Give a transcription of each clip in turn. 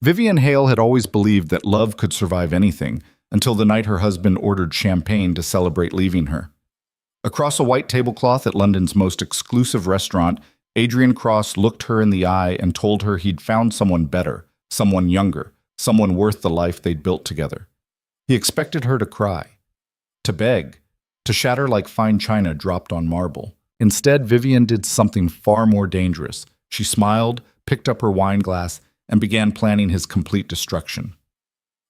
Vivian Hale had always believed that love could survive anything until the night her husband ordered champagne to celebrate leaving her. Across a white tablecloth at London's most exclusive restaurant, Adrian Cross looked her in the eye and told her he'd found someone better, someone younger, someone worth the life they'd built together. He expected her to cry, to beg, to shatter like fine china dropped on marble. Instead, Vivian did something far more dangerous. She smiled, picked up her wine glass, and began planning his complete destruction.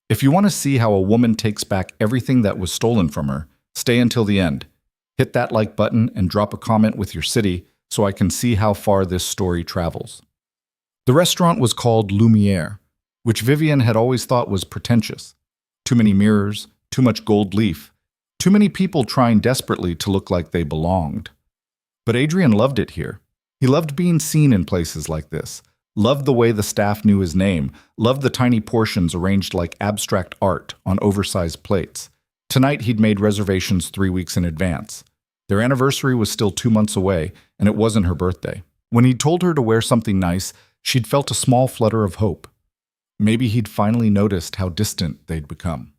If you want to see how a woman takes back everything that was stolen from her, stay until the end. Hit that like button and drop a comment with your city so I can see how far this story travels. The restaurant was called Lumiere, which Vivian had always thought was pretentious. Too many mirrors, too much gold leaf, too many people trying desperately to look like they belonged. But Adrian loved it here. He loved being seen in places like this, loved the way the staff knew his name, loved the tiny portions arranged like abstract art on oversized plates. Tonight he'd made reservations 3 weeks in advance. Their anniversary was still 2 months away, and it wasn't her birthday. When he'd told her to wear something nice, she'd felt a small flutter of hope. Maybe he'd finally noticed how distant they'd become.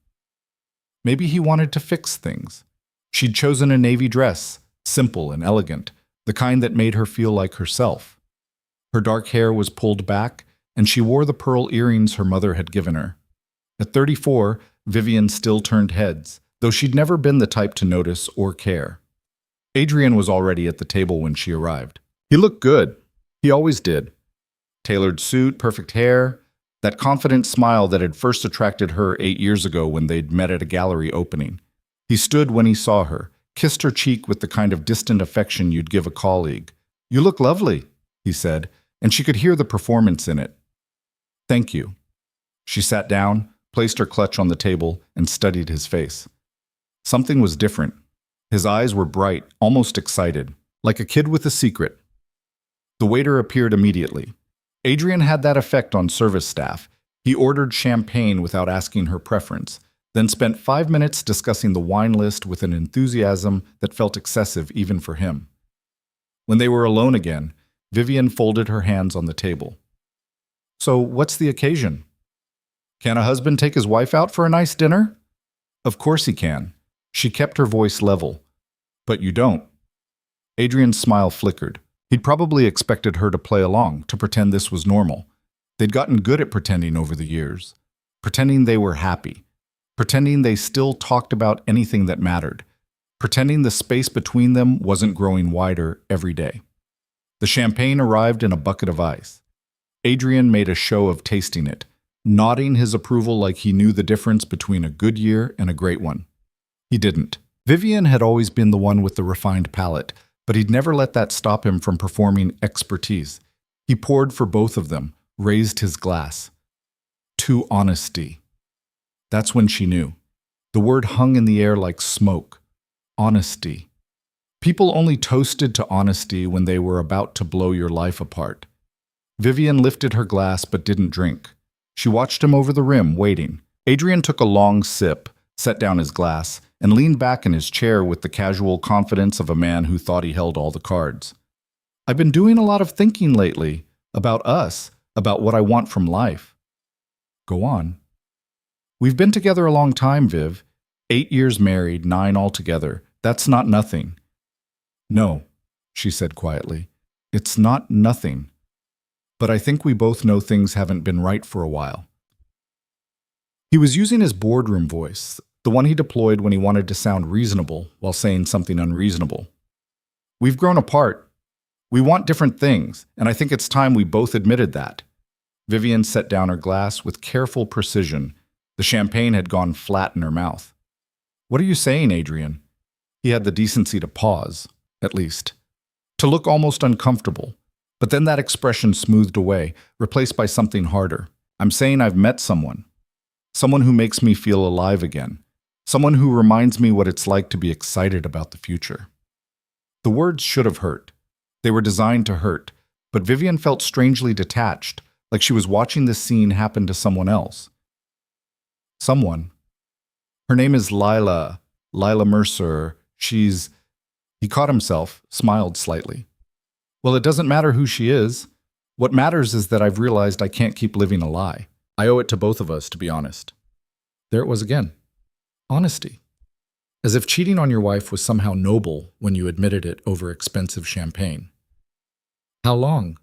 Maybe he wanted to fix things. She'd chosen a navy dress, simple and elegant, the kind that made her feel like herself. Her dark hair was pulled back, and she wore the pearl earrings her mother had given her. At 34, Vivian still turned heads, though she'd never been the type to notice or care. Adrian was already at the table when she arrived. He looked good. He always did. Tailored suit, perfect hair, that confident smile that had first attracted her 8 years ago when they'd met at a gallery opening. He stood when he saw her, kissed her cheek with the kind of distant affection you'd give a colleague. "You look lovely," he said, and she could hear the performance in it. "Thank you." She sat down, placed her clutch on the table, and studied his face. Something was different. His eyes were bright, almost excited, like a kid with a secret. The waiter appeared immediately. Adrian had that effect on service staff. He ordered champagne without asking her preference, then spent 5 minutes discussing the wine list with an enthusiasm that felt excessive even for him. When they were alone again, Vivian folded her hands on the table. "So, what's the occasion? Can a husband take his wife out for a nice dinner?" "Of course he can." She kept her voice level. "But you don't." Adrian's smile flickered. He'd probably expected her to play along, to pretend this was normal. They'd gotten good at pretending over the years. Pretending they were happy. Pretending they still talked about anything that mattered. Pretending the space between them wasn't growing wider every day. The champagne arrived in a bucket of ice. Adrian made a show of tasting it, nodding his approval like he knew the difference between a good year and a great one. He didn't. Vivian had always been the one with the refined palate, but he'd never let that stop him from performing expertise. He poured for both of them, raised his glass. To honesty. That's when she knew. The word hung in the air like smoke. Honesty. People only toasted to honesty when they were about to blow your life apart. Vivian lifted her glass but didn't drink. She watched him over the rim, waiting. Adrian took a long sip, set down his glass, and leaned back in his chair with the casual confidence of a man who thought he held all the cards. "I've been doing a lot of thinking lately, about us, about what I want from life." "Go on." "We've been together a long time, Viv. 8 years married, 9 altogether. That's not nothing." "No," she said quietly. "It's not nothing. But I think we both know things haven't been right for a while." He was using his boardroom voice, the one he deployed when he wanted to sound reasonable while saying something unreasonable. "We've grown apart. We want different things, and I think it's time we both admitted that." Vivian set down her glass with careful precision. The champagne had gone flat in her mouth. "What are you saying, Adrian?" He had the decency to pause, at least, to look almost uncomfortable. But then that expression smoothed away, replaced by something harder. "I'm saying I've met someone. Someone who makes me feel alive again. Someone who reminds me what it's like to be excited about the future." The words should have hurt. They were designed to hurt, but Vivian felt strangely detached, like she was watching this scene happen to someone else. Someone. Her name is Lila Mercer. He caught himself, smiled slightly. "Well, it doesn't matter who she is. What matters is that I've realized I can't keep living a lie. I owe it to both of us, to be honest. There it was again. Honesty. As if cheating on your wife was somehow noble when you admitted it over expensive champagne. How long?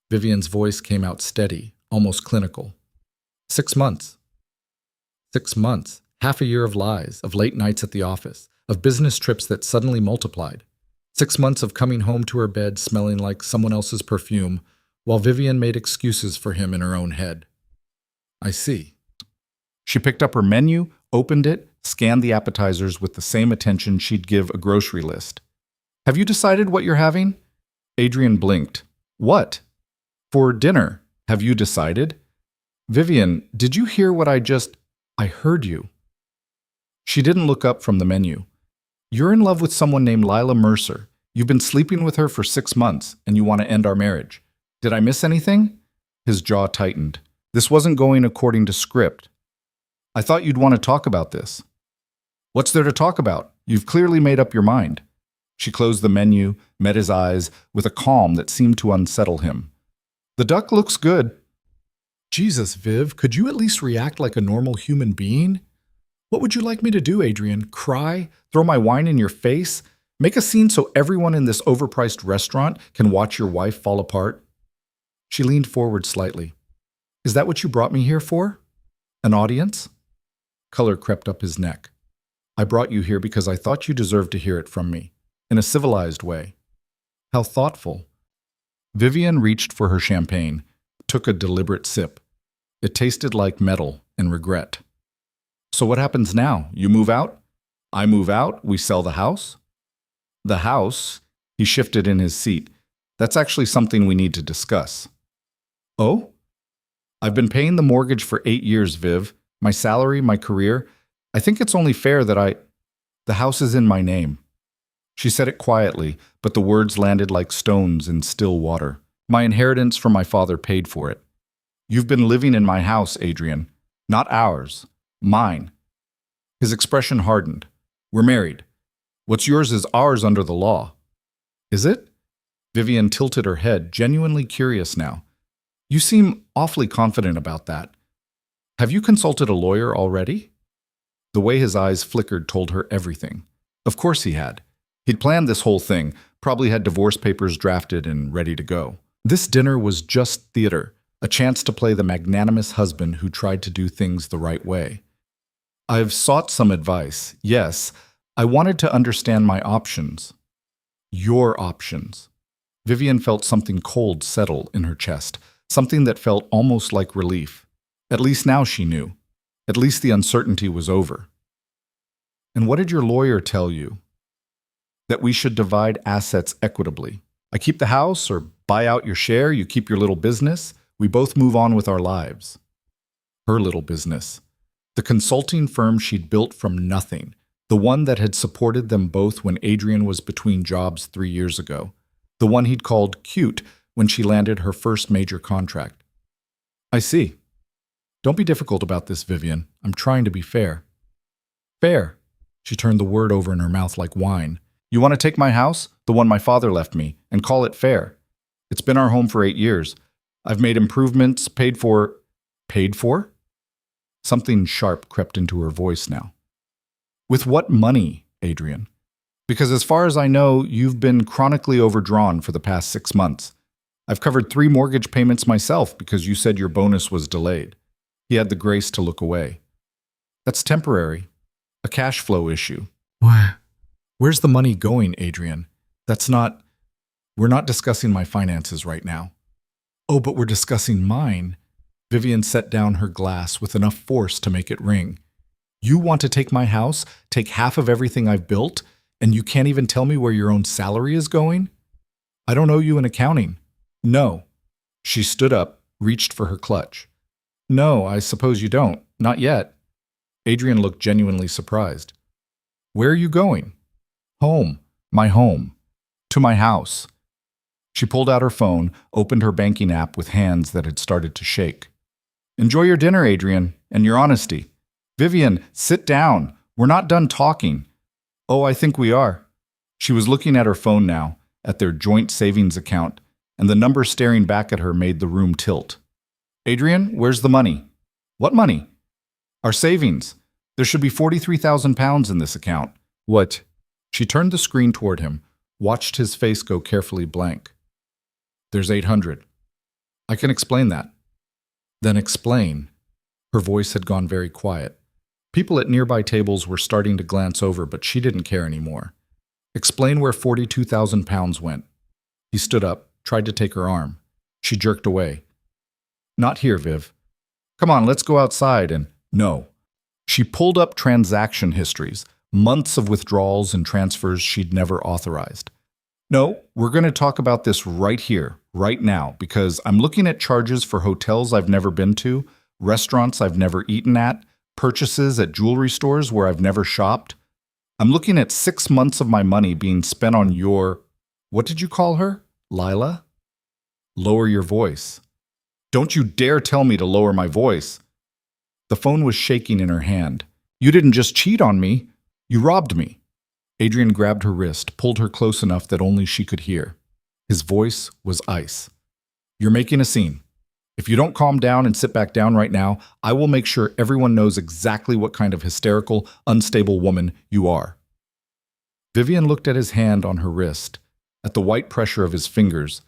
Vivian's voice came out steady, almost clinical. 6 months. 6 months. Half a year of lies, of late nights at the office, of business trips that suddenly multiplied. 6 months of coming home to her bed smelling like someone else's perfume, while Vivian made excuses for him in her own head. I see. She picked up her menu, opened it, scanned the appetizers with the same attention she'd give a grocery list. Have you decided what you're having? Adrian blinked. What? For dinner. Have you decided? Vivian, did you hear what I heard you. She didn't look up from the menu. You're in love with someone named Lila Mercer. You've been sleeping with her for 6 months, and you want to end our marriage. Did I miss anything? His jaw tightened. This wasn't going according to script. I thought you'd want to talk about this. What's there to talk about? You've clearly made up your mind. She closed the menu, met his eyes, with a calm that seemed to unsettle him. The duck looks good. Jesus, Viv, could you at least react like a normal human being? What would you like me to do, Adrian? Cry? Throw my wine in your face? Make a scene so everyone in this overpriced restaurant can watch your wife fall apart? She leaned forward slightly. Is that what you brought me here for? An audience? Color crept up his neck. I brought you here because I thought you deserved to hear it from me, in a civilized way. How thoughtful. Vivian reached for her champagne, took a deliberate sip. It tasted like metal and regret. So what happens now? You move out? I move out? We sell the house? The house? He shifted in his seat. That's actually something we need to discuss. Oh? I've been paying the mortgage for 8 years, Viv. My salary, my career. I think it's only fair that The house is in my name. She said it quietly, but the words landed like stones in still water. My inheritance from my father paid for it. You've been living in my house, Adrian. Not ours. Mine. His expression hardened. We're married. What's yours is ours under the law. Is it? Vivian tilted her head, genuinely curious now. You seem awfully confident about that. Have you consulted a lawyer already? The way his eyes flickered told her everything. Of course he had. He'd planned this whole thing, probably had divorce papers drafted and ready to go. This dinner was just theater, a chance to play the magnanimous husband who tried to do things the right way. I've sought some advice, yes. I wanted to understand my options. Your options. Vivian felt something cold settle in her chest, something that felt almost like relief. At least now she knew. At least the uncertainty was over. And what did your lawyer tell you? That we should divide assets equitably. I keep the house or buy out your share, you keep your little business. We both move on with our lives. Her little business. The consulting firm she'd built from nothing. The one that had supported them both when Adrian was between jobs 3 years ago. The one he'd called cute when she landed her first major contract. I see. Don't be difficult about this, Vivian. I'm trying to be fair. Fair. She turned the word over in her mouth like wine. You want to take my house, the one my father left me, and call it fair? It's been our home for 8 years. I've made improvements, paid for. Paid for? Something sharp crept into her voice now. With what money, Adrian? Because as far as I know, you've been chronically overdrawn for the past 6 months. I've covered 3 mortgage payments myself because you said your bonus was delayed. He had the grace to look away. That's temporary. A cash flow issue. Where's the money going, Adrian? We're not discussing my finances right now. Oh, but we're discussing mine. Vivian set down her glass with enough force to make it ring. You want to take my house, take half of everything I've built, and you can't even tell me where your own salary is going? I don't owe you an accounting. No. She stood up, reached for her clutch. No, I suppose you don't. Not yet. Adrian looked genuinely surprised. Where are you going? Home. My home. To my house. She pulled out her phone, opened her banking app with hands that had started to shake. Enjoy your dinner, Adrian, and your honesty. Vivian, sit down. We're not done talking. Oh, I think we are. She was looking at her phone now, at their joint savings account, and the number staring back at her made the room tilt. Adrian, where's the money? What money? Our savings. There should be £43,000 in this account. What? She turned the screen toward him, watched his face go carefully blank. There's 800. I can explain that. Then explain. Her voice had gone very quiet. People at nearby tables were starting to glance over, but she didn't care anymore. Explain where £42,000 went. He stood up, tried to take her arm. She jerked away. Not here, Viv. Come on, let's go outside and… No. She pulled up transaction histories, months of withdrawals and transfers she'd never authorized. No, we're going to talk about this right here, right now, because I'm looking at charges for hotels I've never been to, restaurants I've never eaten at, purchases at jewelry stores where I've never shopped. I'm looking at 6 months of my money being spent on your… What did you call her? Lila? Lower your voice. Don't you dare tell me to lower my voice. The phone was shaking in her hand. You didn't just cheat on me. You robbed me. Adrian grabbed her wrist, pulled her close enough that only she could hear. His voice was ice. You're making a scene. If you don't calm down and sit back down right now, I will make sure everyone knows exactly what kind of hysterical, unstable woman you are. Vivian looked at his hand on her wrist, at the white pressure of his fingers,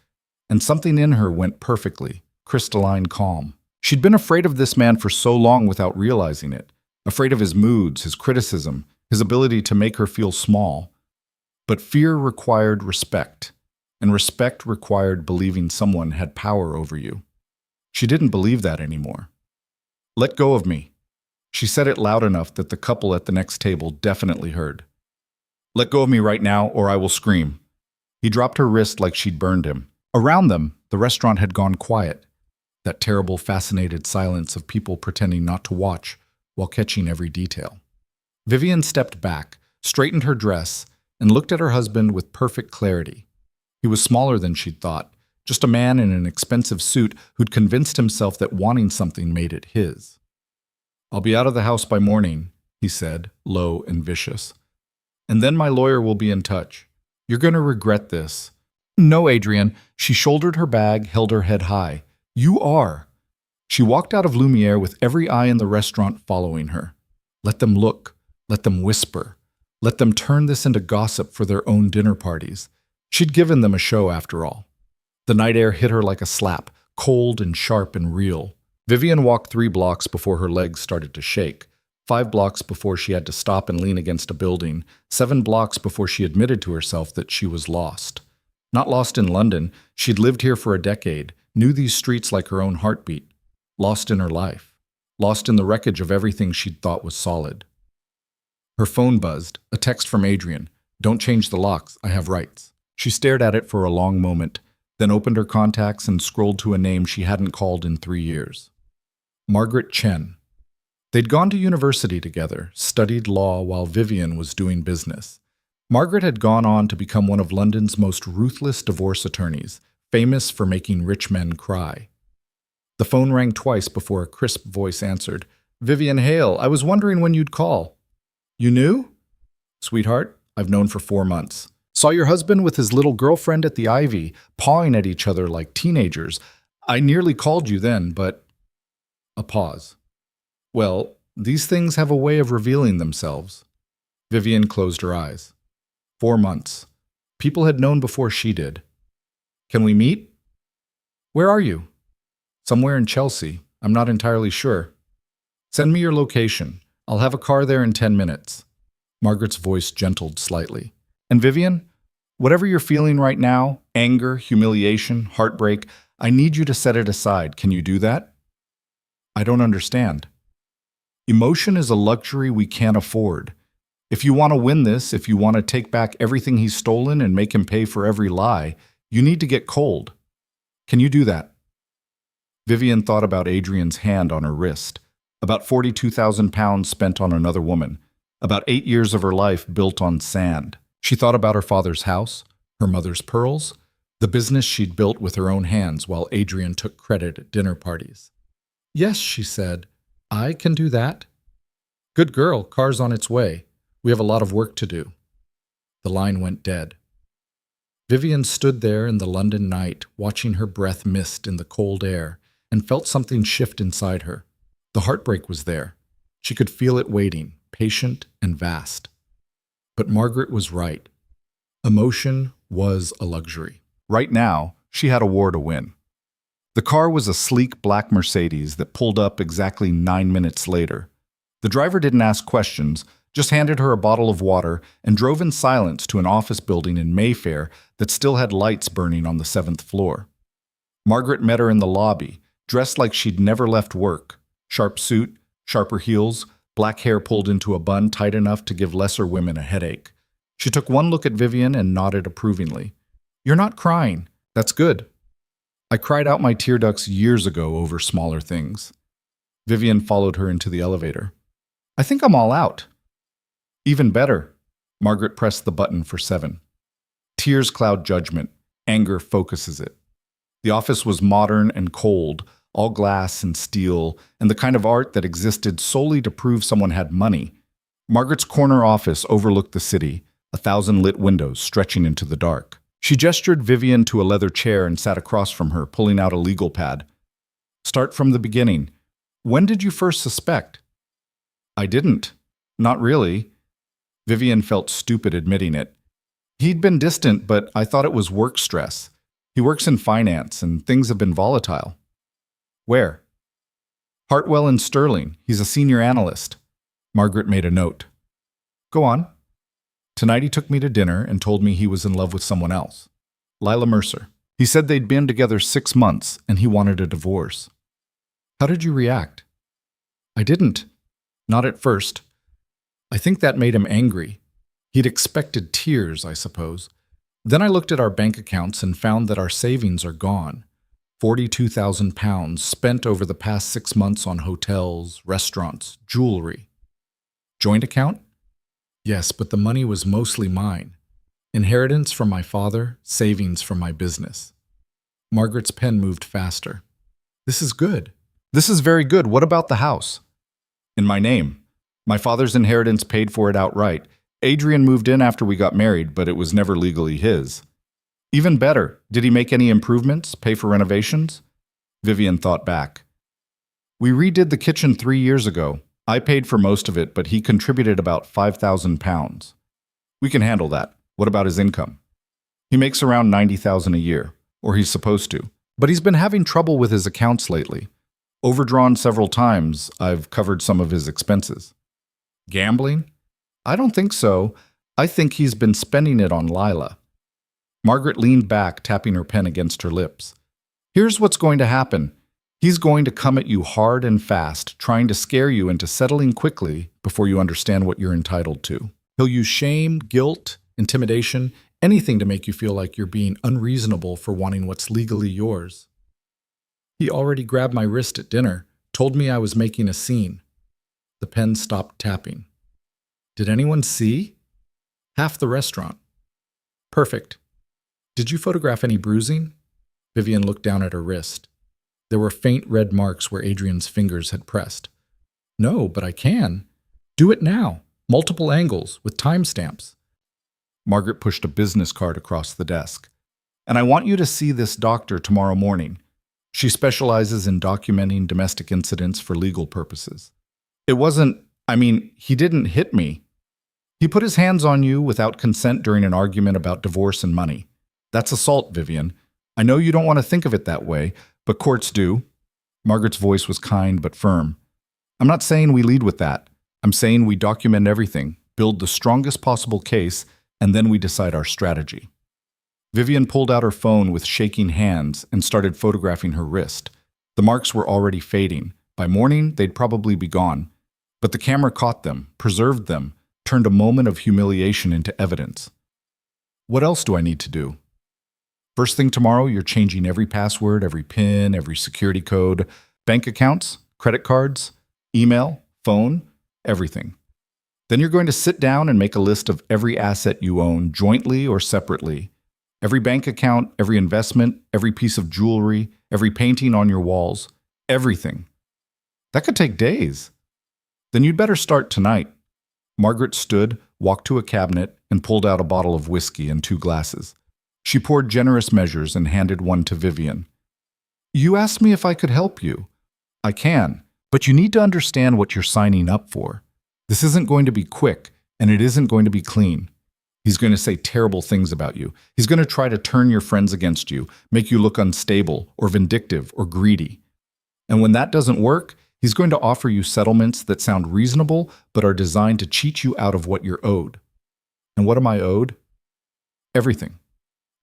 and something in her went perfectly, crystalline calm. She'd been afraid of this man for so long without realizing it, afraid of his moods, his criticism, his ability to make her feel small. But fear required respect, and respect required believing someone had power over you. She didn't believe that anymore. Let go of me. She said it loud enough that the couple at the next table definitely heard. Let go of me right now, or I will scream. He dropped her wrist like she'd burned him. Around them, the restaurant had gone quiet, that terrible, fascinated silence of people pretending not to watch while catching every detail. Vivian stepped back, straightened her dress, and looked at her husband with perfect clarity. He was smaller than she'd thought, just a man in an expensive suit who'd convinced himself that wanting something made it his. I'll be out of the house by morning, he said, low and vicious. And then my lawyer will be in touch. You're going to regret this. No, Adrian. She shouldered her bag, held her head high. You are. She walked out of Lumiere with every eye in the restaurant following her. Let them look. Let them whisper. Let them turn this into gossip for their own dinner parties. She'd given them a show after all. The night air hit her like a slap, cold and sharp and real. Vivian walked 3 blocks before her legs started to shake, 5 blocks before she had to stop and lean against a building, 7 blocks before she admitted to herself that she was lost. Not lost in London, she'd lived here for a decade, knew these streets like her own heartbeat. Lost in her life. Lost in the wreckage of everything she'd thought was solid. Her phone buzzed, a text from Adrian. Don't change the locks, I have rights. She stared at it for a long moment, then opened her contacts and scrolled to a name she hadn't called in 3 years. Margaret Chen. They'd gone to university together, studied law while Vivian was doing business. Margaret had gone on to become one of London's most ruthless divorce attorneys, famous for making rich men cry. The phone rang twice before a crisp voice answered. Vivian Hale, I was wondering when you'd call. You knew? Sweetheart, I've known for 4 months. Saw your husband with his little girlfriend at the Ivy, pawing at each other like teenagers. I nearly called you then, but… A pause. Well, these things have a way of revealing themselves. Vivian closed her eyes. 4 months. People had known before she did. Can we meet? Where are you? Somewhere in Chelsea. I'm not entirely sure. Send me your location. I'll have a car there in 10 minutes. Margaret's voice gentled slightly. And Vivian, whatever you're feeling right now, anger, humiliation, heartbreak, I need you to set it aside. Can you do that? I don't understand. Emotion is a luxury we can't afford. If you want to win this, if you want to take back everything he's stolen and make him pay for every lie, you need to get cold. Can you do that? Vivian thought about Adrian's hand on her wrist, about £42,000 spent on another woman, about 8 years of her life built on sand. She thought about her father's house, her mother's pearls, the business she'd built with her own hands while Adrian took credit at dinner parties. Yes, she said, I can do that. Good girl, car's on its way. We have a lot of work to do. The line went dead. Vivian stood there in the London night, watching her breath mist in the cold air, and felt something shift inside her. The heartbreak was there. She could feel it waiting, patient and vast. But Margaret was right. Emotion was a luxury. Right now, she had a war to win. The car was a sleek black Mercedes that pulled up exactly 9 minutes later. The driver didn't ask questions, just handed her a bottle of water and drove in silence to an office building in Mayfair that still had lights burning on the 7th floor. Margaret met her in the lobby, dressed like she'd never left work. Sharp suit, sharper heels, black hair pulled into a bun tight enough to give lesser women a headache. She took one look at Vivian and nodded approvingly. "You're not crying. That's good." I cried out my tear ducts years ago over smaller things. Vivian followed her into the elevator. "I think I'm all out." "Even better." Margaret pressed the button for 7. Tears cloud judgment. Anger focuses it. The office was modern and cold, all glass and steel, and the kind of art that existed solely to prove someone had money. Margaret's corner office overlooked the city, 1,000 lit windows stretching into the dark. She gestured Vivian to a leather chair and sat across from her, pulling out a legal pad. "Start from the beginning. When did you first suspect?" "I didn't. Not really." Vivian felt stupid admitting it. "He'd been distant, but I thought it was work stress. He works in finance, and things have been volatile." "Where?" "Hartwell and Sterling. He's a senior analyst." Margaret made a note. "Go on." "Tonight he took me to dinner and told me he was in love with someone else. Lila Mercer. He said they'd been together 6 months and he wanted a divorce." "How did you react?" "I didn't. Not at first. I think that made him angry. He'd expected tears, I suppose. Then I looked at our bank accounts and found that our savings are gone. £42,000 spent over the past 6 months on hotels, restaurants, jewelry." "Joint account?" "Yes, but the money was mostly mine. Inheritance from my father, savings from my business." Margaret's pen moved faster. "This is good." "This is very good. What about the house?" "In my name. My father's inheritance paid for it outright. Adrian moved in after we got married, but it was never legally his." "Even better. Did he make any improvements, pay for renovations?" Vivian thought back. "We redid the kitchen 3 years ago. I paid for most of it, but he contributed about £5,000. We can handle that. What about his income?" "He makes around $90,000 a year, or he's supposed to. But he's been having trouble with his accounts lately. Overdrawn several times. I've covered some of his expenses." "Gambling?" "I don't think so. I think he's been spending it on Lila." Margaret leaned back, tapping her pen against her lips. "Here's what's going to happen. He's going to come at you hard and fast, trying to scare you into settling quickly before you understand what you're entitled to. He'll use shame, guilt, intimidation, anything to make you feel like you're being unreasonable for wanting what's legally yours. He already grabbed my wrist at dinner, told me I was making a scene." The pen stopped tapping. "Did anyone see?" "Half the restaurant." "Perfect. Did you photograph any bruising?" Vivian looked down at her wrist. There were faint red marks where Adrian's fingers had pressed. "No, but I can. Do it now. Multiple angles, with timestamps." Margaret pushed a business card across the desk. "And I want you to see this doctor tomorrow morning. She specializes in documenting domestic incidents for legal purposes. It wasn't, he didn't hit me. He put his hands on you without consent during an argument about divorce and money. That's assault, Vivian. I know you don't want to think of it that way, but courts do." Margaret's voice was kind but firm. "I'm not saying we lead with that. I'm saying we document everything, build the strongest possible case, and then we decide our strategy." Vivian pulled out her phone with shaking hands and started photographing her wrist. The marks were already fading. By morning, they'd probably be gone. But the camera caught them, preserved them, turned a moment of humiliation into evidence. "What else do I need to do?" "First thing tomorrow, you're changing every password, every PIN, every security code, bank accounts, credit cards, email, phone, everything. Then you're going to sit down and make a list of every asset you own, jointly or separately. Every bank account, every investment, every piece of jewelry, every painting on your walls, everything. That could take days. Then you'd better start tonight." Margaret stood, walked to a cabinet, and pulled out a bottle of whiskey and 2 glasses. She poured generous measures and handed one to Vivian. "You asked me if I could help you. I can. But you need to understand what you're signing up for. This isn't going to be quick, and it isn't going to be clean. He's going to say terrible things about you. He's going to try to turn your friends against you, make you look unstable or vindictive or greedy. And when that doesn't work, he's going to offer you settlements that sound reasonable but are designed to cheat you out of what you're owed. And what am I owed? Everything.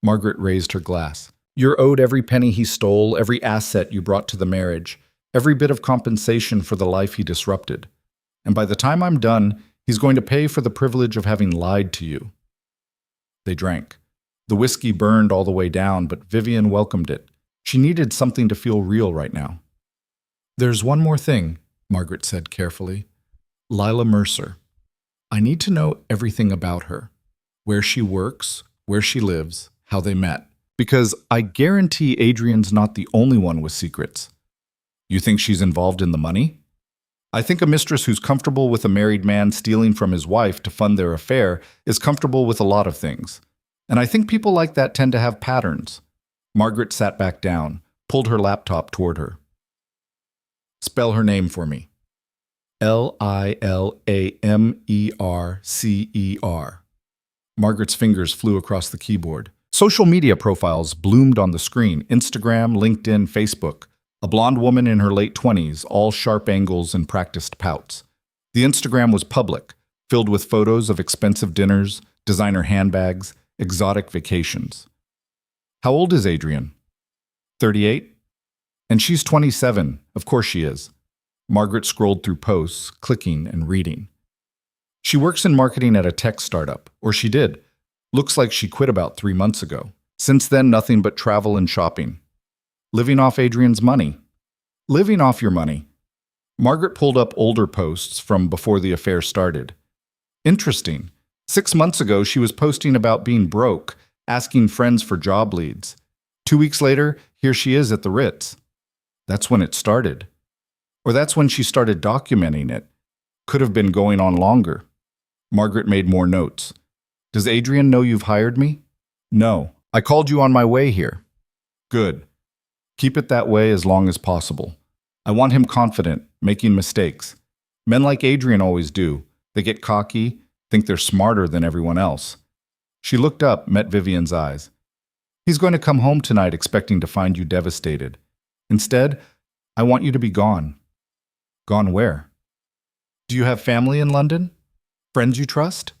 Margaret raised her glass. You're owed every penny he stole, every asset you brought to the marriage, every bit of compensation for the life he disrupted. And by the time I'm done, he's going to pay for the privilege of having lied to you. They drank. The whiskey burned all the way down, but Vivian welcomed it. She needed something to feel real right now. There's one more thing, Margaret said carefully. Lila Mercer. I need to know everything about her. Where she works, where she lives, how they met. Because I guarantee Adrian's not the only one with secrets. You think she's involved in the money? I think a mistress who's comfortable with a married man stealing from his wife to fund their affair is comfortable with a lot of things. And I think people like that tend to have patterns. Margaret sat back down, pulled her laptop toward her. Spell her name for me. Lilamercer. Margaret's fingers flew across the keyboard. Social media profiles bloomed on the screen: Instagram, LinkedIn, Facebook. A blonde woman in her late 20s, all sharp angles and practiced pouts. The Instagram was public, filled with photos of expensive dinners, designer handbags, exotic vacations. How old is Adrian? 38? And she's 27. Of course she is. Margaret scrolled through posts, clicking and reading. She works in marketing at a tech startup, or she did. Looks like she quit about 3 months ago. Since then, nothing but travel and shopping. Living off Adrian's money. Living off your money. Margaret pulled up older posts from before the affair started. Interesting. 6 months ago, she was posting about being broke, asking friends for job leads. 2 weeks later, here she is at the Ritz. That's when it started. Or that's when she started documenting it. Could have been going on longer. Margaret made more notes. Does Adrian know you've hired me? No. I called you on my way here. Good. Keep it that way as long as possible. I want him confident, making mistakes. Men like Adrian always do. They get cocky, think they're smarter than everyone else. She looked up, met Vivian's eyes. He's going to come home tonight expecting to find you devastated. Instead, I want you to be gone. Gone where? Do you have family in London? Friends you trust?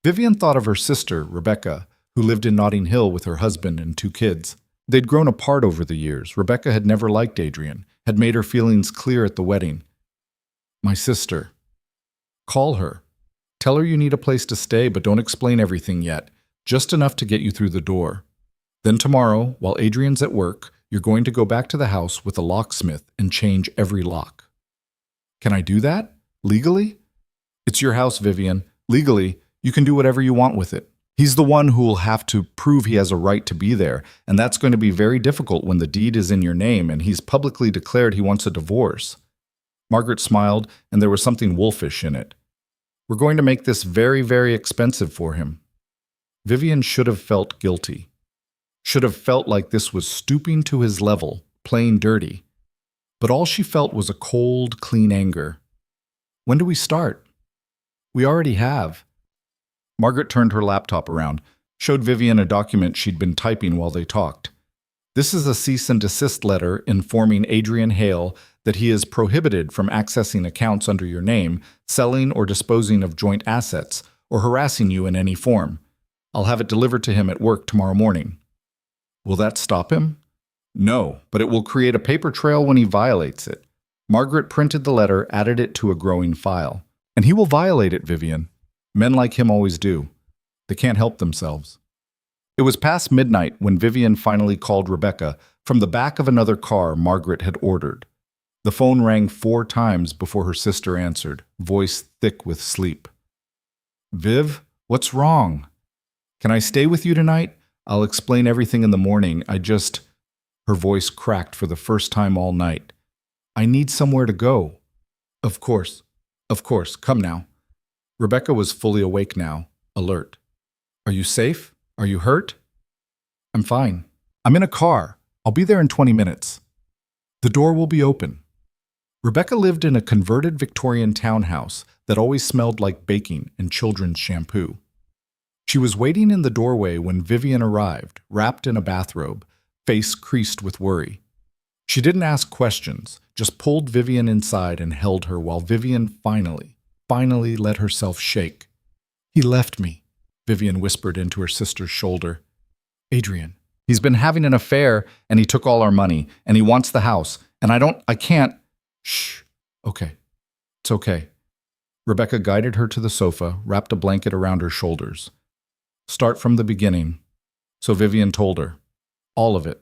Vivian thought of her sister, Rebecca, who lived in Notting Hill with her husband and 2 kids. They'd grown apart over the years. Rebecca had never liked Adrian, had made her feelings clear at the wedding. My sister. Call her. Tell her you need a place to stay, but don't explain everything yet. Just enough to get you through the door. Then tomorrow, while Adrian's at work, you're going to go back to the house with a locksmith and change every lock. Can I do that? Legally? It's your house, Vivian. Legally, you can do whatever you want with it. He's the one who will have to prove he has a right to be there, and that's going to be very difficult when the deed is in your name and he's publicly declared he wants a divorce. Margaret smiled, and there was something wolfish in it. We're going to make this very, very expensive for him. Vivian should have felt guilty. Should have felt like this was stooping to his level, playing dirty. But all she felt was a cold, clean anger. When do we start? We already have. Margaret turned her laptop around, showed Vivian a document she'd been typing while they talked. This is a cease and desist letter informing Adrian Hale that he is prohibited from accessing accounts under your name, selling or disposing of joint assets, or harassing you in any form. I'll have it delivered to him at work tomorrow morning. Will that stop him? No, but it will create a paper trail when he violates it. Margaret printed the letter, added it to a growing file. And he will violate it, Vivian. Men like him always do. They can't help themselves. It was past midnight when Vivian finally called Rebecca from the back of another car Margaret had ordered. The phone rang 4 times before her sister answered, voice thick with sleep. Viv, what's wrong? Can I stay with you tonight? I'll explain everything in the morning. Her voice cracked for the first time all night. I need somewhere to go. Of course, come now. Rebecca was fully awake now, alert. Are you safe? Are you hurt? I'm fine. I'm in a car. I'll be there in 20 minutes. The door will be open. Rebecca lived in a converted Victorian townhouse that always smelled like baking and children's shampoo. She was waiting in the doorway when Vivian arrived, wrapped in a bathrobe, face creased with worry. She didn't ask questions, just pulled Vivian inside and held her while Vivian finally let herself shake. "He left me," Vivian whispered into her sister's shoulder. "Adrian. He's been having an affair, and he took all our money, and he wants the house, and I can't." "Shh. Okay. It's okay." Rebecca guided her to the sofa, wrapped a blanket around her shoulders. "Start from the beginning." So Vivian told her. All of it.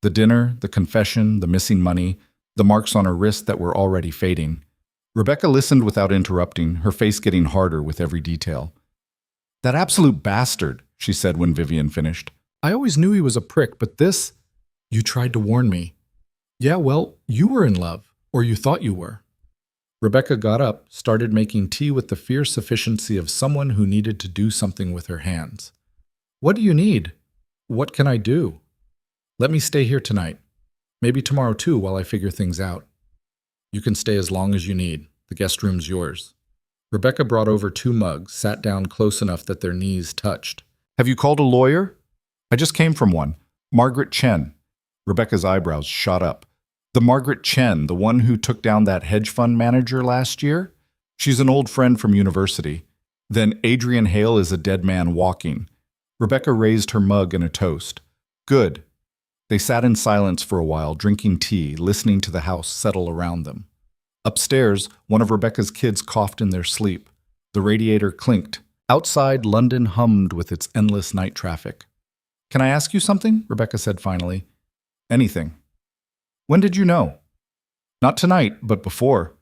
The dinner, the confession, the missing money, the marks on her wrist that were already fading. Rebecca listened without interrupting, her face getting harder with every detail. "That absolute bastard," she said when Vivian finished. "I always knew he was a prick, but this... You tried to warn me." "Yeah, well, you were in love, or you thought you were." Rebecca got up, started making tea with the fierce efficiency of someone who needed to do something with her hands. "What do you need? What can I do? Let me stay here tonight. Maybe tomorrow too while I figure things out." "You can stay as long as you need. The guest room's yours." Rebecca brought over 2 mugs, sat down close enough that their knees touched. "Have you called a lawyer?" "I just came from one. Margaret Chen." Rebecca's eyebrows shot up. "The Margaret Chen, the one who took down that hedge fund manager last year? She's an old friend from university. Then Adrian Hale is a dead man walking." Rebecca raised her mug in a toast. "Good." They sat in silence for a while, drinking tea, listening to the house settle around them. Upstairs, one of Rebecca's kids coughed in their sleep. The radiator clinked. Outside, London hummed with its endless night traffic. "Can I ask you something?" Rebecca said finally. "Anything." "When did you know?" "Not tonight, but before."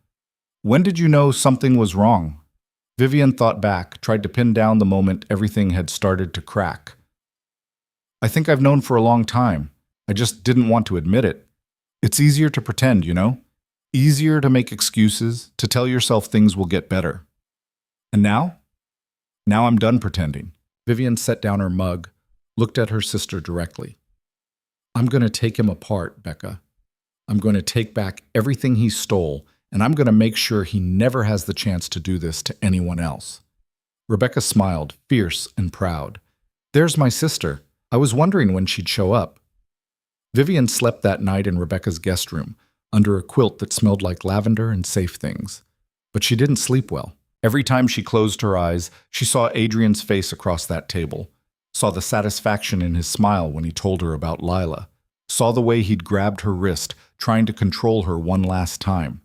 "When did you know something was wrong?" Vivian thought back, tried to pin down the moment everything had started to crack. "I think I've known for a long time. I just didn't want to admit it. It's easier to pretend, you know? Easier to make excuses, to tell yourself things will get better. And now? Now I'm done pretending." Vivian set down her mug, looked at her sister directly. "I'm going to take him apart, Becca. I'm going to take back everything he stole, and I'm going to make sure he never has the chance to do this to anyone else." Rebecca smiled, fierce and proud. "There's my sister. I was wondering when she'd show up." Vivian slept that night in Rebecca's guest room, under a quilt that smelled like lavender and safe things. But she didn't sleep well. Every time she closed her eyes, she saw Adrian's face across that table, saw the satisfaction in his smile when he told her about Lila, saw the way he'd grabbed her wrist, trying to control her one last time.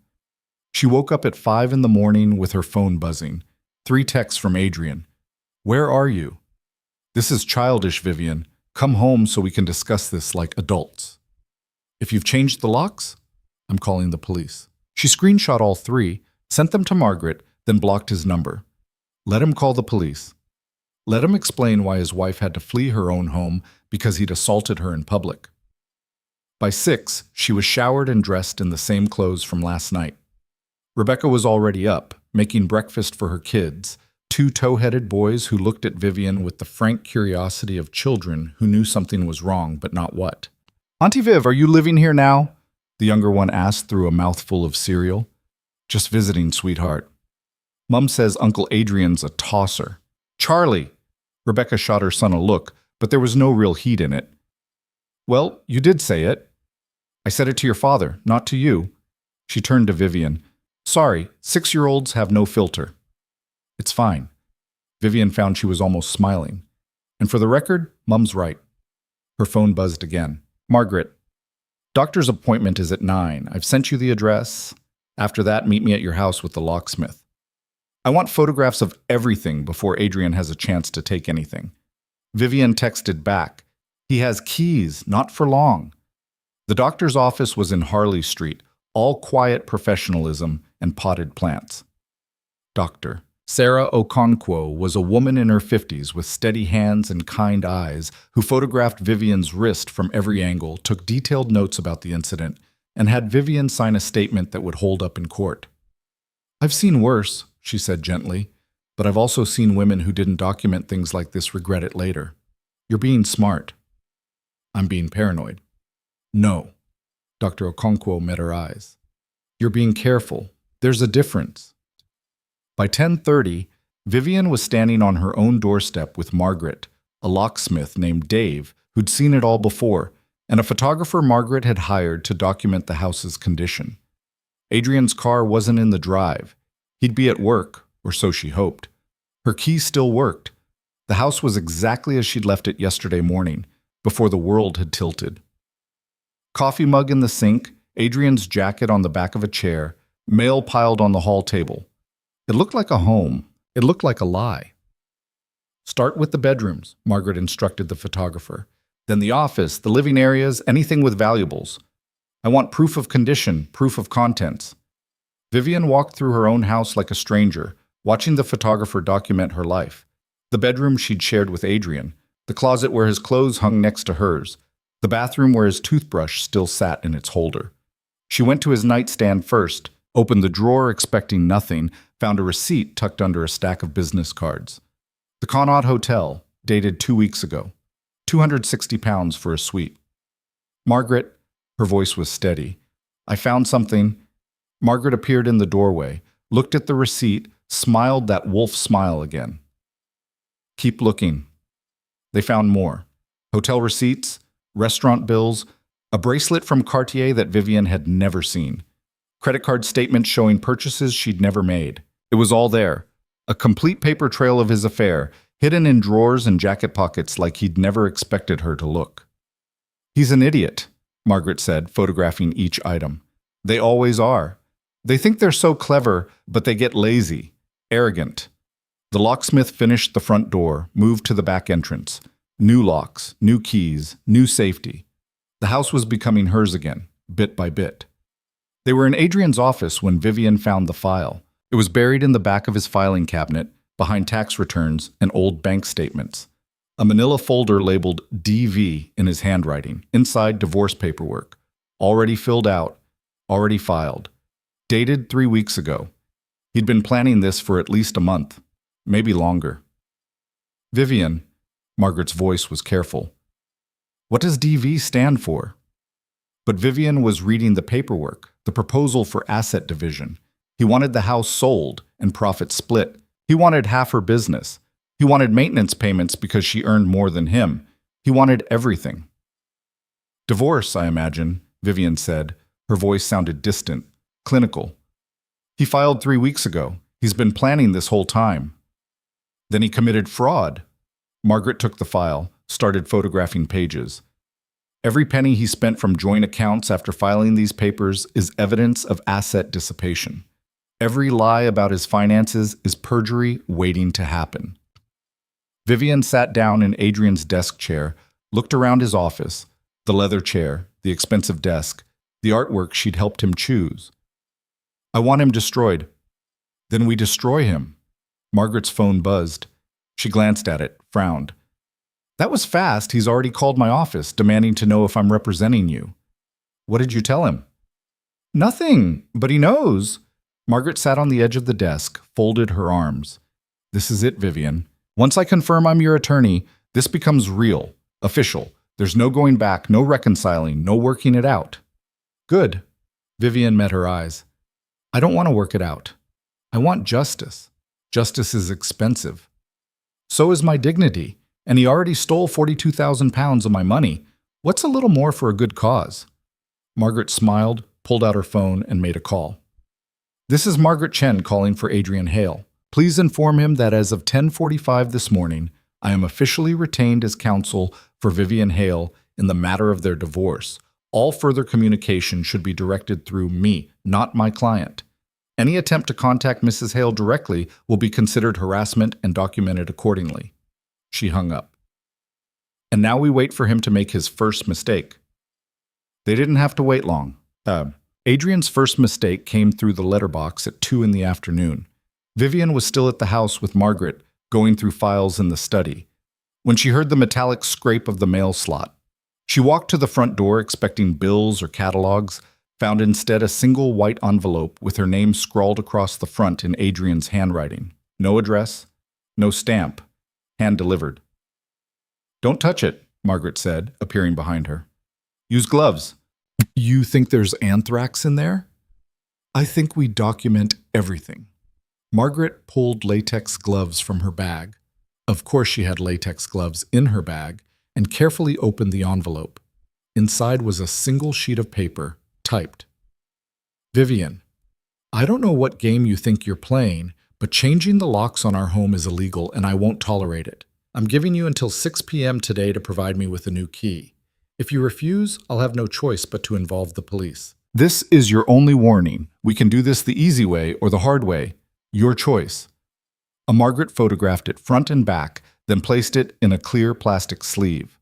She woke up at 5 in the morning with her phone buzzing. 3 texts from Adrian. "Where are you?" "This is childish, Vivian. Come home so we can discuss this like adults." "If you've changed the locks?" "I'm calling the police." She screenshot all 3, sent them to Margaret, then blocked his number. Let him call the police. Let him explain why his wife had to flee her own home because he'd assaulted her in public. By 6, she was showered and dressed in the same clothes from last night. Rebecca was already up, making breakfast for her kids, 2 tow-headed boys who looked at Vivian with the frank curiosity of children who knew something was wrong but not what. "Auntie Viv, are you living here now?" the younger one asked through a mouthful of cereal. "Just visiting, sweetheart." "Mum says Uncle Adrian's a tosser." "Charlie!" Rebecca shot her son a look, but there was no real heat in it. "Well, you did say it." "I said it to your father, not to you." She turned to Vivian. "Sorry, 6-year-olds have no filter." "It's fine." Vivian found she was almost smiling. "And for the record, Mum's right." Her phone buzzed again. "Margaret, doctor's appointment is at 9. I've sent you the address. After that, meet me at your house with the locksmith. I want photographs of everything before Adrian has a chance to take anything." Vivian texted back. "He has keys, not for long." The doctor's office was in Harley Street, all quiet professionalism and potted plants. Doctor Sarah Okonkwo was a woman in her 50s with steady hands and kind eyes who photographed Vivian's wrist from every angle, took detailed notes about the incident, and had Vivian sign a statement that would hold up in court. "I've seen worse," she said gently, "but I've also seen women who didn't document things like this regret it later. You're being smart." "I'm being paranoid." "No." Dr. Okonkwo met her eyes. You're being careful. There's a difference. By 10:30, Vivian was standing on her own doorstep with Margaret, a locksmith named Dave, who'd seen it all before, and a photographer Margaret had hired to document the house's condition. Adrian's car wasn't in the drive. He'd be at work, or so she hoped. Her key still worked. The house was exactly as she'd left it yesterday morning, before the world had tilted. Coffee mug in the sink, Adrian's jacket on the back of a chair, mail piled on the hall table. It looked like a home. It looked like a lie. Start with the bedrooms, Margaret instructed the photographer. Then the office, the living areas, anything with valuables. I want proof of condition, proof of contents. Vivian walked through her own house like a stranger, watching the photographer document her life. The bedroom she'd shared with Adrian, the closet where his clothes hung next to hers, the bathroom where his toothbrush still sat in its holder. She went to his nightstand first, opened the drawer expecting nothing, found a receipt tucked under a stack of business cards. The Connaught Hotel, dated 2 weeks ago. £260 for a suite. Margaret, her voice was steady. I found something. Margaret appeared in the doorway, looked at the receipt, smiled that wolf smile again. Keep looking. They found more. Hotel receipts, restaurant bills, a bracelet from Cartier that Vivian had never seen. Credit card statements showing purchases she'd never made. It was all there. A complete paper trail of his affair, hidden in drawers and jacket pockets like he'd never expected her to look. He's an idiot, Margaret said, photographing each item. They always are. They think they're so clever, but they get lazy, arrogant. The locksmith finished the front door, moved to the back entrance. New locks, new keys, new safety. The house was becoming hers again, bit by bit. They were in Adrian's office when Vivian found the file. It was buried in the back of his filing cabinet, behind tax returns and old bank statements. A manila folder labeled DV in his handwriting, inside divorce paperwork. Already filled out, already filed. Dated 3 weeks ago. He'd been planning this for at least a month, maybe longer. Vivian, Margaret's voice was careful. What does DV stand for? But Vivian was reading the paperwork, the proposal for asset division. He wanted the house sold and profit split. He wanted half her business. He wanted maintenance payments because she earned more than him. He wanted everything. Divorce, I imagine, Vivian said. Her voice sounded distant, clinical. He filed 3 weeks ago. He's been planning this whole time. Then he committed fraud. Margaret took the file, started photographing pages. Every penny he spent from joint accounts after filing these papers is evidence of asset dissipation. Every lie about his finances is perjury waiting to happen. Vivian sat down in Adrian's desk chair, looked around his office, the leather chair, the expensive desk, the artwork she'd helped him choose. I want him destroyed. Then we destroy him. Margaret's phone buzzed. She glanced at it, frowned. That was fast. He's already called my office, demanding to know if I'm representing you. What did you tell him? Nothing, but he knows. Margaret sat on the edge of the desk, folded her arms. This is it, Vivian. Once I confirm I'm your attorney, this becomes real, official. There's no going back, no reconciling, no working it out. Good. Vivian met her eyes. I don't want to work it out. I want justice. Justice is expensive. So is my dignity, and he already stole £42,000 of my money. What's a little more for a good cause? Margaret smiled, pulled out her phone, and made a call. This is Margaret Chen calling for Adrian Hale. Please inform him that as of 10:45 this morning, I am officially retained as counsel for Vivian Hale in the matter of their divorce. All further communication should be directed through me, not my client. Any attempt to contact Mrs. Hale directly will be considered harassment and documented accordingly. She hung up. And now we wait for him to make his first mistake. They didn't have to wait long. Adrian's first mistake came through the letterbox at 2 in the afternoon. Vivian was still at the house with Margaret, going through files in the study, when she heard the metallic scrape of the mail slot. She walked to the front door expecting bills or catalogs, found instead a single white envelope with her name scrawled across the front in Adrian's handwriting. No address, no stamp, hand-delivered. Don't touch it, Margaret said, appearing behind her. Use gloves. You think there's anthrax in there? I think we document everything. Margaret pulled latex gloves from her bag. Of course she had latex gloves in her bag, and carefully opened the envelope. Inside was a single sheet of paper, typed. Vivian, I don't know what game you think you're playing, but changing the locks on our home is illegal and I won't tolerate it. I'm giving you until 6 p.m. today to provide me with a new key. If you refuse, I'll have no choice but to involve the police. This is your only warning. We can do this the easy way or the hard way. Your choice. Margaret photographed it front and back, then placed it in a clear plastic sleeve.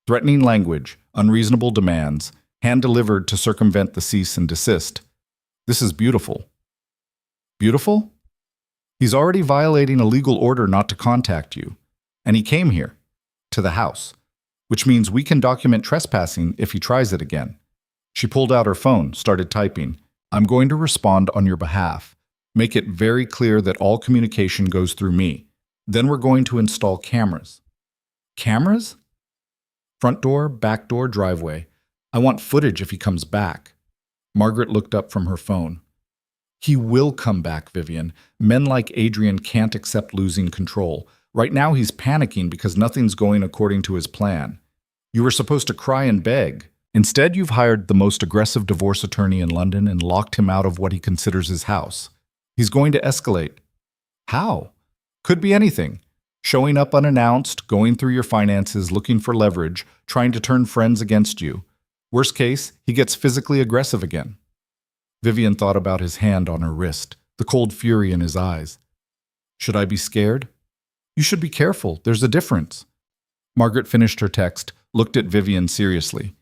Threatening language, unreasonable demands, hand-delivered to circumvent the cease and desist. This is beautiful. Beautiful? He's already violating a legal order not to contact you. And he came here, to the house, which means we can document trespassing if he tries it again. She pulled out her phone, started typing. I'm going to respond on your behalf. Make it very clear that all communication goes through me. Then we're going to install cameras. Cameras? Front door, back door, driveway. I want footage if he comes back. Margaret looked up from her phone. He will come back, Vivian. Men like Adrian can't accept losing control. Right now he's panicking because nothing's going according to his plan. You were supposed to cry and beg. Instead, you've hired the most aggressive divorce attorney in London and locked him out of what he considers his house. He's going to escalate. How? Could be anything. Showing up unannounced, going through your finances, looking for leverage, trying to turn friends against you. Worst case, he gets physically aggressive again. Vivian thought about his hand on her wrist, the cold fury in his eyes. Should I be scared? You should be careful. There's a difference. Margaret finished her text, looked at Vivian seriously.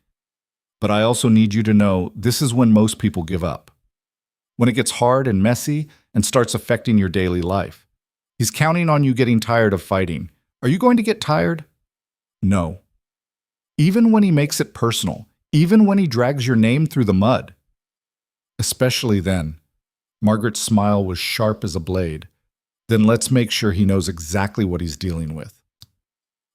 But I also need you to know this is when most people give up. When it gets hard and messy and starts affecting your daily life. He's counting on you getting tired of fighting. Are you going to get tired? No. Even when he makes it personal, even when he drags your name through the mud. Especially then. Margaret's smile was sharp as a blade. Then let's make sure he knows exactly what he's dealing with.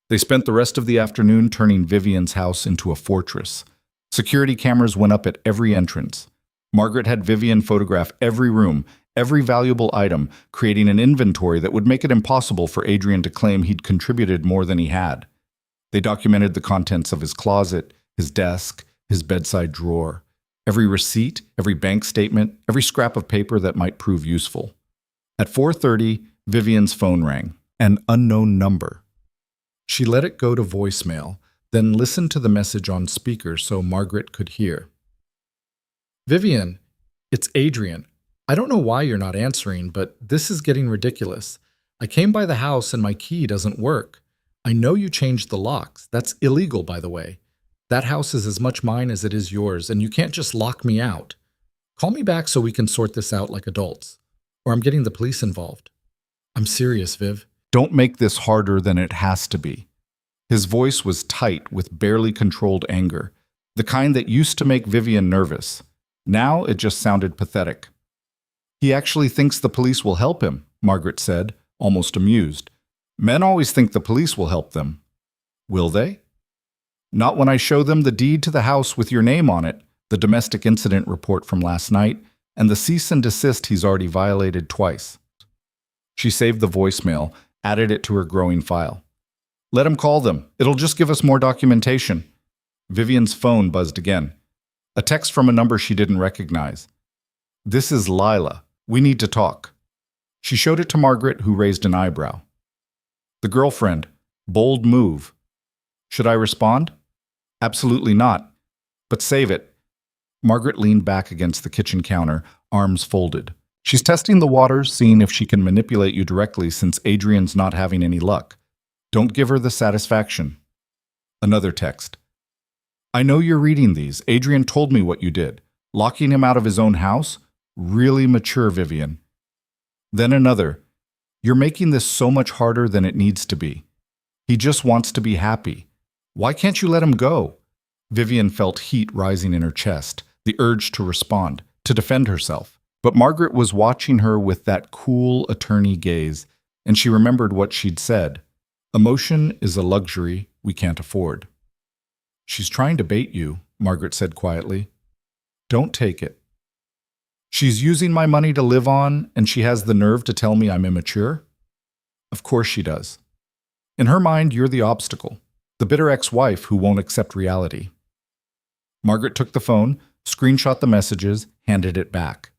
They spent the rest of the afternoon turning Vivian's house into a fortress. Security cameras went up at every entrance. Margaret had Vivian photograph every room, every valuable item, creating an inventory that would make it impossible for Adrian to claim he'd contributed more than he had. They documented the contents of his closet, his desk, his bedside drawer, every receipt, every bank statement, every scrap of paper that might prove useful. At 4:30, Vivian's phone rang, an unknown number. She let it go to voicemail, then listened to the message on speaker so Margaret could hear. Vivian, it's Adrian. I don't know why you're not answering, but this is getting ridiculous. I came by the house and my key doesn't work. I know you changed the locks. That's illegal, by the way. That house is as much mine as it is yours, and you can't just lock me out. Call me back so we can sort this out like adults. Or I'm getting the police involved. I'm serious, Viv. Don't make this harder than it has to be. His voice was tight with barely controlled anger, the kind that used to make Vivian nervous. Now it just sounded pathetic. He actually thinks the police will help him, Margaret said, almost amused. Men always think the police will help them. Will they? Not when I show them the deed to the house with your name on it, the domestic incident report from last night, and the cease and desist he's already violated twice. She saved the voicemail, added it to her growing file. Let him call them. It'll just give us more documentation. Vivian's phone buzzed again. A text from a number she didn't recognize. This is Lila. We need to talk. She showed it to Margaret, who raised an eyebrow. The girlfriend. Bold move. Should I respond? Absolutely not. But save it. Margaret leaned back against the kitchen counter, arms folded. She's testing the waters, seeing if she can manipulate you directly since Adrian's not having any luck. Don't give her the satisfaction. Another text. I know you're reading these. Adrian told me what you did. Locking him out of his own house? Really mature, Vivian. Then another. You're making this so much harder than it needs to be. He just wants to be happy. Why can't you let him go? Vivian felt heat rising in her chest, the urge to respond, to defend herself. But Margaret was watching her with that cool attorney gaze, and she remembered what she'd said. Emotion is a luxury we can't afford. She's trying to bait you, Margaret said quietly. Don't take it. She's using my money to live on, and she has the nerve to tell me I'm immature? Of course she does. In her mind, you're the obstacle, the bitter ex-wife who won't accept reality. Margaret took the phone, screenshot the messages, handed it back.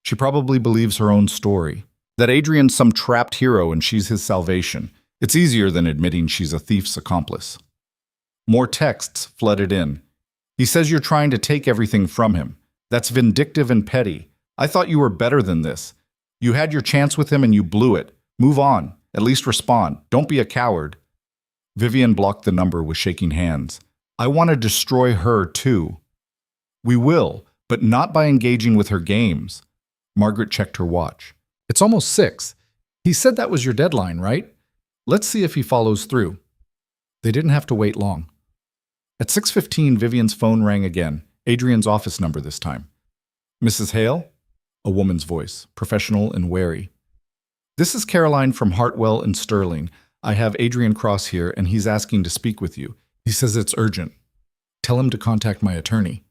She probably believes her own story, that Adrian's some trapped hero and she's his salvation. It's easier than admitting she's a thief's accomplice. More texts flooded in. He says you're trying to take everything from him. That's vindictive and petty. I thought you were better than this. You had your chance with him and you blew it. Move on. At least respond. Don't be a coward. Vivian blocked the number with shaking hands. I want to destroy her too. We will, but not by engaging with her games. Margaret checked her watch. It's almost 6. He said that was your deadline, right? Let's see if he follows through. They didn't have to wait long. At 6:15, Vivian's phone rang again, Adrian's office number this time. Mrs. Hale? A woman's voice, professional and wary. This is Caroline from Hartwell and Sterling. I have Adrian Cross here, and he's asking to speak with you. He says it's urgent. Tell him to contact my attorney.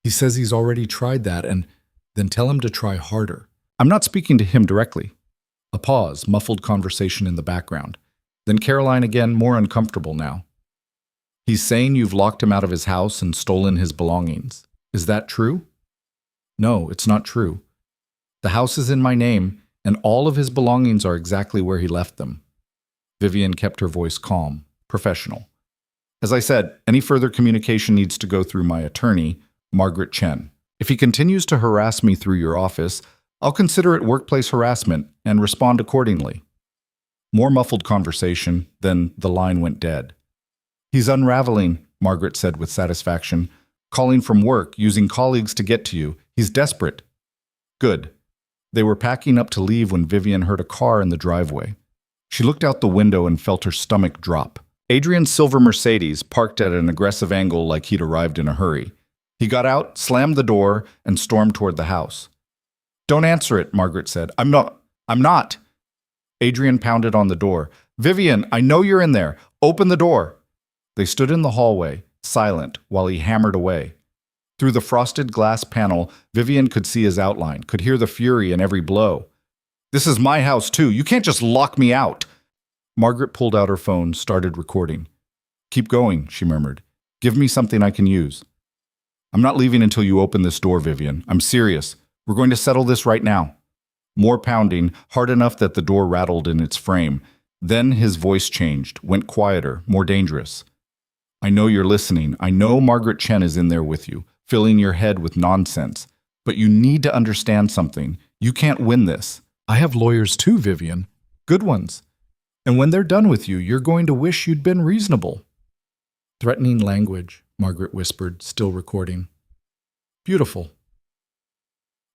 He says he's already tried that, and then tell him to try harder. I'm not speaking to him directly. A pause, muffled conversation in the background. Then Caroline again, more uncomfortable now. He's saying you've locked him out of his house and stolen his belongings. Is that true? No, it's not true. The house is in my name, and all of his belongings are exactly where he left them. Vivian kept her voice calm, professional. As I said, any further communication needs to go through my attorney, Margaret Chen. If he continues to harass me through your office, I'll consider it workplace harassment and respond accordingly. More muffled conversation, then the line went dead. He's unraveling, Margaret said with satisfaction. Calling from work, using colleagues to get to you. He's desperate. Good. They were packing up to leave when Vivian heard a car in the driveway. She looked out the window and felt her stomach drop. Adrian's silver Mercedes parked at an aggressive angle like he'd arrived in a hurry. He got out, slammed the door, and stormed toward the house. Don't answer it, Margaret said. I'm not. Adrian pounded on the door. Vivian, I know you're in there. Open the door. They stood in the hallway, silent, while he hammered away. Through the frosted glass panel, Vivian could see his outline, could hear the fury in every blow. This is my house, too. You can't just lock me out. Margaret pulled out her phone, started recording. Keep going, she murmured. Give me something I can use. I'm not leaving until you open this door, Vivian. I'm serious. We're going to settle this right now. More pounding, hard enough that the door rattled in its frame. Then his voice changed, went quieter, more dangerous. I know you're listening. I know Margaret Chen is in there with you, filling your head with nonsense. But you need to understand something. You can't win this. I have lawyers too, Vivian. Good ones. And when they're done with you, you're going to wish you'd been reasonable. Threatening language, Margaret whispered, still recording. Beautiful.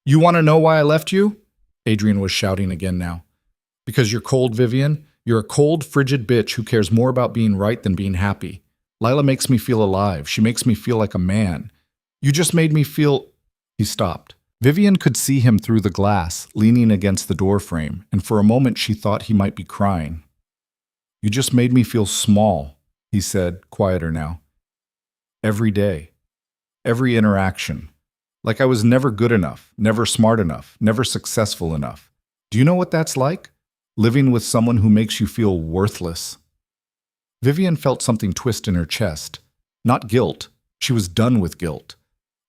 You want to know why I left you? Adrian was shouting again now. Because you're cold, Vivian. You're a cold, frigid bitch who cares more about being right than being happy. Lila makes me feel alive. She makes me feel like a man. You just made me feel... He stopped. Vivian could see him through the glass, leaning against the door frame, and for a moment she thought he might be crying. You just made me feel small, he said, quieter now. Every day. Every interaction. Like I was never good enough, never smart enough, never successful enough. Do you know what that's like? Living with someone who makes you feel worthless. Vivian felt something twist in her chest. Not guilt. She was done with guilt.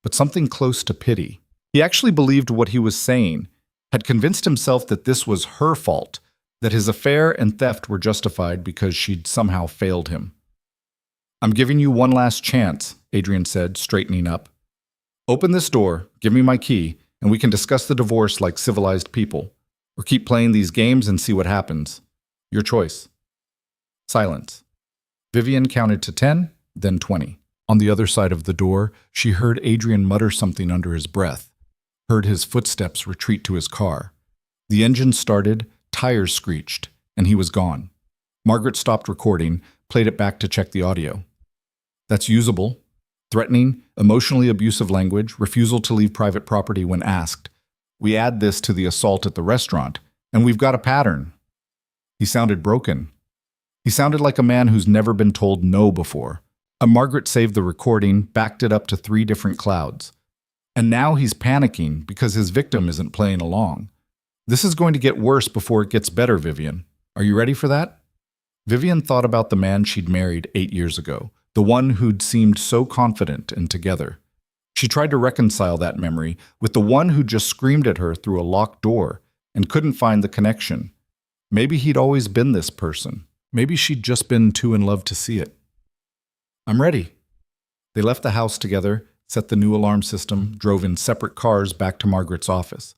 But something close to pity. He actually believed what he was saying, had convinced himself that this was her fault, that his affair and theft were justified because she'd somehow failed him. I'm giving you one last chance, Adrian said, straightening up. Open this door, give me my key, and we can discuss the divorce like civilized people, or keep playing these games and see what happens. Your choice. Silence. Vivian counted to 10, then 20. On the other side of the door, she heard Adrian mutter something under his breath, heard his footsteps retreat to his car. The engine started, tires screeched, and he was gone. Margaret stopped recording, played it back to check the audio. That's usable. Threatening, emotionally abusive language, refusal to leave private property when asked. We add this to the assault at the restaurant, and we've got a pattern. He sounded broken. He sounded like a man who's never been told no before. Margaret saved the recording, backed it up to 3 different clouds. And now he's panicking because his victim isn't playing along. This is going to get worse before it gets better, Vivian. Are you ready for that? Vivian thought about the man she'd married 8 years ago, the one who'd seemed so confident and together. She tried to reconcile that memory with the one who just screamed at her through a locked door and couldn't find the connection. Maybe he'd always been this person. Maybe she'd just been too in love to see it. I'm ready. They left the house together, set the new alarm system, drove in separate cars back to Margaret's office.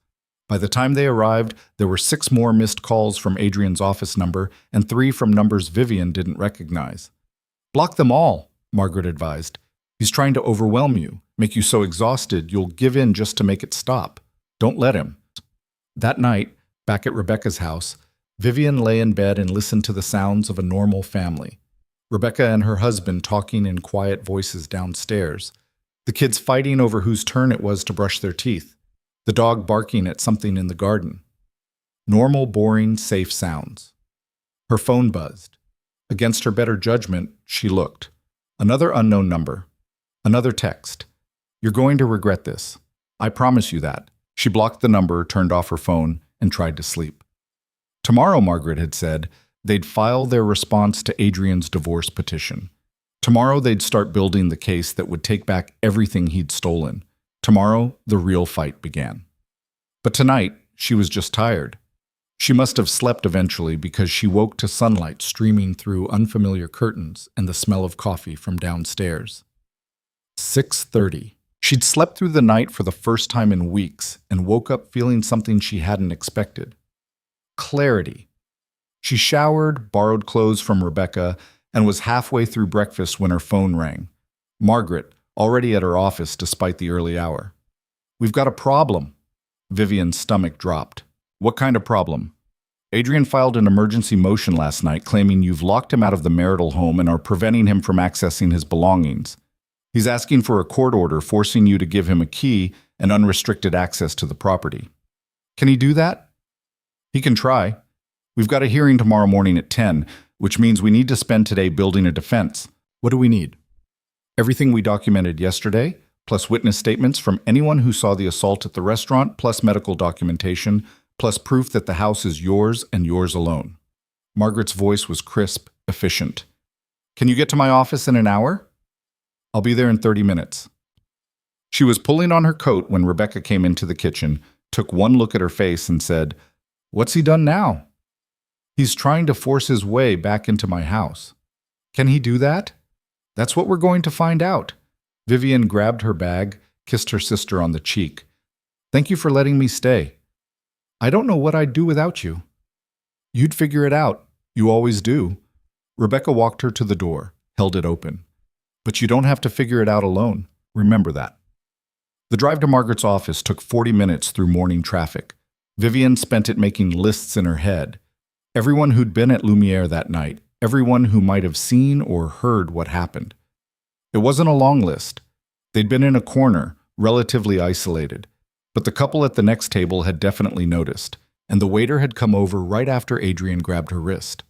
By the time they arrived, there were 6 more missed calls from Adrian's office number and 3 from numbers Vivian didn't recognize. Block them all, Margaret advised. He's trying to overwhelm you, make you so exhausted you'll give in just to make it stop. Don't let him. That night, back at Rebecca's house, Vivian lay in bed and listened to the sounds of a normal family. Rebecca and her husband talking in quiet voices downstairs. The kids fighting over whose turn it was to brush their teeth. The dog barking at something in the garden. Normal, boring, safe sounds. Her phone buzzed. Against her better judgment, she looked. Another unknown number. Another text. You're going to regret this. I promise you that. She blocked the number, turned off her phone, and tried to sleep. Tomorrow, Margaret had said, they'd file their response to Adrian's divorce petition. Tomorrow they'd start building the case that would take back everything he'd stolen. Tomorrow, the real fight began. But tonight, she was just tired. She must have slept eventually because she woke to sunlight streaming through unfamiliar curtains and the smell of coffee from downstairs. 6:30. She'd slept through the night for the first time in weeks and woke up feeling something she hadn't expected. Clarity. She showered, borrowed clothes from Rebecca, and was halfway through breakfast when her phone rang. Margaret, already at her office despite the early hour. We've got a problem. Vivian's stomach dropped. What kind of problem? Adrian filed an emergency motion last night claiming you've locked him out of the marital home and are preventing him from accessing his belongings. He's asking for a court order forcing you to give him a key and unrestricted access to the property. Can he do that? He can try. We've got a hearing tomorrow morning at 10, which means we need to spend today building a defense. What do we need? Everything we documented yesterday, plus witness statements from anyone who saw the assault at the restaurant, plus medical documentation, plus proof that the house is yours and yours alone. Margaret's voice was crisp, efficient. Can you get to my office in an hour? I'll be there in 30 minutes. She was pulling on her coat when Rebecca came into the kitchen, took one look at her face and said, What's he done now? He's trying to force his way back into my house. Can he do that? That's what we're going to find out. Vivian grabbed her bag, kissed her sister on the cheek. Thank you for letting me stay. I don't know what I'd do without you. You'd figure it out. You always do. Rebecca walked her to the door, held it open. But you don't have to figure it out alone. Remember that. The drive to Margaret's office took 40 minutes through morning traffic. Vivian spent it making lists in her head. Everyone who'd been at Lumiere that night, everyone who might have seen or heard what happened. It wasn't a long list. They'd been in a corner, relatively isolated. But the couple at the next table had definitely noticed, and the waiter had come over right after Adrian grabbed her wrist.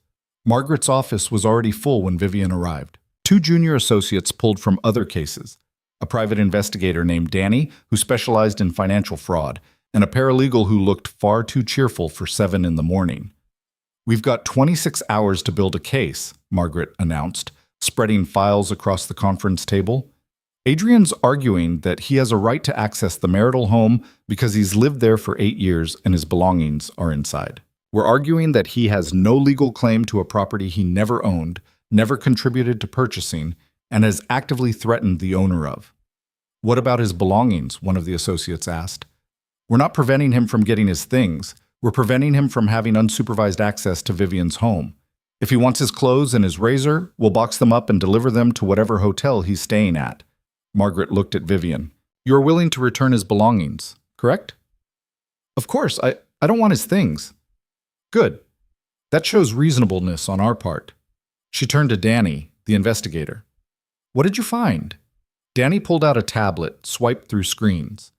Margaret's office was already full when Vivian arrived. 2 junior associates pulled from other cases, a private investigator named Danny, who specialized in financial fraud, and a paralegal who looked far too cheerful for 7 in the morning. We've got 26 hours to build a case, Margaret announced, spreading files across the conference table. Adrian's arguing that he has a right to access the marital home because he's lived there for 8 years and his belongings are inside. We're arguing that he has no legal claim to a property he never owned, never contributed to purchasing, and has actively threatened the owner of. What about his belongings? One of the associates asked. We're not preventing him from getting his things. We're preventing him from having unsupervised access to Vivian's home. If he wants his clothes and his razor, we'll box them up and deliver them to whatever hotel he's staying at. Margaret looked at Vivian. You're willing to return his belongings, correct? Of course, I don't want his things. Good. That shows reasonableness on our part. She turned to Danny, the investigator. What did you find? Danny pulled out a tablet, swiped through screens.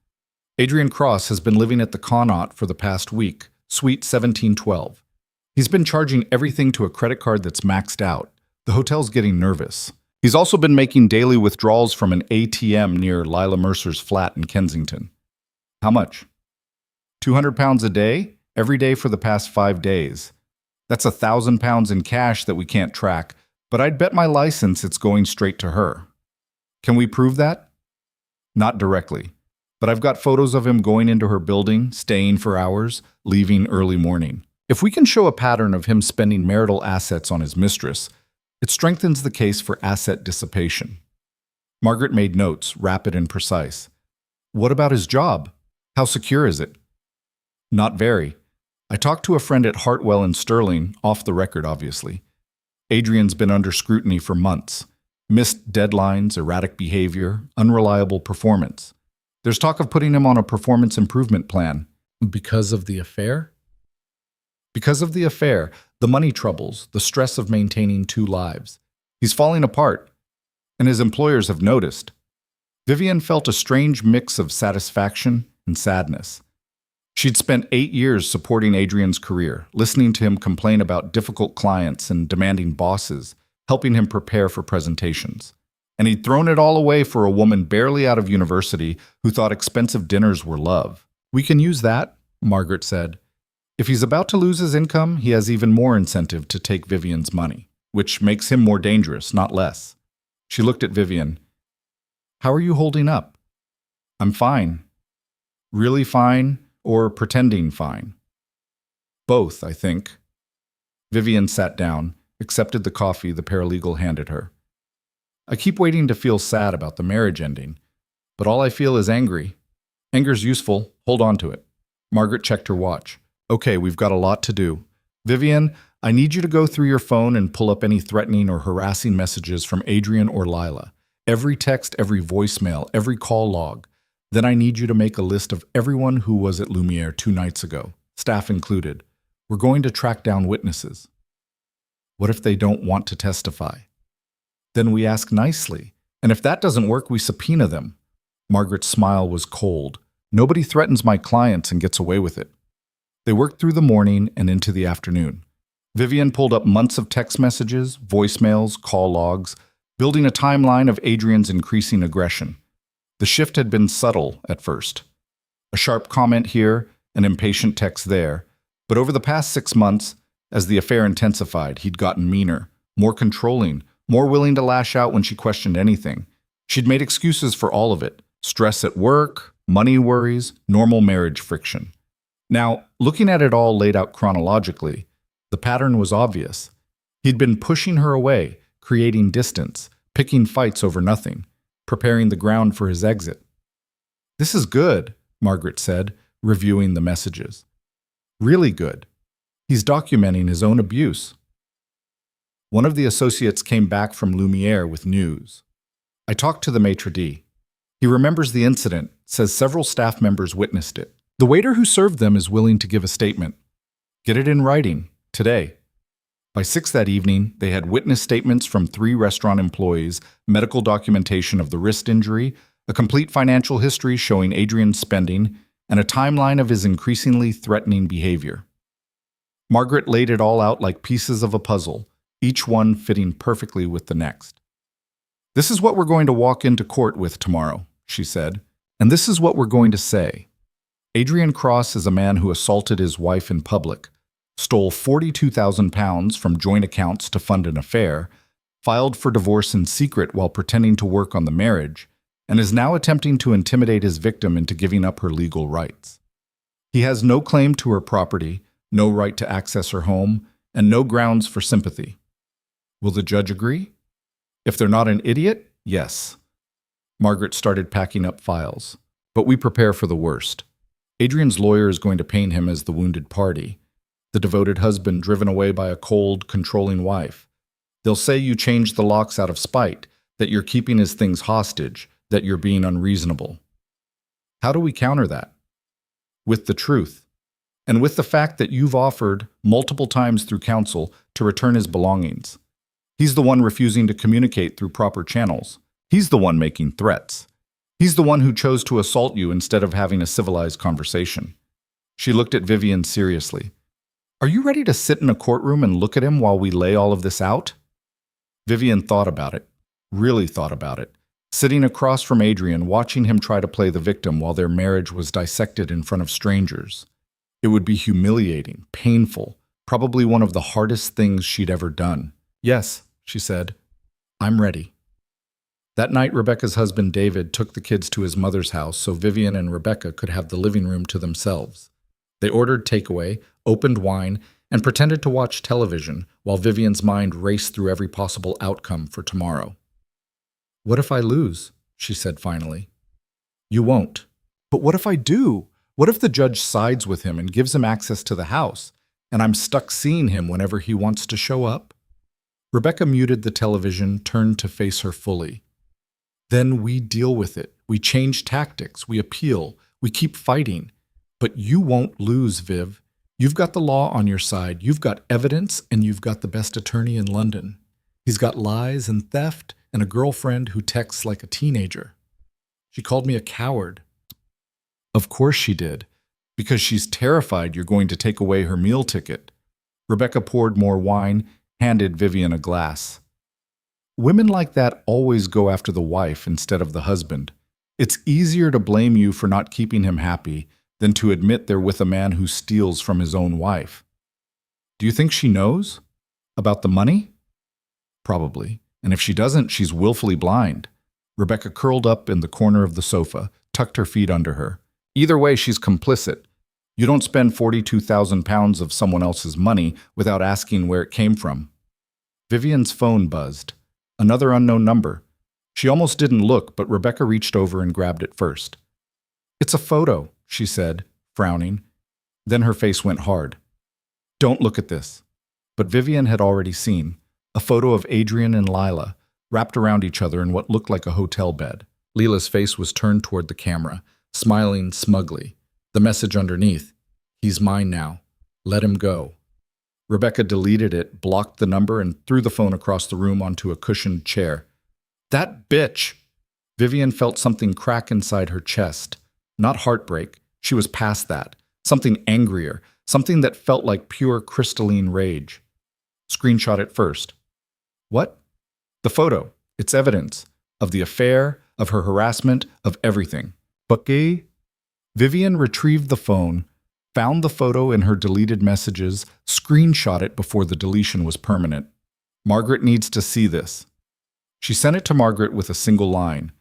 Adrian Cross has been living at the Connaught for the past week, Suite 1712. He's been charging everything to a credit card that's maxed out. The hotel's getting nervous. He's also been making daily withdrawals from an ATM near Lila Mercer's flat in Kensington. How much? £200 a day? Every day for the past 5 days. That's £1,000 in cash that we can't track, but I'd bet my license it's going straight to her. Can we prove that? Not directly, but I've got photos of him going into her building, staying for hours, leaving early morning. If we can show a pattern of him spending marital assets on his mistress, it strengthens the case for asset dissipation. Margaret made notes, rapid and precise. What about his job? How secure is it? Not very. I talked to a friend at Hartwell in Sterling, off the record obviously. Adrian's been under scrutiny for months. Missed deadlines, erratic behavior, unreliable performance. There's talk of putting him on a performance improvement plan. Because of the affair? Because of the affair, the money troubles, the stress of maintaining 2 lives. He's falling apart, and his employers have noticed. Vivian felt a strange mix of satisfaction and sadness. She'd spent 8 years supporting Adrian's career, listening to him complain about difficult clients and demanding bosses, helping him prepare for presentations. And he'd thrown it all away for a woman barely out of university who thought expensive dinners were love. We can use that, Margaret said. If he's about to lose his income, he has even more incentive to take Vivian's money, which makes him more dangerous, not less. She looked at Vivian. How are you holding up? I'm fine. Really fine, or pretending fine? Both, I think. Vivian sat down, accepted the coffee the paralegal handed her. I keep waiting to feel sad about the marriage ending, but all I feel is angry. Anger's useful, hold on to it. Margaret checked her watch. Okay, we've got a lot to do. Vivian, I need you to go through your phone and pull up any threatening or harassing messages from Adrian or Lila. Every text, every voicemail, every call log. Then I need you to make a list of everyone who was at Lumiere 2 nights ago, staff included. We're going to track down witnesses. What if they don't want to testify? Then we ask nicely, and if that doesn't work, we subpoena them. Margaret's smile was cold. Nobody threatens my clients and gets away with it. They worked through the morning and into the afternoon. Vivian pulled up months of text messages, voicemails, call logs, building a timeline of Adrian's increasing aggression. The shift had been subtle at first. A sharp comment here, an impatient text there. But over the past 6 months, as the affair intensified, he'd gotten meaner, more controlling, more willing to lash out when she questioned anything. She'd made excuses for all of it. Stress at work, money worries, normal marriage friction. Now, looking at it all laid out chronologically, the pattern was obvious. He'd been pushing her away, creating distance, picking fights over nothing, preparing the ground for his exit. This is good, Margaret said, reviewing the messages. Really good. He's documenting his own abuse. One of the associates came back from Lumiere with news. I talked to the maitre d'. He remembers the incident, says several staff members witnessed it. The waiter who served them is willing to give a statement. Get it in writing, today. By 6 that evening, they had witness statements from 3 restaurant employees, medical documentation of the wrist injury, a complete financial history showing Adrian's spending, and a timeline of his increasingly threatening behavior. Margaret laid it all out like pieces of a puzzle, each one fitting perfectly with the next. This is what we're going to walk into court with tomorrow, she said, and this is what we're going to say. Adrian Cross is a man who assaulted his wife in public, stole £42,000 from joint accounts to fund an affair, filed for divorce in secret while pretending to work on the marriage, and is now attempting to intimidate his victim into giving up her legal rights. He has no claim to her property, no right to access her home, and no grounds for sympathy. Will the judge agree? If they're not an idiot, yes. Margaret started packing up files, but we prepare for the worst. Adrian's lawyer is going to paint him as the wounded party, the devoted husband driven away by a cold, controlling wife. They'll say you changed the locks out of spite, that you're keeping his things hostage, that you're being unreasonable. How do we counter that? With the truth, and with the fact that you've offered, multiple times through counsel, to return his belongings. He's the one refusing to communicate through proper channels. He's the one making threats. He's the one who chose to assault you instead of having a civilized conversation. She looked at Vivian seriously. Are you ready to sit in a courtroom and look at him while we lay all of this out? Vivian thought about it. really thought about it, sitting across from Adrian, watching him try to play the victim while their marriage was dissected in front of strangers. It would be humiliating, painful, probably one of the hardest things she'd ever done. "Yes," she said, "I'm ready." That night, Rebecca's husband David took the kids to his mother's house so Vivian and Rebecca could have the living room to themselves. They ordered takeaway, opened wine, and pretended to watch television while Vivian's mind raced through every possible outcome for tomorrow. "What if I lose?" she said finally. "You won't." "But what if I do? What if the judge sides with him and gives him access to the house, and I'm stuck seeing him whenever he wants to show up?" Rebecca muted the television, turned to face her fully. "Then we deal with it. We change tactics. We appeal. We keep fighting. But you won't lose, Viv. You've got the law on your side. You've got evidence, and you've got the best attorney in London. He's got lies and theft and a girlfriend who texts like a teenager. She called me a coward." "Of course she did, because she's terrified you're going to take away her meal ticket." Rebecca poured more wine, handed Vivian a glass. "Women like that always go after the wife instead of the husband. It's easier to blame you for not keeping him happy than to admit they're with a man who steals from his own wife." "Do you think she knows? About the money?" "Probably. And if she doesn't, she's willfully blind." Rebecca curled up in the corner of the sofa, tucked her feet under her. "Either way, she's complicit. You don't spend £42,000 of someone else's money without asking where it came from." Vivian's phone buzzed. Another unknown number. She almost didn't look, but Rebecca reached over and grabbed it first. "It's a photo," she said, frowning. Then her face went hard. "Don't look at this." But Vivian had already seen a photo of Adrian and Lila, wrapped around each other in what looked like a hotel bed. Lila's face was turned toward the camera, smiling smugly. The message underneath, "He's mine now. Let him go." Rebecca deleted it, blocked the number, and threw the phone across the room onto a cushioned chair. "That bitch!" Vivian felt something crack inside her chest. Not heartbreak. She was past that. Something angrier. Something that felt like pure crystalline rage. "Screenshot it first." "What?" "The photo. It's evidence. Of the affair, of her harassment, of everything." "Bucky?" Vivian retrieved the phone, found the photo in her deleted messages, screenshot it before the deletion was permanent. "Margaret needs to see this." She sent it to Margaret with a single line.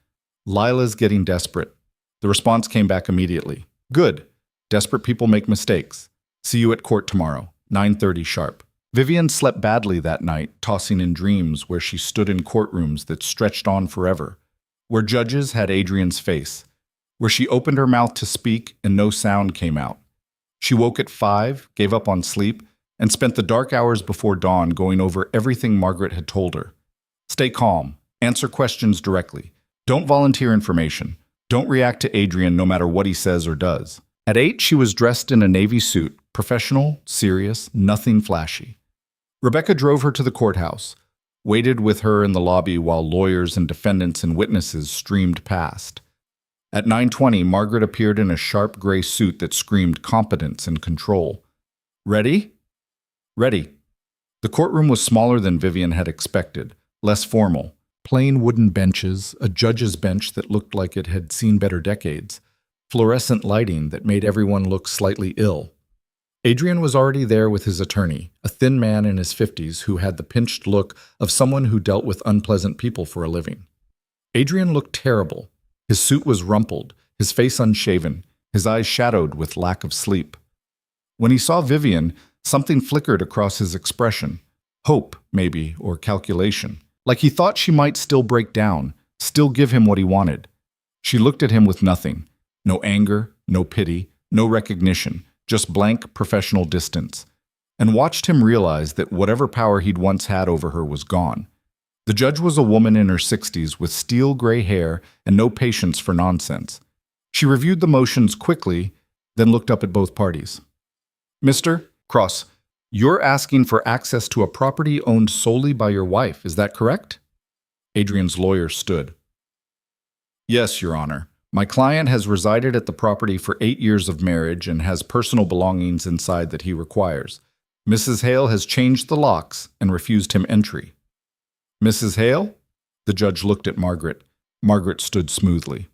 "Lila's getting desperate." The response came back immediately. "Good. Desperate people make mistakes. See you at court tomorrow, 9:30 sharp." Vivian slept badly that night, tossing in dreams where she stood in courtrooms that stretched on forever, where judges had Adrian's face, where she opened her mouth to speak and no sound came out. She woke at 5, gave up on sleep, and spent the dark hours before dawn going over everything Margaret had told her. Stay calm. Answer questions directly. Don't volunteer information. Don't react to Adrian no matter what he says or does. At 8, she was dressed in a navy suit, professional, serious, nothing flashy. Rebecca drove her to the courthouse, waited with her in the lobby while lawyers and defendants and witnesses streamed past. At 9:20, Margaret appeared in a sharp gray suit that screamed competence and control. "Ready?" "Ready." The courtroom was smaller than Vivian had expected, less formal. Plain wooden benches, a judge's bench that looked like it had seen better decades, fluorescent lighting that made everyone look slightly ill. Adrian was already there with his attorney, a thin man in his 50s who had the pinched look of someone who dealt with unpleasant people for a living. Adrian looked terrible. His suit was rumpled, his face unshaven, his eyes shadowed with lack of sleep. When he saw Vivian, something flickered across his expression. Hope, maybe, or calculation. Like he thought she might still break down, still give him what he wanted. She looked at him with nothing. No anger, no pity, no recognition, just blank professional distance, and watched him realize that whatever power he'd once had over her was gone. The judge was a woman in her 60s with steel gray hair and no patience for nonsense. She reviewed the motions quickly, then looked up at both parties. "Mr. Cross, you're asking for access to a property owned solely by your wife, is that correct?" Adrian's lawyer stood. "Yes, Your Honor. My client has resided at the property for 8 years of marriage and has personal belongings inside that he requires. Mrs. Hale has changed the locks and refused him entry." "Mrs. Hale?" The judge looked at Margaret. Margaret stood smoothly.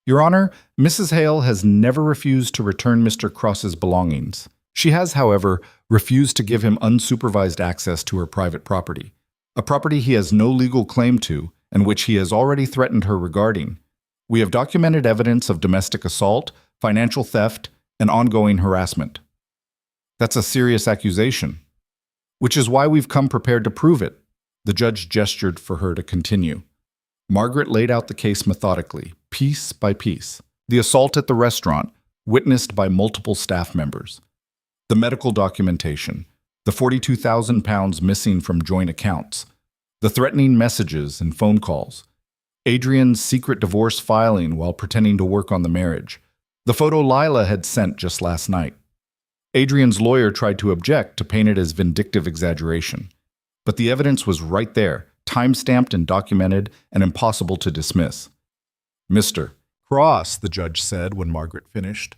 Your Honor, Mrs. Hale has never refused to return Mr. Cross's belongings. She has, however, refused to give him unsupervised access to her private property, a property he has no legal claim to and which he has already threatened her regarding. We have documented evidence of domestic assault, financial theft, and ongoing harassment. That's a serious accusation, which is why we've come prepared to prove it. The judge gestured for her to continue. Margaret laid out the case methodically, piece by piece. The assault at the restaurant, witnessed by multiple staff members. The medical documentation. The £42,000 missing from joint accounts. The threatening messages and phone calls. Adrian's secret divorce filing while pretending to work on the marriage. The photo Lila had sent just last night. Adrian's lawyer tried to object to paint it as vindictive exaggeration. But the evidence was right there, time-stamped and documented, and impossible to dismiss. Mr. Cross, the judge said when Margaret finished,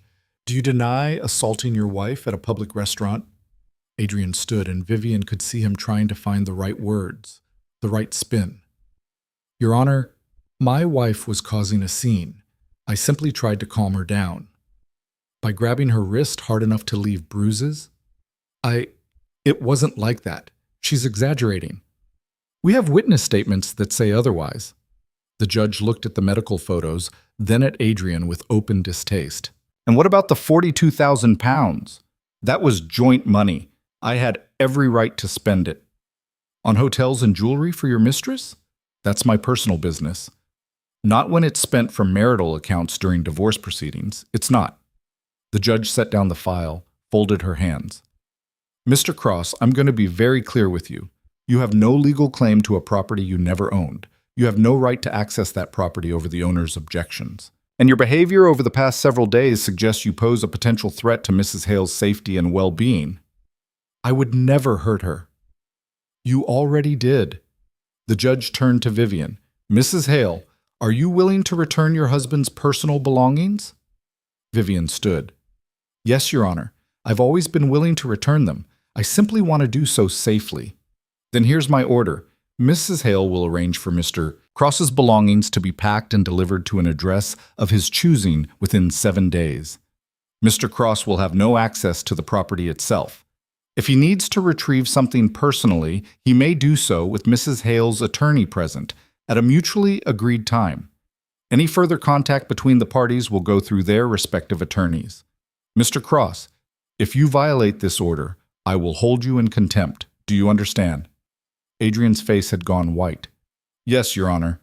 do you deny assaulting your wife at a public restaurant? Adrian stood, and Vivian could see him trying to find the right words, the right spin. Your Honor, my wife was causing a scene. I simply tried to calm her down. By grabbing her wrist hard enough to leave bruises? It wasn't like that. She's exaggerating. We have witness statements that say otherwise. The judge looked at the medical photos, then at Adrian with open distaste. And what about the £42,000? That was joint money. I had every right to spend it. On hotels and jewelry for your mistress? That's my personal business. Not when it's spent from marital accounts during divorce proceedings. It's not. The judge set down the file, folded her hands. Mr. Cross, I'm going to be very clear with you. You have no legal claim to a property you never owned. You have no right to access that property over the owner's objections. And your behavior over the past several days suggests you pose a potential threat to Mrs. Hale's safety and well-being. I would never hurt her. You already did. The judge turned to Vivian. Mrs. Hale, are you willing to return your husband's personal belongings? Vivian stood. Yes, Your Honor. I've always been willing to return them. I simply want to do so safely. Then here's my order. Mrs. Hale will arrange for Mr. Cross's belongings to be packed and delivered to an address of his choosing within 7 days. Mr. Cross will have no access to the property itself. If he needs to retrieve something personally, he may do so with Mrs. Hale's attorney present at a mutually agreed time. Any further contact between the parties will go through their respective attorneys. Mr. Cross, if you violate this order, I will hold you in contempt. Do you understand? Adrian's face had gone white. Yes, Your Honor.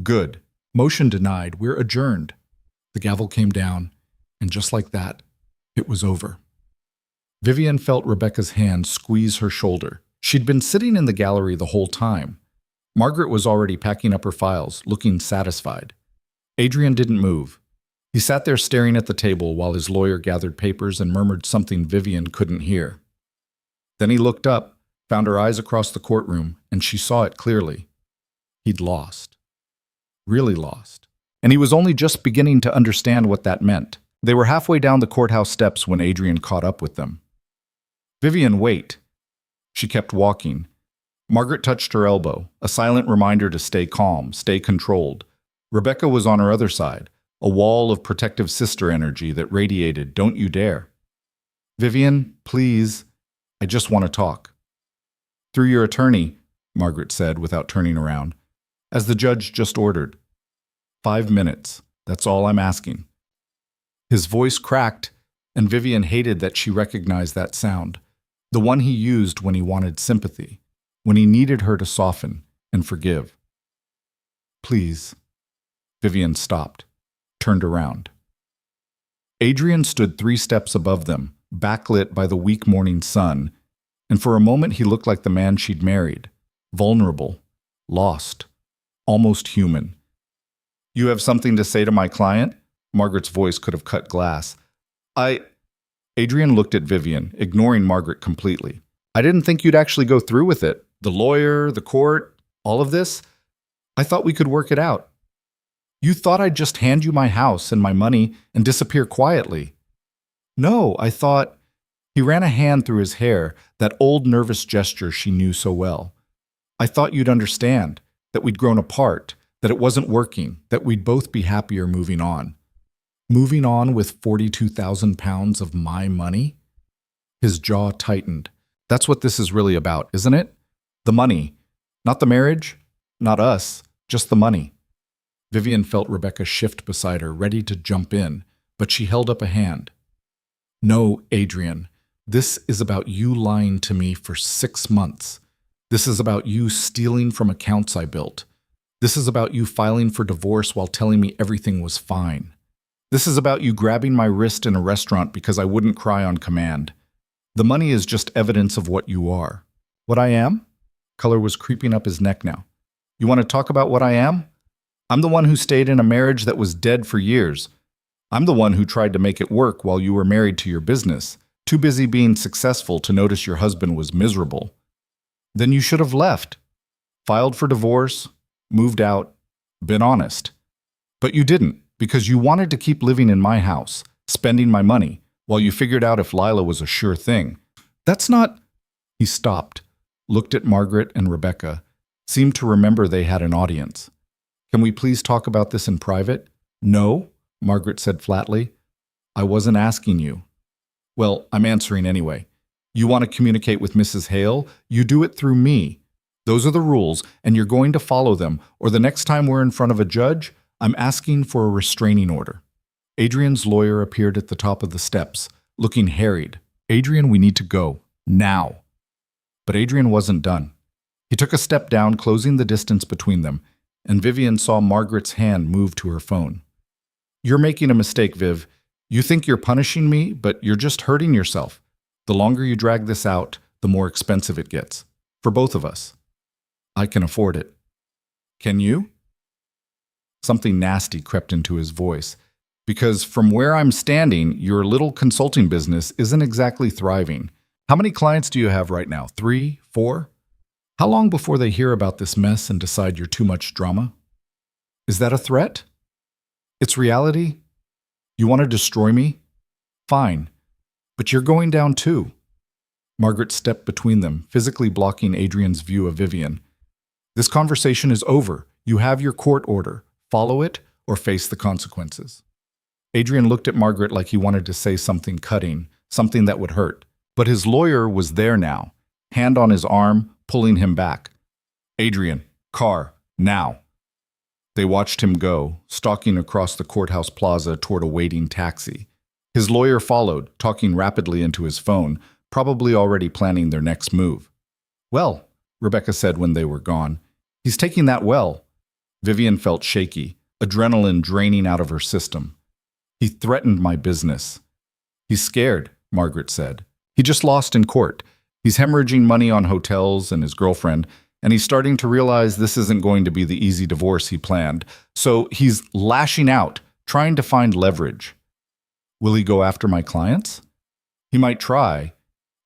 Good. Motion denied. We're adjourned. The gavel came down, and just like that, it was over. Vivian felt Rebecca's hand squeeze her shoulder. She'd been sitting in the gallery the whole time. Margaret was already packing up her files, looking satisfied. Adrian didn't move. He sat there staring at the table while his lawyer gathered papers and murmured something Vivian couldn't hear. Then he looked up, found her eyes across the courtroom, and she saw it clearly. He'd lost. Really lost. And he was only just beginning to understand what that meant. They were halfway down the courthouse steps when Adrian caught up with them. Vivian, wait. She kept walking. Margaret touched her elbow, a silent reminder to stay calm, stay controlled. Rebecca was on her other side, a wall of protective sister energy that radiated, don't you dare. Vivian, please, I just want to talk. Through your attorney, Margaret said without turning around, as the judge just ordered. 5 minutes, that's all I'm asking. His voice cracked, and Vivian hated that she recognized that sound, the one he used when he wanted sympathy, when he needed her to soften and forgive. Please. Vivian stopped, turned around. Adrian stood 3 steps above them, backlit by the weak morning sun, and for a moment he looked like the man she'd married, vulnerable, lost, almost human. You have something to say to my client? Margaret's voice could have cut glass. Adrian looked at Vivian, ignoring Margaret completely. I didn't think you'd actually go through with it. The lawyer, the court, all of this. I thought we could work it out. You thought I'd just hand you my house and my money and disappear quietly. No, I thought... He ran a hand through his hair, that old nervous gesture she knew so well. I thought you'd understand, that we'd grown apart, that it wasn't working, that we'd both be happier moving on. Moving on with 42,000 pounds of my money? His jaw tightened. That's what this is really about, isn't it? The money. Not the marriage, not us, just the money. Vivian felt Rebecca shift beside her, ready to jump in, but she held up a hand. No, Adrian, this is about you lying to me for 6 months. This is about you stealing from accounts I built. This is about you filing for divorce while telling me everything was fine. This is about you grabbing my wrist in a restaurant because I wouldn't cry on command. The money is just evidence of what you are. What I am? Color was creeping up his neck now. You want to talk about what I am? I'm the one who stayed in a marriage that was dead for years. I'm the one who tried to make it work while you were married to your business, too busy being successful to notice your husband was miserable. Then you should have left, filed for divorce, moved out, been honest. But you didn't, because you wanted to keep living in my house, spending my money, while you figured out if Lila was a sure thing. That's not... He stopped, looked at Margaret and Rebecca, seemed to remember they had an audience. Can we please talk about this in private? No, Margaret said flatly. I wasn't asking you. Well, I'm answering anyway. You want to communicate with Mrs. Hale? You do it through me. Those are the rules, and you're going to follow them, or the next time we're in front of a judge, I'm asking for a restraining order. Adrian's lawyer appeared at the top of the steps, looking harried. Adrian, we need to go. Now. But Adrian wasn't done. He took a step down, closing the distance between them, and Vivian saw Margaret's hand move to her phone. You're making a mistake, Viv. You think you're punishing me, but you're just hurting yourself. The longer you drag this out, the more expensive it gets. For both of us. I can afford it. Can you? Something nasty crept into his voice. Because from where I'm standing, your little consulting business isn't exactly thriving. How many clients do you have right now? 3? 4? How long before they hear about this mess and decide you're too much drama? Is that a threat? It's reality? You want to destroy me? Fine. But you're going down too. Margaret stepped between them, physically blocking Adrian's view of Vivian. This conversation is over. You have your court order. Follow it or face the consequences. Adrian looked at Margaret like he wanted to say something cutting, something that would hurt. But his lawyer was there now, hand on his arm, pulling him back. Adrian, car, now. They watched him go, stalking across the courthouse plaza toward a waiting taxi. His lawyer followed, talking rapidly into his phone, probably already planning their next move. Well, Rebecca said when they were gone, he's taking that well. Vivian felt shaky, adrenaline draining out of her system. He threatened my business. He's scared, Margaret said. He just lost in court. He's hemorrhaging money on hotels and his girlfriend, and he's starting to realize this isn't going to be the easy divorce he planned. So he's lashing out, trying to find leverage. Will he go after my clients? He might try,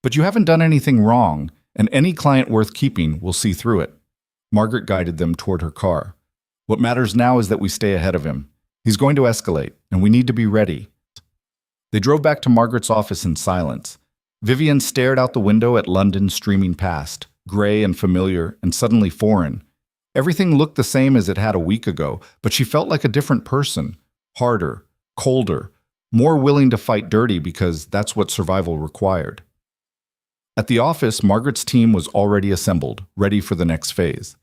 but you haven't done anything wrong, and any client worth keeping will see through it. Margaret guided them toward her car. What matters now is that we stay ahead of him. He's going to escalate, and we need to be ready. They drove back to Margaret's office in silence. Vivian stared out the window at London streaming past, gray and familiar and suddenly foreign. Everything looked the same as it had a week ago, but she felt like a different person, harder, colder, more willing to fight dirty because that's what survival required. At the office, Margaret's team was already assembled, ready for the next phase.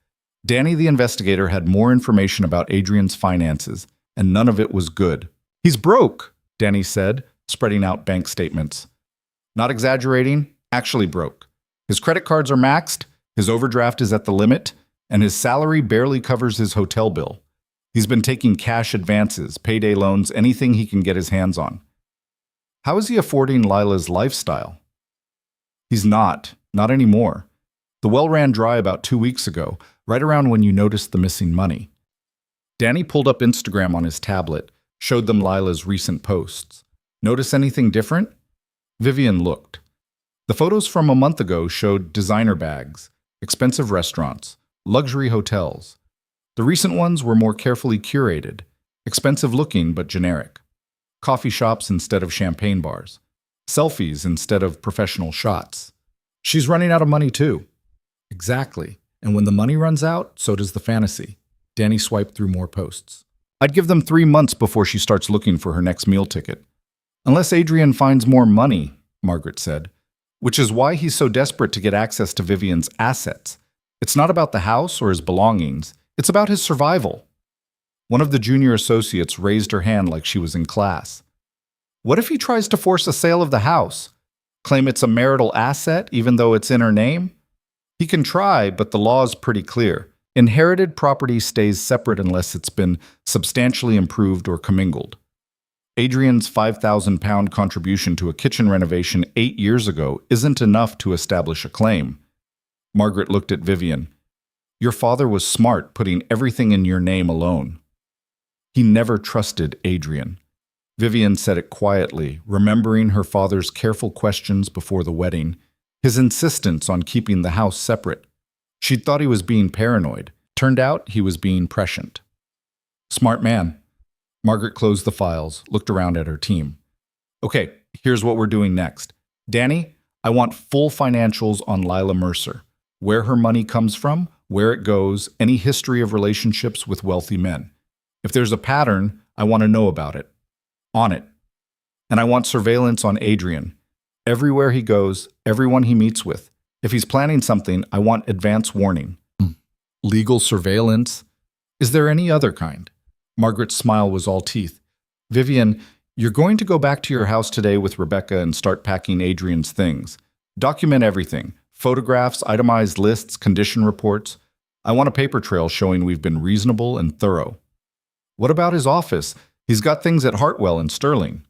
Danny the investigator had more information about Adrian's finances, and none of it was good. He's broke, Danny said, spreading out bank statements. Not exaggerating, actually broke. His credit cards are maxed, his overdraft is at the limit, and his salary barely covers his hotel bill. He's been taking cash advances, payday loans, anything he can get his hands on. How is he affording Lila's lifestyle? He's not anymore. The well ran dry about 2 weeks ago, right around when you noticed the missing money. Danny pulled up Instagram on his tablet, showed them Lila's recent posts. Notice anything different? Vivian looked. The photos from a month ago showed designer bags, expensive restaurants, luxury hotels. The recent ones were more carefully curated, expensive looking but generic. Coffee shops instead of champagne bars. Selfies instead of professional shots. She's running out of money too. Exactly. And when the money runs out, so does the fantasy. Danny swiped through more posts. I'd give them 3 months before she starts looking for her next meal ticket. Unless Adrian finds more money, Margaret said, which is why he's so desperate to get access to Vivian's assets. It's not about the house or his belongings. It's about his survival. One of the junior associates raised her hand like she was in class. What if he tries to force a sale of the house? Claim it's a marital asset even though it's in her name? He can try, but the law is pretty clear. Inherited property stays separate unless it's been substantially improved or commingled. Adrian's £5,000 contribution to a kitchen renovation 8 years ago isn't enough to establish a claim. Margaret looked at Vivian. Your father was smart putting everything in your name alone. He never trusted Adrian. Vivian said it quietly, remembering her father's careful questions before the wedding, his insistence on keeping the house separate. She'd thought he was being paranoid. Turned out he was being prescient. Smart man. Margaret closed the files, looked around at her team. Okay, here's what we're doing next. Danny, I want full financials on Lila Mercer. Where her money comes from, where it goes, any history of relationships with wealthy men. If there's a pattern, I want to know about it. On it. And I want surveillance on Adrian. Everywhere he goes, everyone he meets with. If he's planning something, I want advance warning. Legal surveillance? Is there any other kind? Margaret's smile was all teeth. Vivian, you're going to go back to your house today with Rebecca and start packing Adrian's things. Document everything. Photographs, itemized lists, condition reports. I want a paper trail showing we've been reasonable and thorough. What about his office? He's got things at Hartwell and Sterling.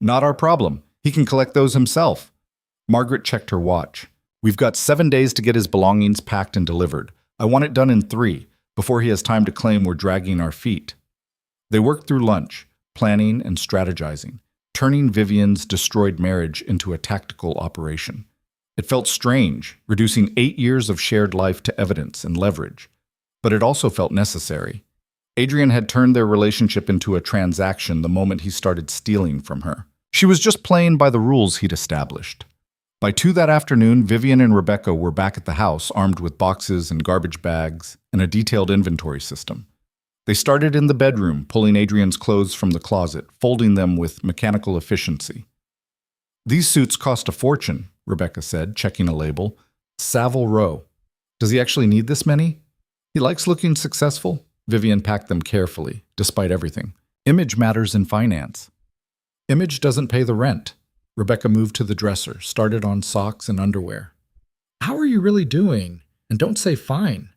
Not our problem. He can collect those himself. Margaret checked her watch. We've got 7 days to get his belongings packed and delivered. I want it done in 3, before he has time to claim we're dragging our feet. They worked through lunch, planning and strategizing, turning Vivian's destroyed marriage into a tactical operation. It felt strange, reducing 8 years of shared life to evidence and leverage. But it also felt necessary. Adrian had turned their relationship into a transaction the moment he started stealing from her. She was just playing by the rules he'd established. By 2 that afternoon, Vivian and Rebecca were back at the house, armed with boxes and garbage bags and a detailed inventory system. They started in the bedroom, pulling Adrian's clothes from the closet, folding them with mechanical efficiency. These suits cost a fortune, Rebecca said, checking a label. Savile Row. Does he actually need this many? He likes looking successful. Vivian packed them carefully, despite everything. Image matters in finance. Image doesn't pay the rent. Rebecca moved to the dresser, started on socks and underwear. How are you really doing? And don't say fine.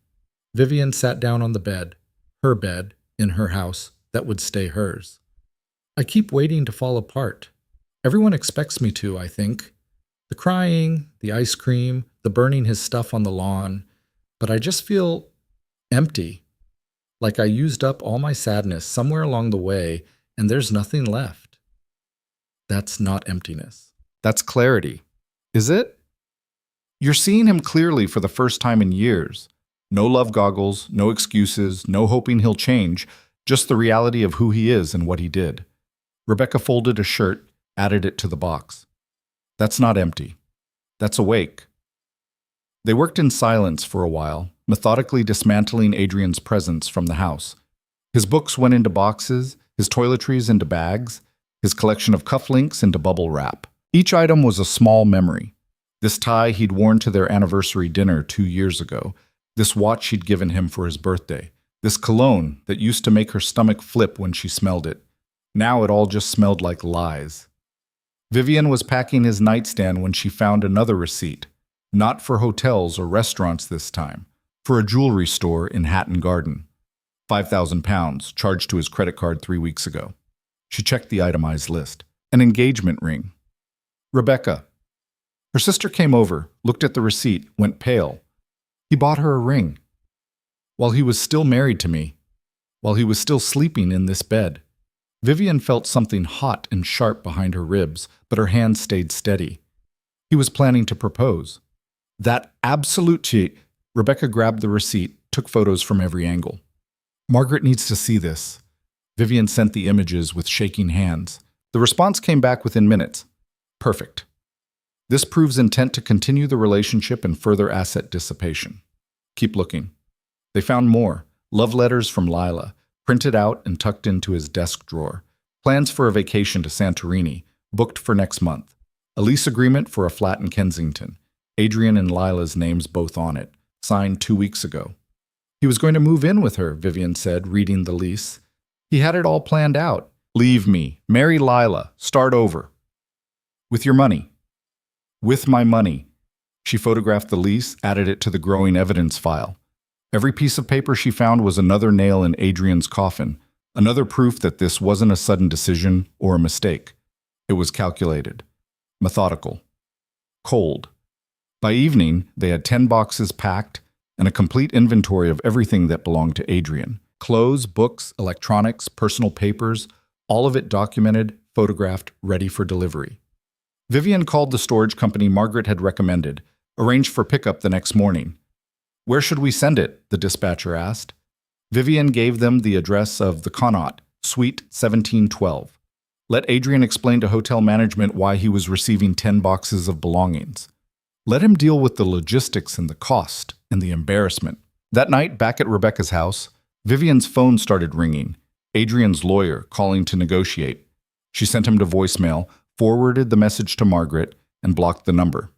Vivian sat down on the bed, her bed, in her house, that would stay hers. I keep waiting to fall apart. Everyone expects me to, I think. The crying, the ice cream, the burning his stuff on the lawn. But I just feel empty. Like I used up all my sadness somewhere along the way, and there's nothing left. That's not emptiness. That's clarity. Is it? You're seeing him clearly for the first time in years. No love goggles, no excuses, no hoping he'll change, just the reality of who he is and what he did. Rebecca folded a shirt, added it to the box. That's not empty. That's awake. They worked in silence for a while, methodically dismantling Adrian's presence from the house. His books went into boxes, his toiletries into bags, his collection of cufflinks into bubble wrap. Each item was a small memory. This tie he'd worn to their anniversary dinner 2 years ago, this watch she'd given him for his birthday, this cologne that used to make her stomach flip when she smelled it. Now it all just smelled like lies. Vivian was packing his nightstand when she found another receipt, not for hotels or restaurants this time, for a jewelry store in Hatton Garden. £5,000 charged to his credit card 3 weeks ago. She checked the itemized list. An engagement ring. Rebecca. Her sister came over, looked at the receipt, went pale. He bought her a ring. While he was still married to me. While he was still sleeping in this bed. Vivian felt something hot and sharp behind her ribs, but her hand stayed steady. He was planning to propose. That absolute cheat. Rebecca grabbed the receipt, took photos from every angle. Margaret needs to see this. Vivian sent the images with shaking hands. The response came back within minutes. Perfect. This proves intent to continue the relationship and further asset dissipation. Keep looking. They found more. Love letters from Lila, printed out and tucked into his desk drawer. Plans for a vacation to Santorini, booked for next month. A lease agreement for a flat in Kensington. Adrian and Lila's names both on it, signed 2 weeks ago. He was going to move in with her, Vivian said, reading the lease. He had it all planned out. Leave me. Marry Lila. Start over. With your money. With my money. She photographed the lease, added it to the growing evidence file. Every piece of paper she found was another nail in Adrian's coffin, another proof that this wasn't a sudden decision or a mistake. It was calculated, methodical, cold. By evening, they had 10 boxes packed and a complete inventory of everything that belonged to Adrian. Clothes, books, electronics, personal papers, all of it documented, photographed, ready for delivery. Vivian called the storage company Margaret had recommended, arranged for pickup the next morning. Where should we send it? The dispatcher asked. Vivian gave them the address of the Connaught, Suite 1712. Let Adrian explain to hotel management why he was receiving 10 boxes of belongings. Let him deal with the logistics and the cost and the embarrassment. That night, back at Rebecca's house, Vivian's phone started ringing. Adrian's lawyer calling to negotiate. She sent him to voicemail, forwarded the message to Margaret, and blocked the number.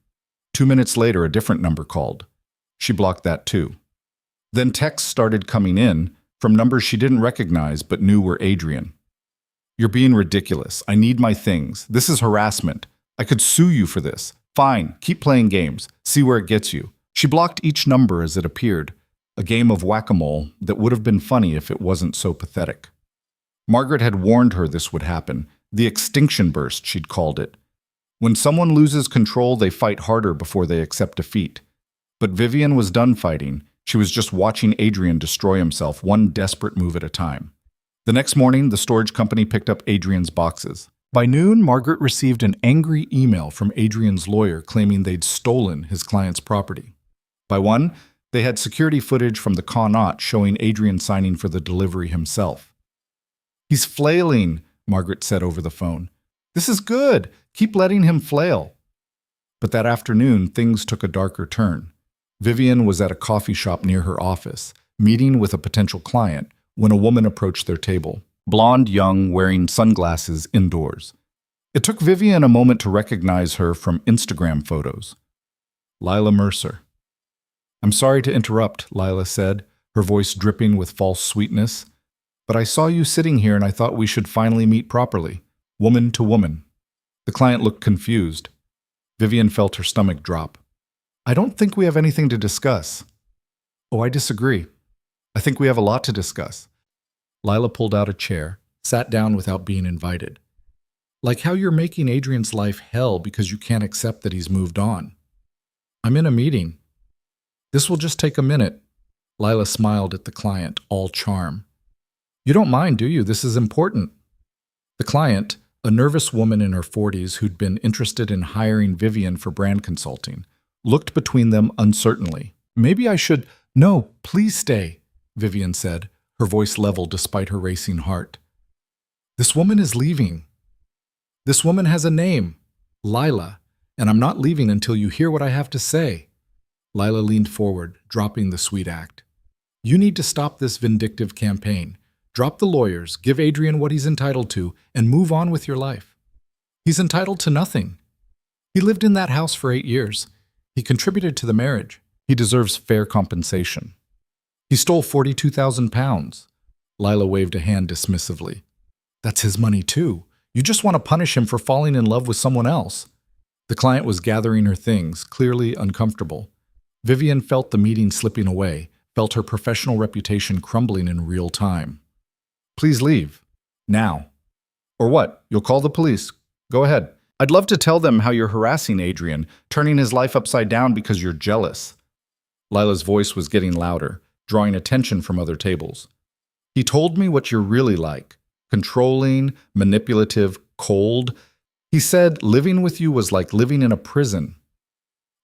2 minutes later, a different number called. She blocked that too. Then texts started coming in from numbers she didn't recognize but knew were Adrian. You're being ridiculous. I need my things. This is harassment. I could sue you for this. Fine, keep playing games. See where it gets you. She blocked each number as it appeared, a game of whack-a-mole that would have been funny if it wasn't so pathetic. Margaret had warned her this would happen. The extinction burst, she'd called it. When someone loses control, they fight harder before they accept defeat. But Vivian was done fighting. She was just watching Adrian destroy himself, one desperate move at a time. The next morning, the storage company picked up Adrian's boxes. By noon, Margaret received an angry email from Adrian's lawyer claiming they'd stolen his client's property. By 1, they had security footage from the Connaught showing Adrian signing for the delivery himself. He's flailing, Margaret said over the phone. This is good. Keep letting him flail. But that afternoon, things took a darker turn. Vivian was at a coffee shop near her office, meeting with a potential client, when a woman approached their table. Blonde, young, wearing sunglasses indoors. It took Vivian a moment to recognize her from Instagram photos. Lila Mercer. I'm sorry to interrupt, Lila said, her voice dripping with false sweetness. But I saw you sitting here and I thought we should finally meet properly, woman to woman. The client looked confused. Vivian felt her stomach drop. I don't think we have anything to discuss. Oh, I disagree. I think we have a lot to discuss. Lila pulled out a chair, sat down without being invited. Like how you're making Adrian's life hell because you can't accept that he's moved on. I'm in a meeting. This will just take a minute. Lila smiled at the client, all charm. You don't mind, do you? This is important. The client, a nervous woman in her 40s who'd been interested in hiring Vivian for brand consulting, looked between them uncertainly. Maybe I should... No, please stay, Vivian said, her voice level despite her racing heart. This woman is leaving. This woman has a name, Lila, and I'm not leaving until you hear what I have to say. Lila leaned forward, dropping the sweet act. You need to stop this vindictive campaign. Drop the lawyers, give Adrian what he's entitled to, and move on with your life. He's entitled to nothing. He lived in that house for 8 years. He contributed to the marriage. He deserves fair compensation. He stole 42,000 pounds. Lila waved a hand dismissively. That's his money too. You just want to punish him for falling in love with someone else. The client was gathering her things, clearly uncomfortable. Vivian felt the meeting slipping away, felt her professional reputation crumbling in real time. Please leave. Now. Or what? You'll call the police. Go ahead. I'd love to tell them how you're harassing Adrian, turning his life upside down because you're jealous. Lila's voice was getting louder, drawing attention from other tables. He told me what you're really like. Controlling, manipulative, cold. He said living with you was like living in a prison.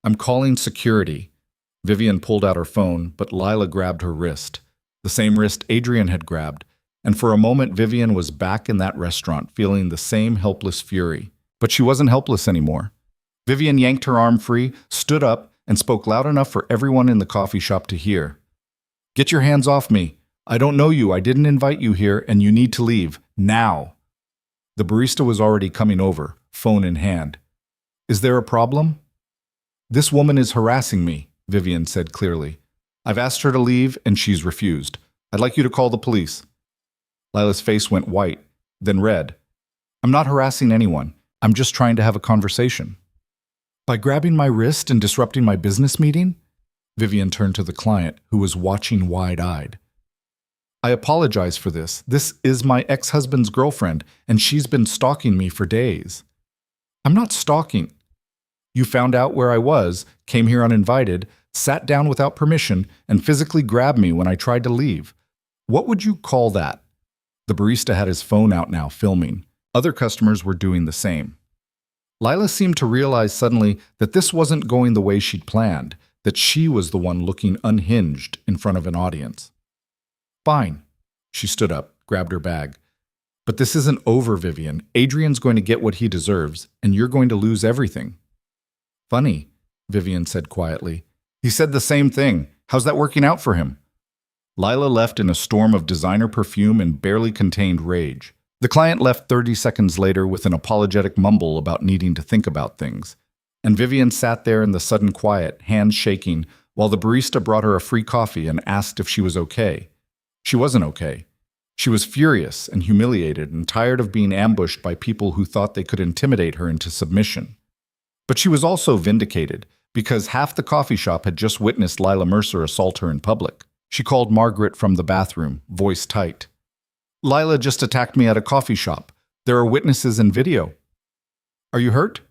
I'm calling security. Vivian pulled out her phone, but Lila grabbed her wrist, the same wrist Adrian had grabbed, and for a moment Vivian was back in that restaurant, feeling the same helpless fury. But she wasn't helpless anymore. Vivian yanked her arm free, stood up, and spoke loud enough for everyone in the coffee shop to hear. "Get your hands off me. I don't know you, I didn't invite you here, and you need to leave. Now." The barista was already coming over, phone in hand. "Is there a problem?" "This woman is harassing me," Vivian said clearly. "I've asked her to leave, and she's refused. I'd like you to call the police." Lila's face went white, then red. "I'm not harassing anyone. I'm just trying to have a conversation." "By grabbing my wrist and disrupting my business meeting?" Vivian turned to the client, who was watching wide-eyed. "I apologize for this. This is my ex-husband's girlfriend, and she's been stalking me for days." "I'm not stalking." "You found out where I was, came here uninvited, sat down without permission, and physically grabbed me when I tried to leave. What would you call that?" The barista had his phone out now, filming. Other customers were doing the same. Lila seemed to realize suddenly that this wasn't going the way she'd planned, that she was the one looking unhinged in front of an audience. "Fine." She stood up, grabbed her bag. "But this isn't over, Vivian. Adrian's going to get what he deserves, and you're going to lose everything." "Funny," Vivian said quietly. "He said the same thing. How's that working out for him?" Lila left in a storm of designer perfume and barely contained rage. The client left 30 seconds later with an apologetic mumble about needing to think about things. And Vivian sat there in the sudden quiet, hands shaking, while the barista brought her a free coffee and asked if she was okay. She wasn't okay. She was furious and humiliated and tired of being ambushed by people who thought they could intimidate her into submission. But she was also vindicated, because half the coffee shop had just witnessed Lila Mercer assault her in public. She called Margaret from the bathroom, voice tight. "Lila just attacked me at a coffee shop. There are witnesses and video." "Are you hurt?"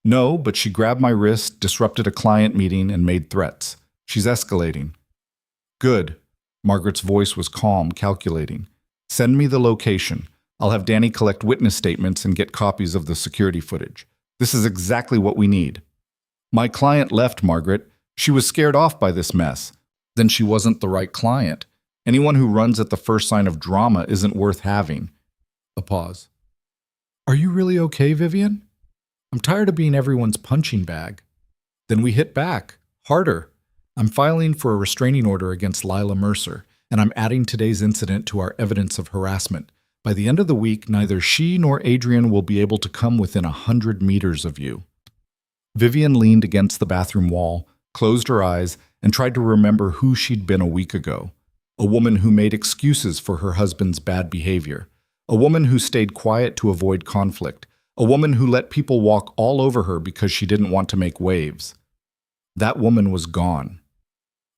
"No, but she grabbed my wrist, disrupted a client meeting, and made threats. She's escalating." "Good." Margaret's voice was calm, calculating. "Send me the location. I'll have Danny collect witness statements and get copies of the security footage. This is exactly what we need." "My client left, Margaret. She was scared off by this mess." "Then she wasn't the right client. Anyone who runs at the first sign of drama isn't worth having." A pause. "Are you really okay, Vivian? I'm tired of being everyone's punching bag." "Then we hit back. Harder. I'm filing for a restraining order against Lila Mercer, and I'm adding today's incident to our evidence of harassment. By the end of the week, neither she nor Adrian will be able to come within 100 meters of you." Vivian leaned against the bathroom wall, closed her eyes, and tried to remember who she'd been a week ago. A woman who made excuses for her husband's bad behavior. A woman who stayed quiet to avoid conflict. A woman who let people walk all over her because she didn't want to make waves. That woman was gone.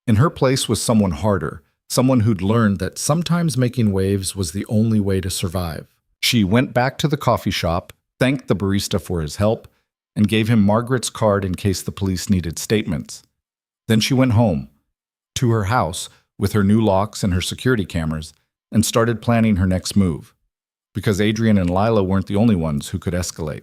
In her place was someone harder, someone who'd learned that sometimes making waves was the only way to survive. She went back to the coffee shop, thanked the barista for his help, and gave him Margaret's card in case the police needed statements. Then she went home, to her house, with her new locks and her security cameras, and started planning her next move, because Adrian and Lila weren't the only ones who could escalate.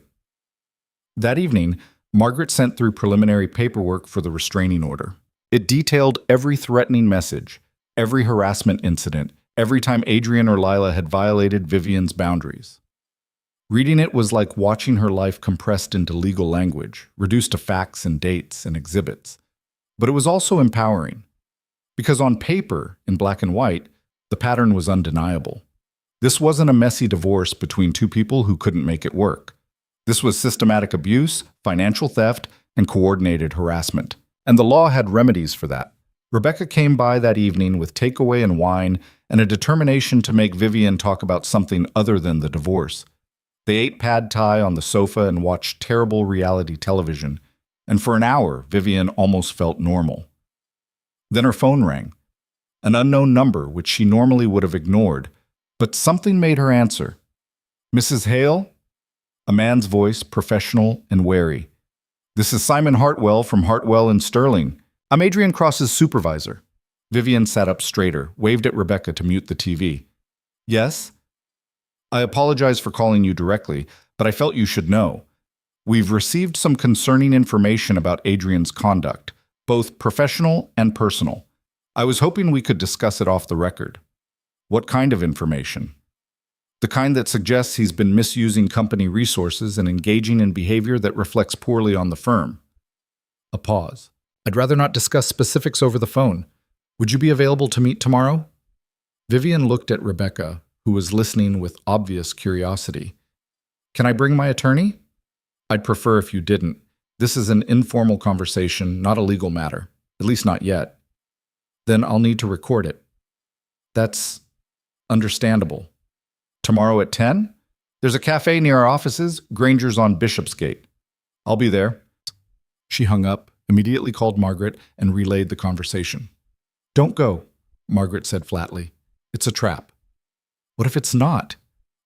That evening, Margaret sent through preliminary paperwork for the restraining order. It detailed every threatening message, every harassment incident, every time Adrian or Lila had violated Vivian's boundaries. Reading it was like watching her life compressed into legal language, reduced to facts and dates and exhibits. But it was also empowering. Because on paper, in black and white, the pattern was undeniable. This wasn't a messy divorce between two people who couldn't make it work. This was systematic abuse, financial theft, and coordinated harassment. And the law had remedies for that. Rebecca came by that evening with takeaway and wine and a determination to make Vivian talk about something other than the divorce. They ate pad thai on the sofa and watched terrible reality television. And for an hour, Vivian almost felt normal. Then her phone rang. An unknown number, which she normally would have ignored, but something made her answer. "Mrs. Hale?" A man's voice, professional and wary. "This is Simon Hartwell from Hartwell and Sterling. I'm Adrian Cross's supervisor." Vivian sat up straighter, waved at Rebecca to mute the TV. "Yes?" "I apologize for calling you directly, but I felt you should know. We've received some concerning information about Adrian's conduct, both professional and personal. I was hoping we could discuss it off the record." "What kind of information?" "The kind that suggests he's been misusing company resources and engaging in behavior that reflects poorly on the firm." A pause. I'd rather not discuss specifics over the phone. Would you be available to meet tomorrow? Vivian looked at Rebecca, who was listening with obvious curiosity. Can I bring my attorney? I'd prefer if you didn't. This is an informal conversation, not a legal matter. At least not yet. Then I'll need to record it. That's understandable. Tomorrow at 10? There's a cafe near our offices, Granger's on Bishopsgate. I'll be there. She hung up, immediately called Margaret, and relayed the conversation. Don't go, Margaret said flatly. It's a trap. What if it's not?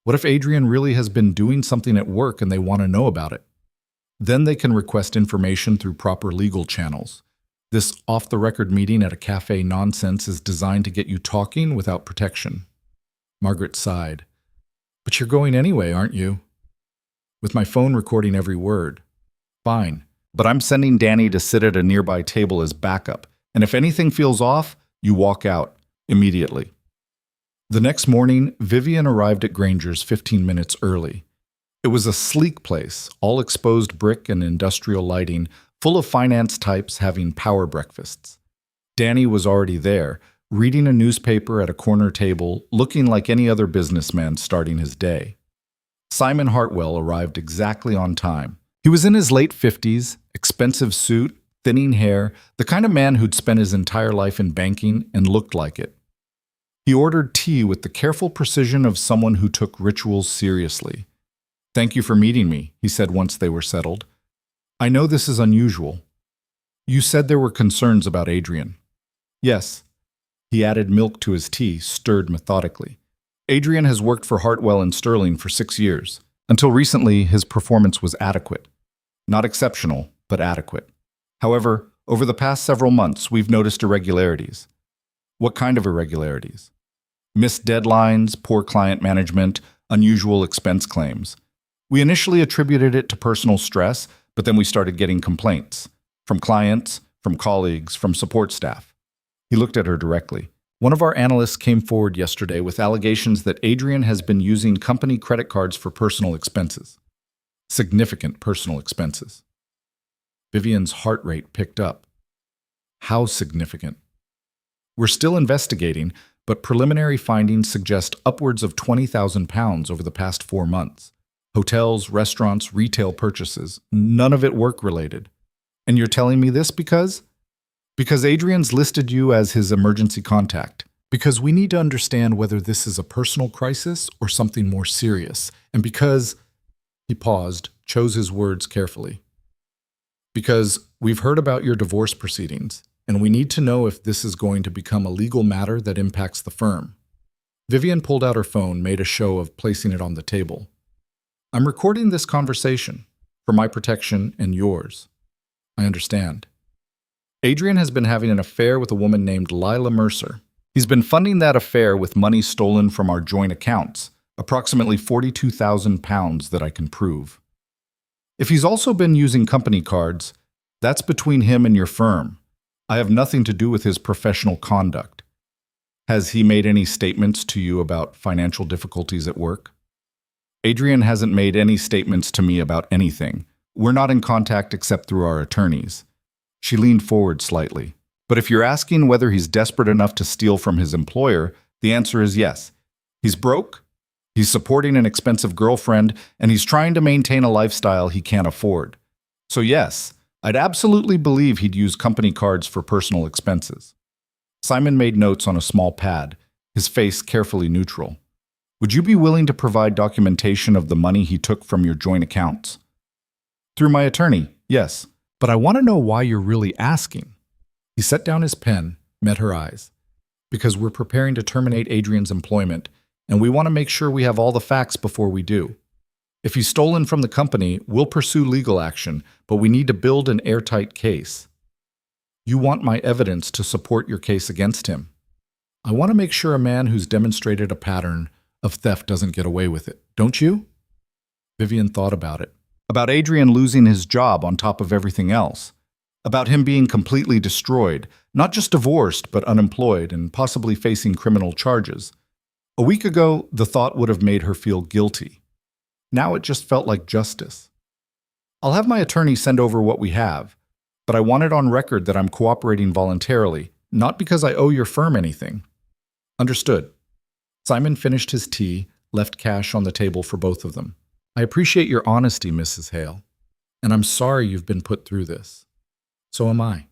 What if Adrian really has been doing something at work and they want to know about it? Then they can request information through proper legal channels. This off-the-record meeting at a cafe nonsense is designed to get you talking without protection. Margaret sighed. But you're going anyway, aren't you? With my phone recording every word. Fine. But I'm sending Danny to sit at a nearby table as backup, and if anything feels off, you walk out immediately. The next morning, Vivian arrived at Granger's 15 minutes early. It was a sleek place, all exposed brick and industrial lighting, full of finance types having power breakfasts. Danny was already there, reading a newspaper at a corner table, looking like any other businessman starting his day. Simon Hartwell arrived exactly on time. He was in his late 50s, expensive suit, thinning hair, the kind of man who'd spent his entire life in banking and looked like it. He ordered tea with the careful precision of someone who took rituals seriously. Thank you for meeting me, he said once they were settled. I know this is unusual. You said there were concerns about Adrian. Yes. He added milk to his tea, stirred methodically. Adrian has worked for Hartwell and Sterling for 6 years. Until recently, his performance was adequate. Not exceptional, but adequate. However, over the past several months, we've noticed irregularities. What kind of irregularities? Missed deadlines, poor client management, unusual expense claims. We initially attributed it to personal stress, but then we started getting complaints. From clients, from colleagues, from support staff. He looked at her directly. One of our analysts came forward yesterday with allegations that Adrian has been using company credit cards for personal expenses. Significant personal expenses. Vivian's heart rate picked up. How significant? We're still investigating, but preliminary findings suggest upwards of £20,000 over the past 4 months. Hotels, restaurants, retail purchases, none of it work-related. And you're telling me this because? Because Adrian's listed you as his emergency contact. Because we need to understand whether this is a personal crisis or something more serious. And because, he paused, chose his words carefully. Because we've heard about your divorce proceedings, and we need to know if this is going to become a legal matter that impacts the firm. Vivian pulled out her phone, made a show of placing it on the table. I'm recording this conversation for my protection and yours. I understand. Adrian has been having an affair with a woman named Lila Mercer. He's been funding that affair with money stolen from our joint accounts, approximately £42,000 that I can prove. If he's also been using company cards, that's between him and your firm. I have nothing to do with his professional conduct. Has he made any statements to you about financial difficulties at work? Adrian hasn't made any statements to me about anything. We're not in contact except through our attorneys. She leaned forward slightly. But if you're asking whether he's desperate enough to steal from his employer, the answer is yes. He's broke, he's supporting an expensive girlfriend, and he's trying to maintain a lifestyle he can't afford. So yes, I'd absolutely believe he'd use company cards for personal expenses. Simon made notes on a small pad, his face carefully neutral. Would you be willing to provide documentation of the money he took from your joint accounts? Through my attorney, yes. But I want to know why you're really asking. He set down his pen, met her eyes. Because we're preparing to terminate Adrian's employment, and we want to make sure we have all the facts before we do. If he's stolen from the company, we'll pursue legal action, but we need to build an airtight case. You want my evidence to support your case against him. I want to make sure a man who's demonstrated a pattern of theft doesn't get away with it, don't you? Vivian thought about it. About Adrian losing his job on top of everything else. About him being completely destroyed, not just divorced, but unemployed and possibly facing criminal charges. A week ago, the thought would have made her feel guilty. Now it just felt like justice. I'll have my attorney send over what we have, but but I want it on record that I'm cooperating voluntarily, not because I owe your firm anything." "Understood." Simon finished his tea, left cash on the table for both of them. "I appreciate your honesty, Mrs. Hale, and I'm sorry you've been put through this." "So am I."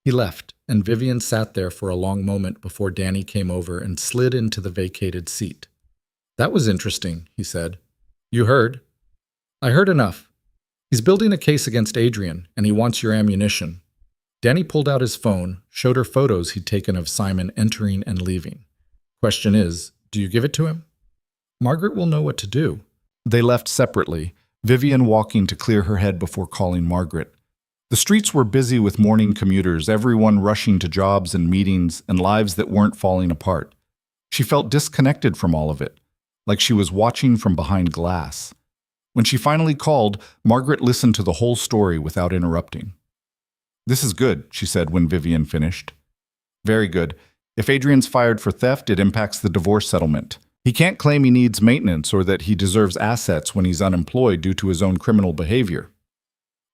He left, and Vivian sat there for a long moment before Danny came over and slid into the vacated seat. "That was interesting," he said. "You heard?" "I heard enough. He's building a case against Adrian, and he wants your ammunition." Danny pulled out his phone, showed her photos he'd taken of Simon entering and leaving. "Question is, do you give it to him?" "Margaret will know what to do." They left separately, Vivian walking to clear her head before calling Margaret. The streets were busy with morning commuters, everyone rushing to jobs and meetings and lives that weren't falling apart. She felt disconnected from all of it, like she was watching from behind glass. When she finally called, Margaret listened to the whole story without interrupting. "This is good," she said when Vivian finished. "Very good. If Adrian's fired for theft, it impacts the divorce settlement. He can't claim he needs maintenance or that he deserves assets when he's unemployed due to his own criminal behavior.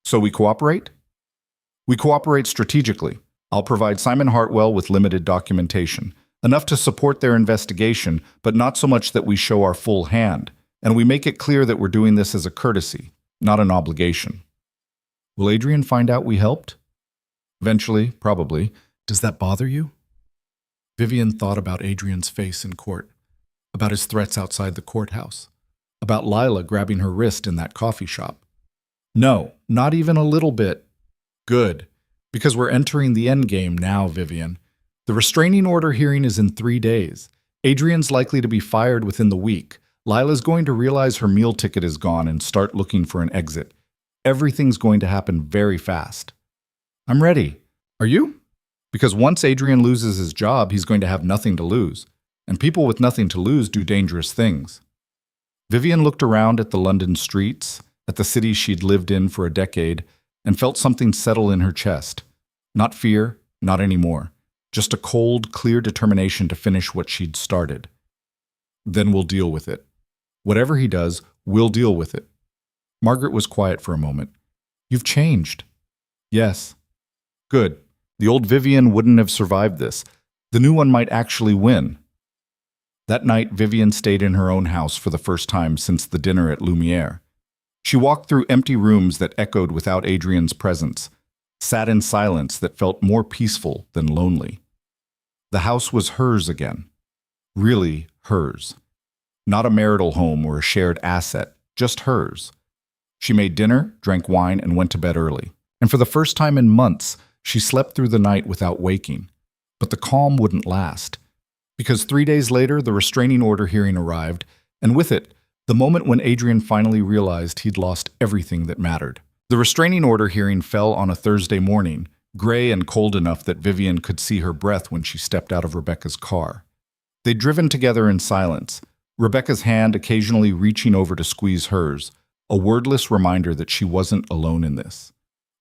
So we cooperate?" "We cooperate strategically. I'll provide Simon Hartwell with limited documentation, enough to support their investigation, but not so much that we show our full hand, and we make it clear that we're doing this as a courtesy, not an obligation." "Will Adrian find out we helped?" "Eventually, probably. Does that bother you?" Vivian thought about Adrian's face in court, about his threats outside the courthouse, about Lila grabbing her wrist in that coffee shop. "No, not even a little bit." "Good, because we're entering the end game now, Vivian. The restraining order hearing is in 3 days. Adrian's likely to be fired within the week. Lila's going to realize her meal ticket is gone and start looking for an exit. Everything's going to happen very fast." "I'm ready." "Are you?" "Because once Adrian loses his job, he's going to have nothing to lose. And people with nothing to lose do dangerous things." Vivian looked around at the London streets, at the city she'd lived in for a decade, and felt something settle in her chest. Not fear, not anymore. Just a cold, clear determination to finish what she'd started. "Then we'll deal with it. Whatever he does, we'll deal with it." Margaret was quiet for a moment. "You've changed." "Yes." "Good. The old Vivian wouldn't have survived this. The new one might actually win." That night, Vivian stayed in her own house for the first time since the dinner at Lumiere. She walked through empty rooms that echoed without Adrian's presence, sat in silence that felt more peaceful than lonely. The house was hers again. Really hers. Not a marital home or a shared asset, just hers. She made dinner, drank wine, and went to bed early. And for the first time in months, she slept through the night without waking. But the calm wouldn't last. Because 3 days later, the restraining order hearing arrived, and with it, the moment when Adrian finally realized he'd lost everything that mattered. The restraining order hearing fell on a Thursday morning, gray and cold enough that Vivian could see her breath when she stepped out of Rebecca's car. They'd driven together in silence, Rebecca's hand occasionally reaching over to squeeze hers, a wordless reminder that she wasn't alone in this.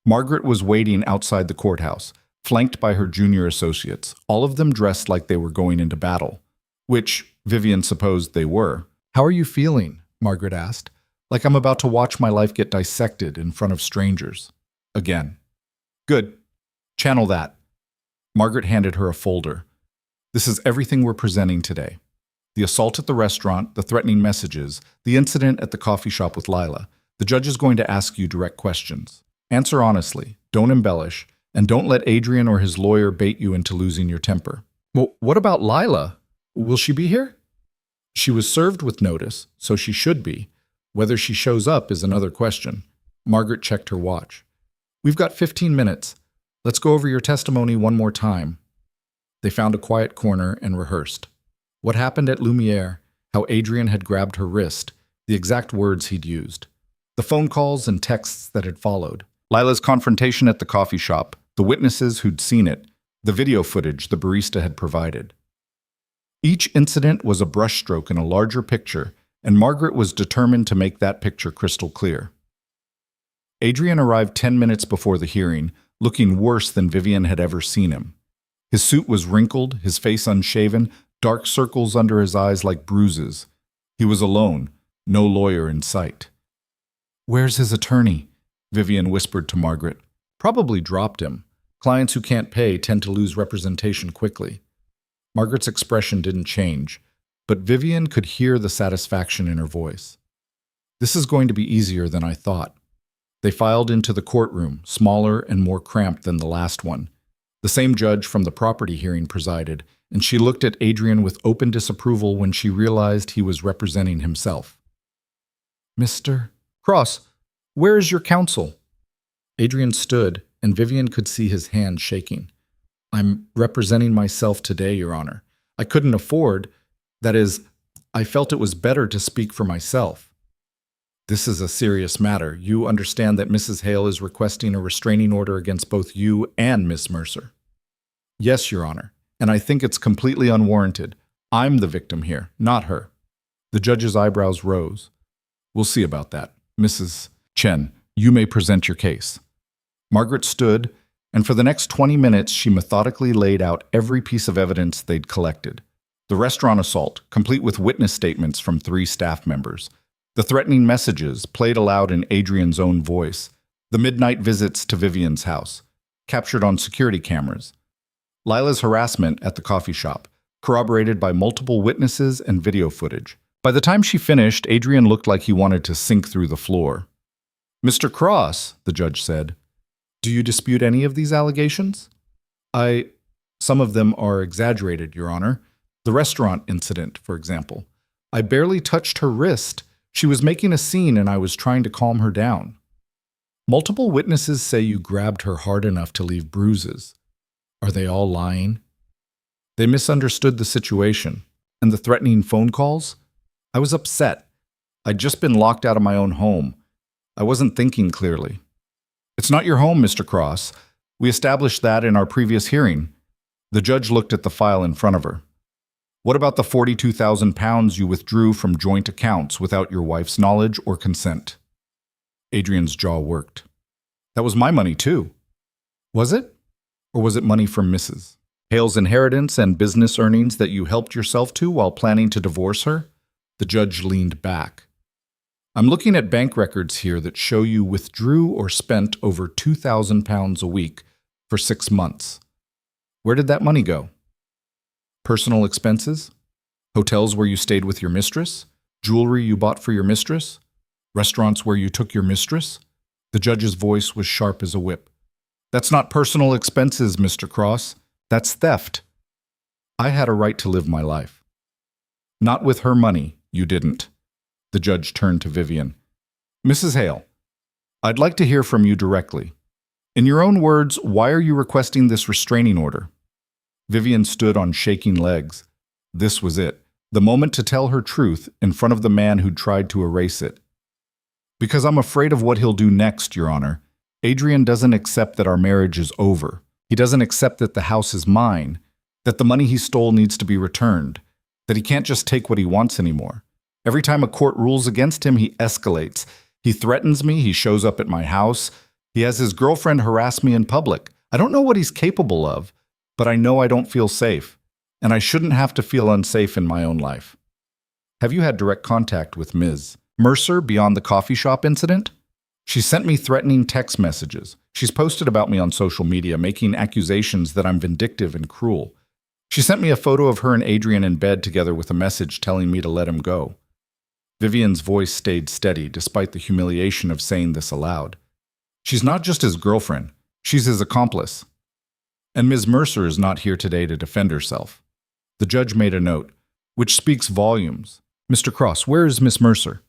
Margaret was waiting outside the courthouse, flanked by her junior associates, all of them dressed like they were going into battle, which Vivian supposed they were. "How are you feeling?" Margaret asked. "Like I'm about to watch my life get dissected in front of strangers." Again. "Good. Channel that." Margaret handed her a folder. "This is everything we're presenting today. The assault at the restaurant, the threatening messages, the incident at the coffee shop with Lila. The judge is going to ask you direct questions. Answer honestly, don't embellish, and don't let Adrian or his lawyer bait you into losing your temper." "Well, what about Lila? Will she be here?" "She was served with notice, so she should be. Whether she shows up is another question." Margaret checked her watch. "We've got 15 minutes. Let's go over your testimony one more time." They found a quiet corner and rehearsed. What happened at Lumiere, how Adrian had grabbed her wrist, the exact words he'd used. The phone calls and texts that had followed. Lila's confrontation at the coffee shop, the witnesses who'd seen it, the video footage the barista had provided. Each incident was a brushstroke in a larger picture, and Margaret was determined to make that picture crystal clear. Adrian arrived 10 minutes before the hearing, looking worse than Vivian had ever seen him. His suit was wrinkled, his face unshaven, dark circles under his eyes like bruises. He was alone, no lawyer in sight. "Where's his attorney?" Vivian whispered to Margaret. Probably dropped him. Clients who can't pay tend to lose representation quickly. Margaret's expression didn't change, but Vivian could hear the satisfaction in her voice. This is going to be easier than I thought. They filed into the courtroom, smaller and more cramped than the last one. The same judge from the property hearing presided, and she looked at Adrian with open disapproval when she realized he was representing himself. Mr. Cross, where is your counsel? Adrian stood, and Vivian could see his hand shaking. I'm representing myself today, Your Honor. I couldn't afford, that is, I felt it was better to speak for myself. This is a serious matter. You understand that Mrs. Hale is requesting a restraining order against both you and Miss Mercer. Yes, Your Honor, and I think it's completely unwarranted. I'm the victim here, not her. The judge's eyebrows rose. We'll see about that. Mrs. Chen, you may present your case. Margaret stood, and for the next 20 minutes she methodically laid out every piece of evidence they'd collected. The restaurant assault, complete with witness statements from 3 staff members. The threatening messages, played aloud in Adrian's own voice. The midnight visits to Vivian's house, captured on security cameras. Lila's harassment at the coffee shop, corroborated by multiple witnesses and video footage. By the time she finished, Adrian looked like he wanted to sink through the floor. Mr. Cross, the judge said, do you dispute any of these allegations? Some of them are exaggerated, Your Honor. The restaurant incident, for example. I barely touched her wrist. She was making a scene and I was trying to calm her down. Multiple witnesses say you grabbed her hard enough to leave bruises. Are they all lying? They misunderstood the situation. And the threatening phone calls? I was upset. I'd just been locked out of my own home. I wasn't thinking clearly. It's not your home, Mr. Cross. We established that in our previous hearing. The judge looked at the file in front of her. What about the £42,000 you withdrew from joint accounts without your wife's knowledge or consent? Adrian's jaw worked. That was my money too. Was it? Or was it money from Mrs. Hale's inheritance and business earnings that you helped yourself to while planning to divorce her? The judge leaned back. I'm looking at bank records here that show you withdrew or spent over £2,000 a week for 6 months. Where did that money go? Personal expenses? Hotels where you stayed with your mistress? Jewelry you bought for your mistress? Restaurants where you took your mistress? The judge's voice was sharp as a whip. That's not personal expenses, Mr. Cross. That's theft. I had a right to live my life. Not with her money, you didn't. The judge turned to Vivian. Mrs. Hale, I'd like to hear from you directly. In your own words, why are you requesting this restraining order? Vivian stood on shaking legs. This was it, the moment to tell her truth in front of the man who'd tried to erase it. Because I'm afraid of what he'll do next, Your Honor. Adrian doesn't accept that our marriage is over. He doesn't accept that the house is mine, that the money he stole needs to be returned, that he can't just take what he wants anymore. Every time a court rules against him, he escalates. He threatens me, he shows up at my house. He has his girlfriend harass me in public. I don't know what he's capable of, but I know I don't feel safe, and I shouldn't have to feel unsafe in my own life. Have you had direct contact with Ms. Mercer beyond the coffee shop incident? She sent me threatening text messages. She's posted about me on social media, making accusations that I'm vindictive and cruel. She sent me a photo of her and Adrian in bed together with a message telling me to let him go. Vivian's voice stayed steady despite the humiliation of saying this aloud. She's not just his girlfriend, she's his accomplice. And Ms. Mercer is not here today to defend herself. The judge made a note, which speaks volumes. Mr. Cross, where is Miss Mercer?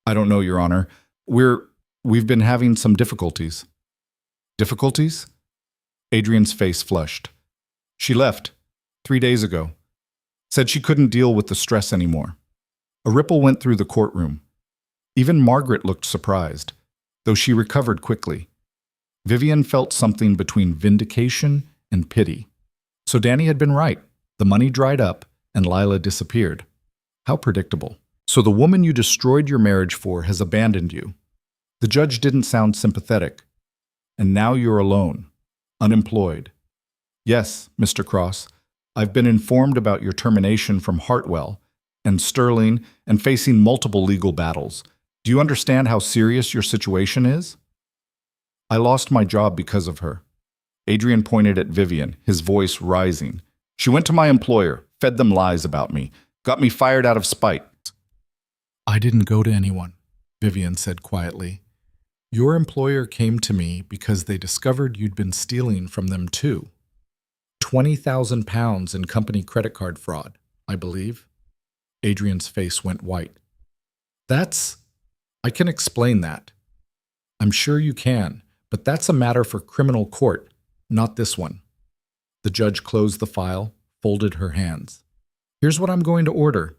I don't know, Your Honor. We've been having some difficulties. Difficulties? Adrian's face flushed. She left 3 days ago. Said she couldn't deal with the stress anymore. A ripple went through the courtroom. Even Margaret looked surprised, though she recovered quickly. Vivian felt something between vindication and pity. So Danny had been right. The money dried up, and Lila disappeared. How predictable. So the woman you destroyed your marriage for has abandoned you. The judge didn't sound sympathetic. And now you're alone, unemployed. Yes, Mr. Cross, I've been informed about your termination from Hartwell and Sterling and facing multiple legal battles. Do you understand how serious your situation is? I lost my job because of her. Adrian pointed at Vivian, his voice rising. She went to my employer, fed them lies about me, got me fired out of spite. I didn't go to anyone, Vivian said quietly. Your employer came to me because they discovered you'd been stealing from them too. £20,000 in company credit card fraud, I believe. Adrian's face went white. I can explain that. I'm sure you can, but that's a matter for criminal court, not this one. The judge closed the file, folded her hands. Here's what I'm going to order.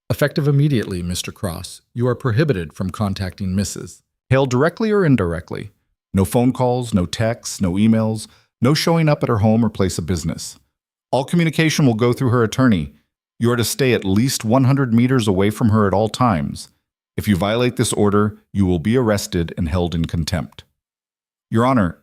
Effective immediately, Mr. Cross, you are prohibited from contacting Mrs. Hail directly or indirectly. No phone calls, no texts, no emails, no showing up at her home or place of business. All communication will go through her attorney. You are to stay at least 100 meters away from her at all times. If you violate this order, you will be arrested and held in contempt. Your Honor,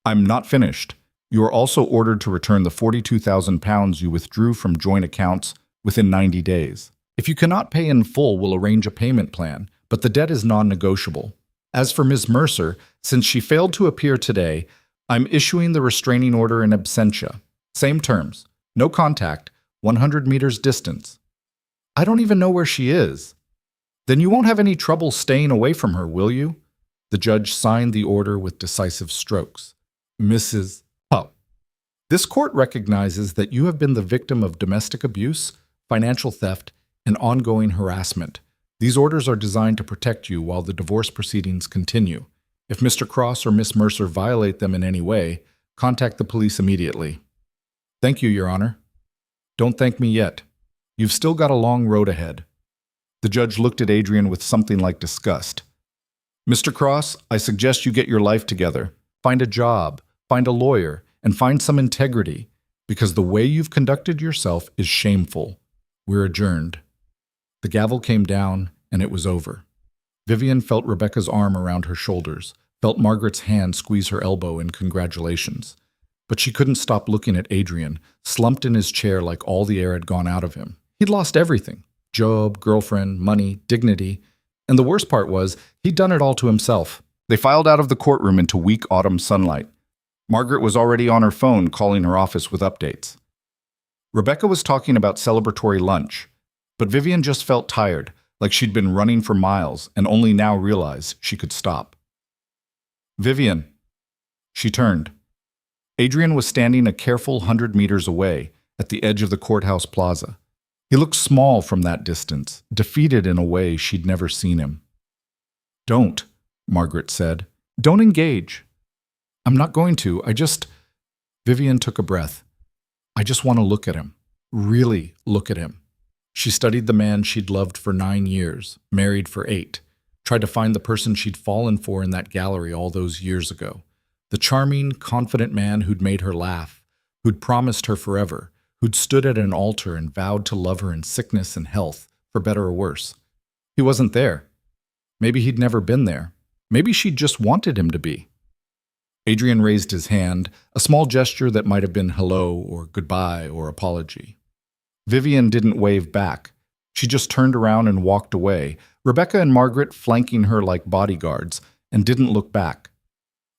I'm not finished. You are also ordered to return the £42,000 you withdrew from joint accounts within 90 days. If you cannot pay in full, we'll arrange a payment plan, but the debt is non-negotiable. As for Ms. Mercer, since she failed to appear today, I'm issuing the restraining order in absentia. Same terms. No contact, 100 meters distance. I don't even know where she is. Then you won't have any trouble staying away from her, will you? The judge signed the order with decisive strokes. Mrs. This court recognizes that you have been the victim of domestic abuse, financial theft, and ongoing harassment. These orders are designed to protect you while the divorce proceedings continue. If Mr. Cross or Miss Mercer violate them in any way, contact the police immediately. Thank you, Your Honor. Don't thank me yet. You've still got a long road ahead. The judge looked at Adrian with something like disgust. Mr. Cross, I suggest you get your life together. Find a job, find a lawyer, and find some integrity, because the way you've conducted yourself is shameful. We're adjourned. The gavel came down, and it was over. Vivian felt Rebecca's arm around her shoulders, felt Margaret's hand squeeze her elbow in congratulations. But she couldn't stop looking at Adrian, slumped in his chair like all the air had gone out of him. He'd lost everything: job, girlfriend, money, dignity. And the worst part was, he'd done it all to himself. They filed out of the courtroom into weak autumn sunlight. Margaret was already on her phone calling her office with updates. Rebecca was talking about celebratory lunch, but Vivian just felt tired, like she'd been running for miles and only now realized she could stop. Vivian. She turned. Adrian was standing a careful 100 meters away at the edge of the courthouse plaza. He looked small from that distance, defeated in a way she'd never seen him. Don't, Margaret said. Don't engage. I'm not going to. Vivian took a breath. I just want to look at him. Really look at him. She studied the man she'd loved for 9 years, married for 8, tried to find the person she'd fallen for in that gallery all those years ago. The charming, confident man who'd made her laugh, who'd promised her forever, who'd stood at an altar and vowed to love her in sickness and health, for better or worse. He wasn't there. Maybe he'd never been there. Maybe she'd just wanted him to be. Adrian raised his hand, a small gesture that might have been hello or goodbye or apology. Vivian didn't wave back. She just turned around and walked away, Rebecca and Margaret flanking her like bodyguards, and didn't look back.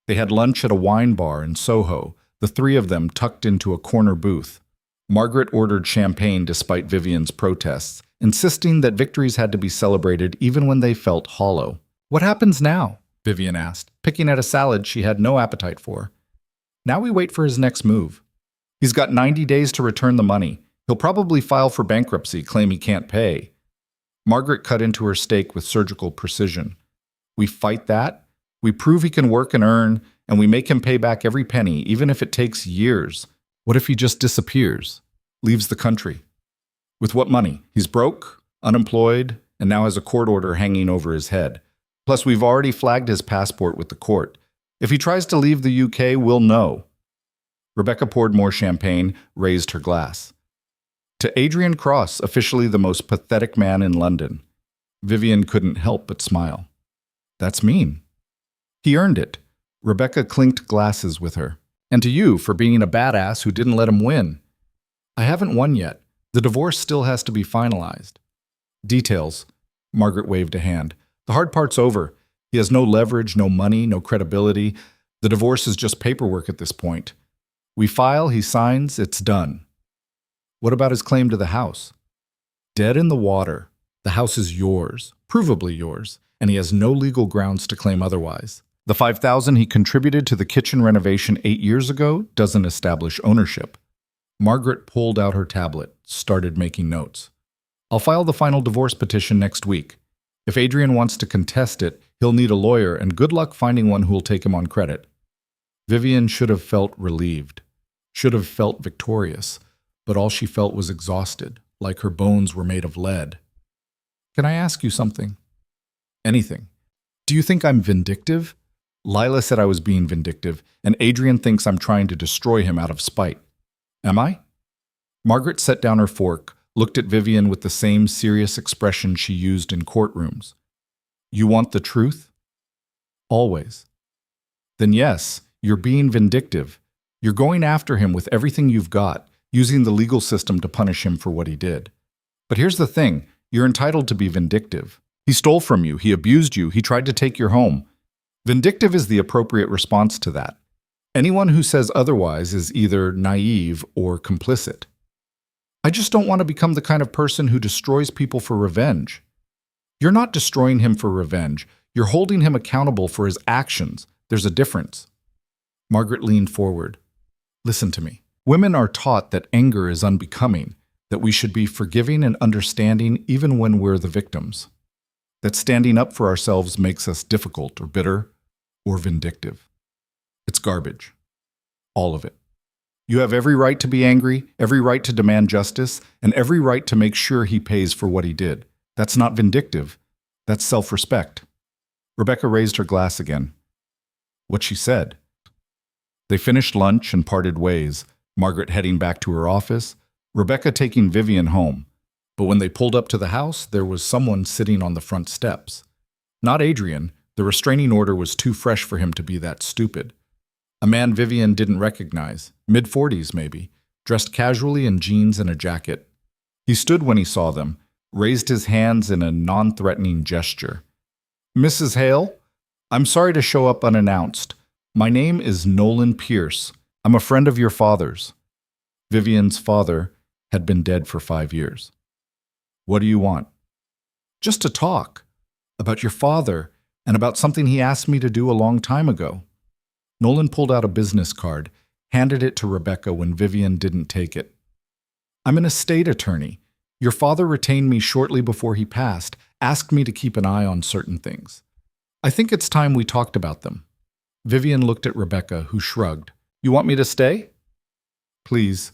They had lunch at a wine bar in Soho, the 3 of them tucked into a corner booth. Margaret ordered champagne despite Vivian's protests, insisting that victories had to be celebrated even when they felt hollow. What happens now? Vivian asked, picking at a salad she had no appetite for. Now we wait for his next move. He's got 90 days to return the money. He'll probably file for bankruptcy, claim he can't pay. Margaret cut into her steak with surgical precision. We fight that, we prove he can work and earn, and we make him pay back every penny, even if it takes years. What if he just disappears, leaves the country? With what money? He's broke, unemployed, and now has a court order hanging over his head. Plus, we've already flagged his passport with the court. If he tries to leave the UK, we'll know. Rebecca poured more champagne, raised her glass. To Adrian Cross, officially the most pathetic man in London. Vivian couldn't help but smile. That's mean. He earned it. Rebecca clinked glasses with her. And to you for being a badass who didn't let him win. I haven't won yet. The divorce still has to be finalized. Details. Margaret waved a hand. The hard part's over. He has no leverage, no money, no credibility. The divorce is just paperwork at this point. We file, he signs, it's done. What about his claim to the house? Dead in the water. The house is yours, provably yours, and he has no legal grounds to claim otherwise. The $5,000 he contributed to the kitchen renovation 8 years ago doesn't establish ownership. Margaret pulled out her tablet, started making notes. I'll file the final divorce petition next week. If Adrian wants to contest it, he'll need a lawyer, and good luck finding one who'll take him on credit. Vivian should have felt relieved, should have felt victorious, but all she felt was exhausted, like her bones were made of lead. Can I ask you something? Anything. Do you think I'm vindictive? Lila said I was being vindictive, and Adrian thinks I'm trying to destroy him out of spite. Am I? Margaret set down her fork, looked at Vivian with the same serious expression she used in courtrooms. You want the truth? Always. Then yes, you're being vindictive. You're going after him with everything you've got, using the legal system to punish him for what he did. But here's the thing, you're entitled to be vindictive. He stole from you, he abused you, he tried to take your home. Vindictive is the appropriate response to that. Anyone who says otherwise is either naive or complicit. I just don't want to become the kind of person who destroys people for revenge. You're not destroying him for revenge. You're holding him accountable for his actions. There's a difference. Margaret leaned forward. Listen to me. Women are taught that anger is unbecoming, that we should be forgiving and understanding even when we're the victims. That standing up for ourselves makes us difficult or bitter or vindictive. It's garbage. All of it. You have every right to be angry, every right to demand justice, and every right to make sure he pays for what he did. That's not vindictive. That's self-respect. Rebecca raised her glass again. What she said. They finished lunch and parted ways, Margaret heading back to her office, Rebecca taking Vivian home. But when they pulled up to the house, there was someone sitting on the front steps. Not Adrian. The restraining order was too fresh for him to be that stupid. A man Vivian didn't recognize, mid-40s maybe, dressed casually in jeans and a jacket. He stood when he saw them, raised his hands in a non-threatening gesture. Mrs. Hale, I'm sorry to show up unannounced. My name is Nolan Pierce. I'm a friend of your father's. Vivian's father had been dead for 5 years. What do you want? Just to talk. About your father, and about something he asked me to do a long time ago. Nolan pulled out a business card, handed it to Rebecca when Vivian didn't take it. I'm an estate attorney. Your father retained me shortly before he passed, asked me to keep an eye on certain things. I think it's time we talked about them. Vivian looked at Rebecca, who shrugged. You want me to stay? Please.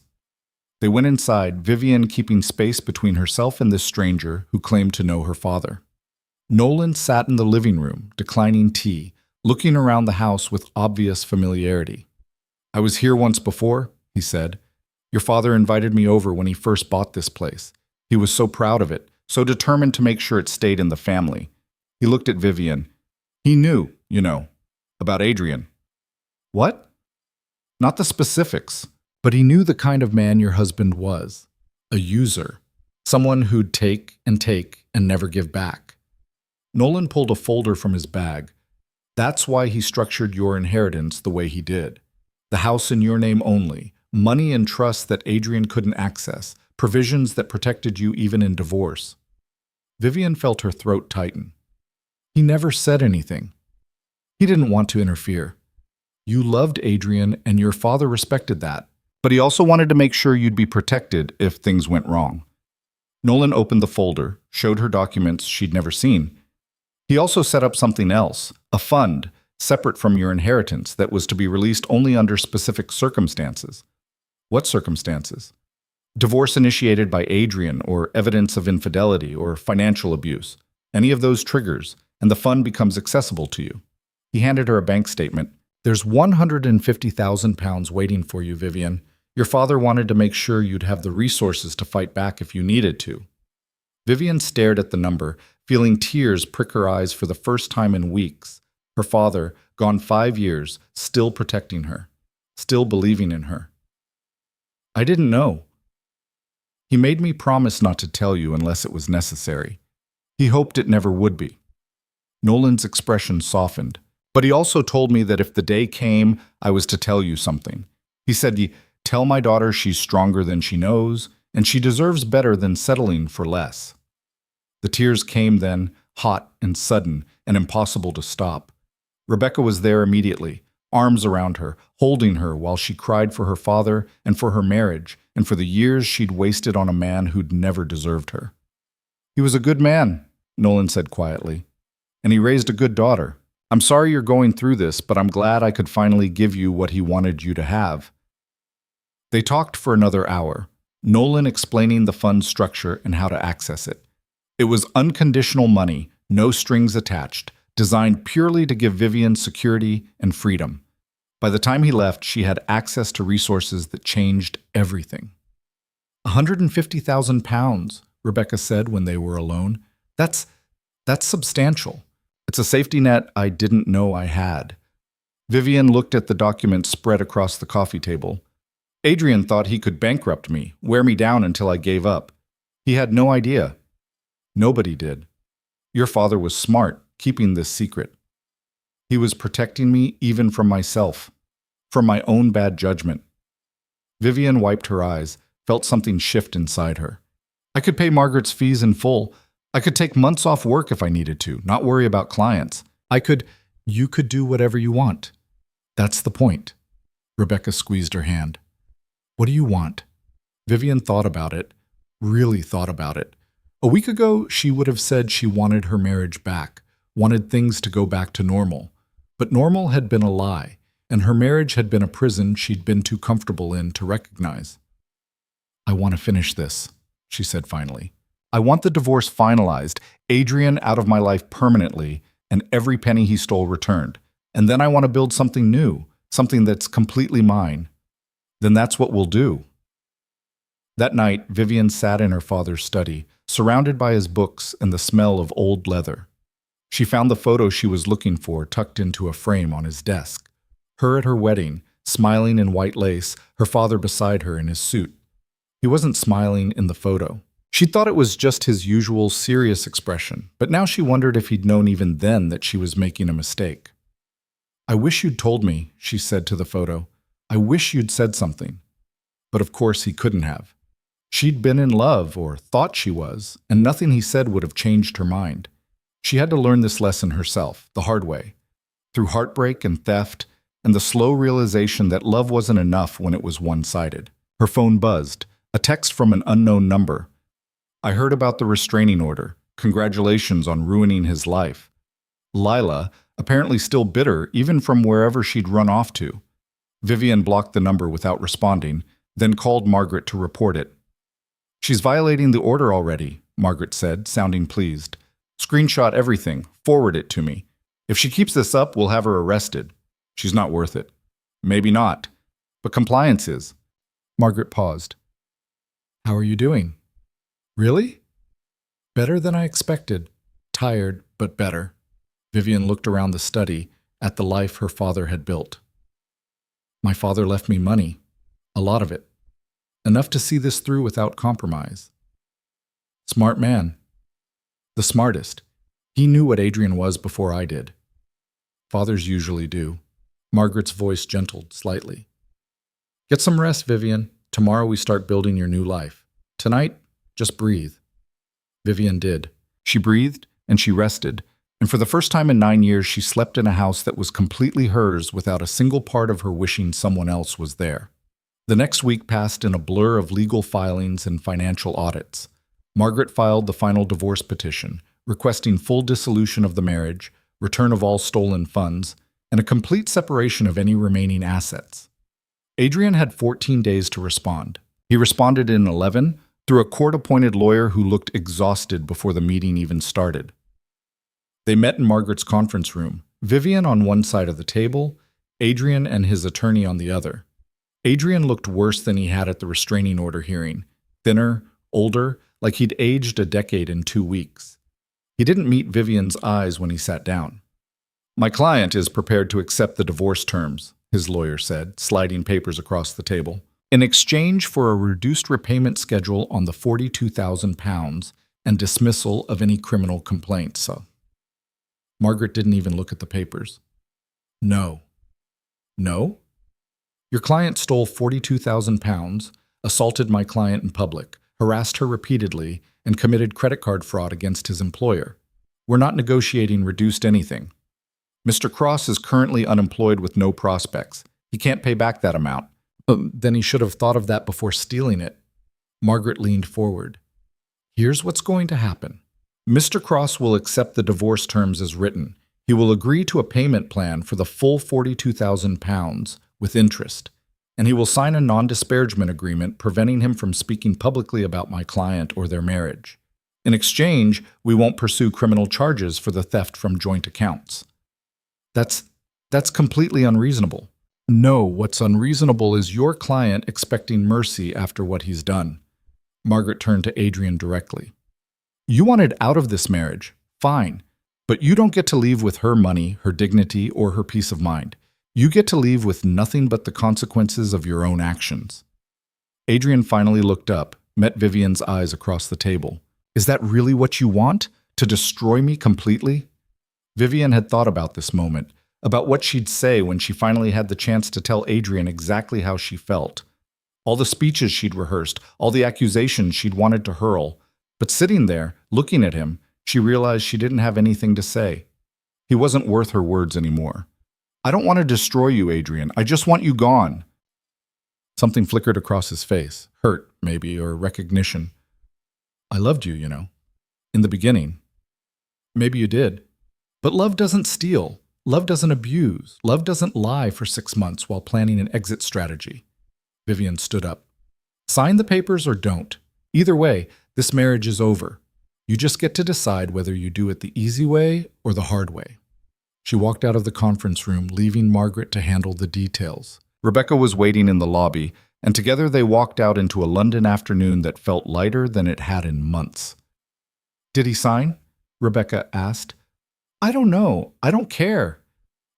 They went inside, Vivian keeping space between herself and this stranger who claimed to know her father. Nolan sat in the living room, declining tea, looking around the house with obvious familiarity. I was here once before, he said. Your father invited me over when he first bought this place. He was so proud of it, so determined to make sure it stayed in the family. He looked at Vivian. He knew, about Adrian. What? Not the specifics, but he knew the kind of man your husband was. A user. Someone who'd take and never give back. Nolan pulled a folder from his bag. That's why he structured your inheritance the way he did. The house in your name only, money and trust that Adrian couldn't access, provisions that protected you even in divorce. Vivian felt her throat tighten. He never said anything. He didn't want to interfere. You loved Adrian and your father respected that, but he also wanted to make sure you'd be protected if things went wrong. Nolan opened the folder, showed her documents she'd never seen. He also set up something else, a fund, separate from your inheritance that was to be released only under specific circumstances. What circumstances? Divorce initiated by Adrian, or evidence of infidelity, or financial abuse. Any of those triggers, and the fund becomes accessible to you. He handed her a bank statement. There's £150,000 waiting for you, Vivian. Your father wanted to make sure you'd have the resources to fight back if you needed to. Vivian stared at the number, feeling tears prick her eyes for the first time in weeks. Her father, gone 5 years, still protecting her, still believing in her. I didn't know. He made me promise not to tell you unless it was necessary. He hoped it never would be. Nolan's expression softened. But he also told me that if the day came, I was to tell you something. He said, tell my daughter she's stronger than she knows, and she deserves better than settling for less. The tears came then, hot and sudden and impossible to stop. Rebecca was there immediately, arms around her, holding her while she cried for her father and for her marriage and for the years she'd wasted on a man who'd never deserved her. He was a good man, Nolan said quietly, and he raised a good daughter. I'm sorry you're going through this, but I'm glad I could finally give you what he wanted you to have. They talked for another hour, Nolan explaining the fund's structure and how to access it. It was unconditional money, no strings attached, designed purely to give Vivian security and freedom. By the time he left, she had access to resources that changed everything. £150,000, Rebecca said when they were alone. That's substantial. It's a safety net I didn't know I had. Vivian looked at the documents spread across the coffee table. Adrian thought he could bankrupt me, wear me down until I gave up. He had no idea. Nobody did. Your father was smart, keeping this secret. He was protecting me even from myself, from my own bad judgment. Vivian wiped her eyes, felt something shift inside her. I could pay Margaret's fees in full. I could take months off work if I needed to, not worry about clients. You could do whatever you want. That's the point. Rebecca squeezed her hand. What do you want? Vivian thought about it, really thought about it. A week ago, she would have said she wanted her marriage back, wanted things to go back to normal. But normal had been a lie, and her marriage had been a prison she'd been too comfortable in to recognize. I want to finish this, she said finally. I want the divorce finalized, Adrian out of my life permanently, and every penny he stole returned. And then I want to build something new, something that's completely mine. Then that's what we'll do. That night, Vivian sat in her father's study, surrounded by his books and the smell of old leather. She found the photo she was looking for tucked into a frame on his desk. Her at her wedding, smiling in white lace, her father beside her in his suit. He wasn't smiling in the photo. She thought it was just his usual serious expression, but now she wondered if he'd known even then that she was making a mistake. I wish you'd told me, she said to the photo. I wish you'd said something. But of course he couldn't have. She'd been in love, or thought she was, and nothing he said would have changed her mind. She had to learn this lesson herself, the hard way, through heartbreak and theft, and the slow realization that love wasn't enough when it was one-sided. Her phone buzzed, a text from an unknown number. I heard about the restraining order. Congratulations on ruining his life. Lila, apparently still bitter, even from wherever she'd run off to. Vivian blocked the number without responding, then called Margaret to report it. She's violating the order already, Margaret said, sounding pleased. Screenshot everything, forward it to me. If she keeps this up, we'll have her arrested. She's not worth it. Maybe not, but compliance is. Margaret paused. How are you doing? Really? Better than I expected. Tired, but better. Vivian looked around the study, at the life her father had built. My father left me money, a lot of it. Enough to see this through without compromise. Smart man. The smartest. He knew what Adrian was before I did. Fathers usually do. Margaret's voice gentled slightly. Get some rest, Vivian. Tomorrow we start building your new life. Tonight, just breathe. Vivian did. She breathed and she rested, and for the first time in 9 years she slept in a house that was completely hers without a single part of her wishing someone else was there. The next week passed in a blur of legal filings and financial audits. Margaret filed the final divorce petition, requesting full dissolution of the marriage, return of all stolen funds, and a complete separation of any remaining assets. Adrian had 14 days to respond. He responded in 11 through a court-appointed lawyer who looked exhausted before the meeting even started. They met in Margaret's conference room, Vivian on one side of the table, Adrian and his attorney on the other. Adrian looked worse than he had at the restraining order hearing, thinner, older, like he'd aged a decade in 2 weeks. He didn't meet Vivian's eyes when he sat down. My client is prepared to accept the divorce terms, his lawyer said, sliding papers across the table, in exchange for a reduced repayment schedule on the £42,000 and dismissal of any criminal complaints. Margaret didn't even look at the papers. No. No? Your client stole £42,000, assaulted my client in public, harassed her repeatedly, and committed credit card fraud against his employer. We're not negotiating reduced anything. Mr. Cross is currently unemployed with no prospects. He can't pay back that amount. Then he should have thought of that before stealing it. Margaret leaned forward. Here's what's going to happen. Mr. Cross will accept the divorce terms as written. He will agree to a payment plan for the full £42,000 with interest, and he will sign a non-disparagement agreement preventing him from speaking publicly about my client or their marriage. In exchange, we won't pursue criminal charges for the theft from joint accounts. That's completely unreasonable. No, what's unreasonable is your client expecting mercy after what he's done. Margaret turned to Adrian directly. You wanted out of this marriage. Fine. But you don't get to leave with her money, her dignity, or her peace of mind. You get to leave with nothing but the consequences of your own actions. Adrian finally looked up, met Vivian's eyes across the table. Is that really what you want? To destroy me completely? Vivian had thought about this moment, about what she'd say when she finally had the chance to tell Adrian exactly how she felt. All the speeches she'd rehearsed, all the accusations she'd wanted to hurl. But sitting there, looking at him, she realized she didn't have anything to say. He wasn't worth her words anymore. I don't want to destroy you, Adrian. I just want you gone. Something flickered across his face, hurt, maybe, or recognition. I loved you, in the beginning. Maybe you did. But love doesn't steal. Love doesn't abuse. Love doesn't lie for 6 months while planning an exit strategy. Vivian stood up. Sign the papers or don't. Either way, this marriage is over. You just get to decide whether you do it the easy way or the hard way. She walked out of the conference room, leaving Margaret to handle the details. Rebecca was waiting in the lobby, and together they walked out into a London afternoon that felt lighter than it had in months. Did he sign? Rebecca asked. I don't know. I don't care.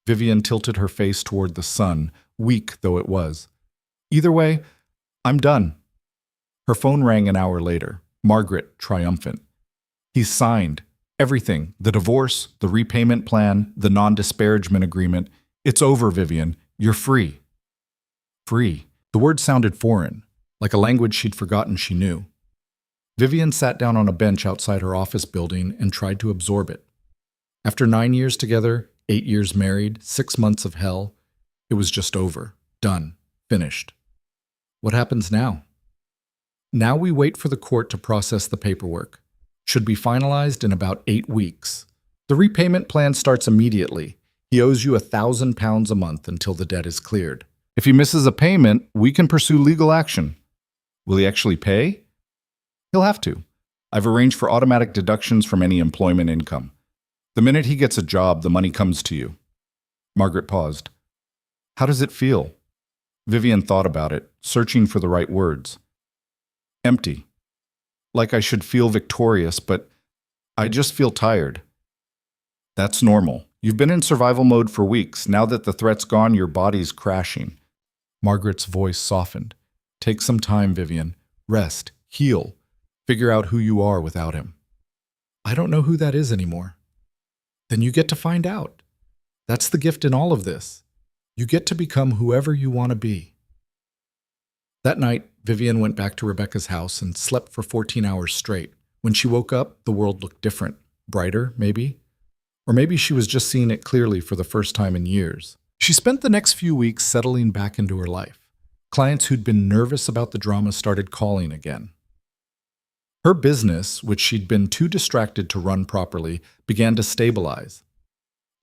Vivian tilted her face toward the sun, weak though it was. Either way, I'm done. Her phone rang an hour later, Margaret triumphant. He's signed. Everything. The divorce, the repayment plan, the non-disparagement agreement. It's over, Vivian. You're free. Free. The word sounded foreign, like a language she'd forgotten she knew. Vivian sat down on a bench outside her office building and tried to absorb it. After 9 years together, 8 years married, 6 months of hell, it was just over. Done. Finished. What happens now? Now we wait for the court to process the paperwork. Should be finalized in about 8 weeks. The repayment plan starts immediately. He owes you £1,000 a month until the debt is cleared. If he misses a payment, we can pursue legal action. Will he actually pay? He'll have to. I've arranged for automatic deductions from any employment income. The minute he gets a job, the money comes to you. Margaret paused. How does it feel? Vivian thought about it, searching for the right words. Empty. Like I should feel victorious, but I just feel tired. That's normal. You've been in survival mode for weeks. Now that the threat's gone, your body's crashing. Margaret's voice softened. Take some time, Vivian. Rest. Heal. Figure out who you are without him. I don't know who that is anymore. Then you get to find out. That's the gift in all of this. You get to become whoever you want to be. That night, Vivian went back to Rebecca's house and slept for 14 hours straight. When she woke up, the world looked different. Brighter, maybe? Or maybe she was just seeing it clearly for the first time in years. She spent the next few weeks settling back into her life. Clients who'd been nervous about the drama started calling again. Her business, which she'd been too distracted to run properly, began to stabilize.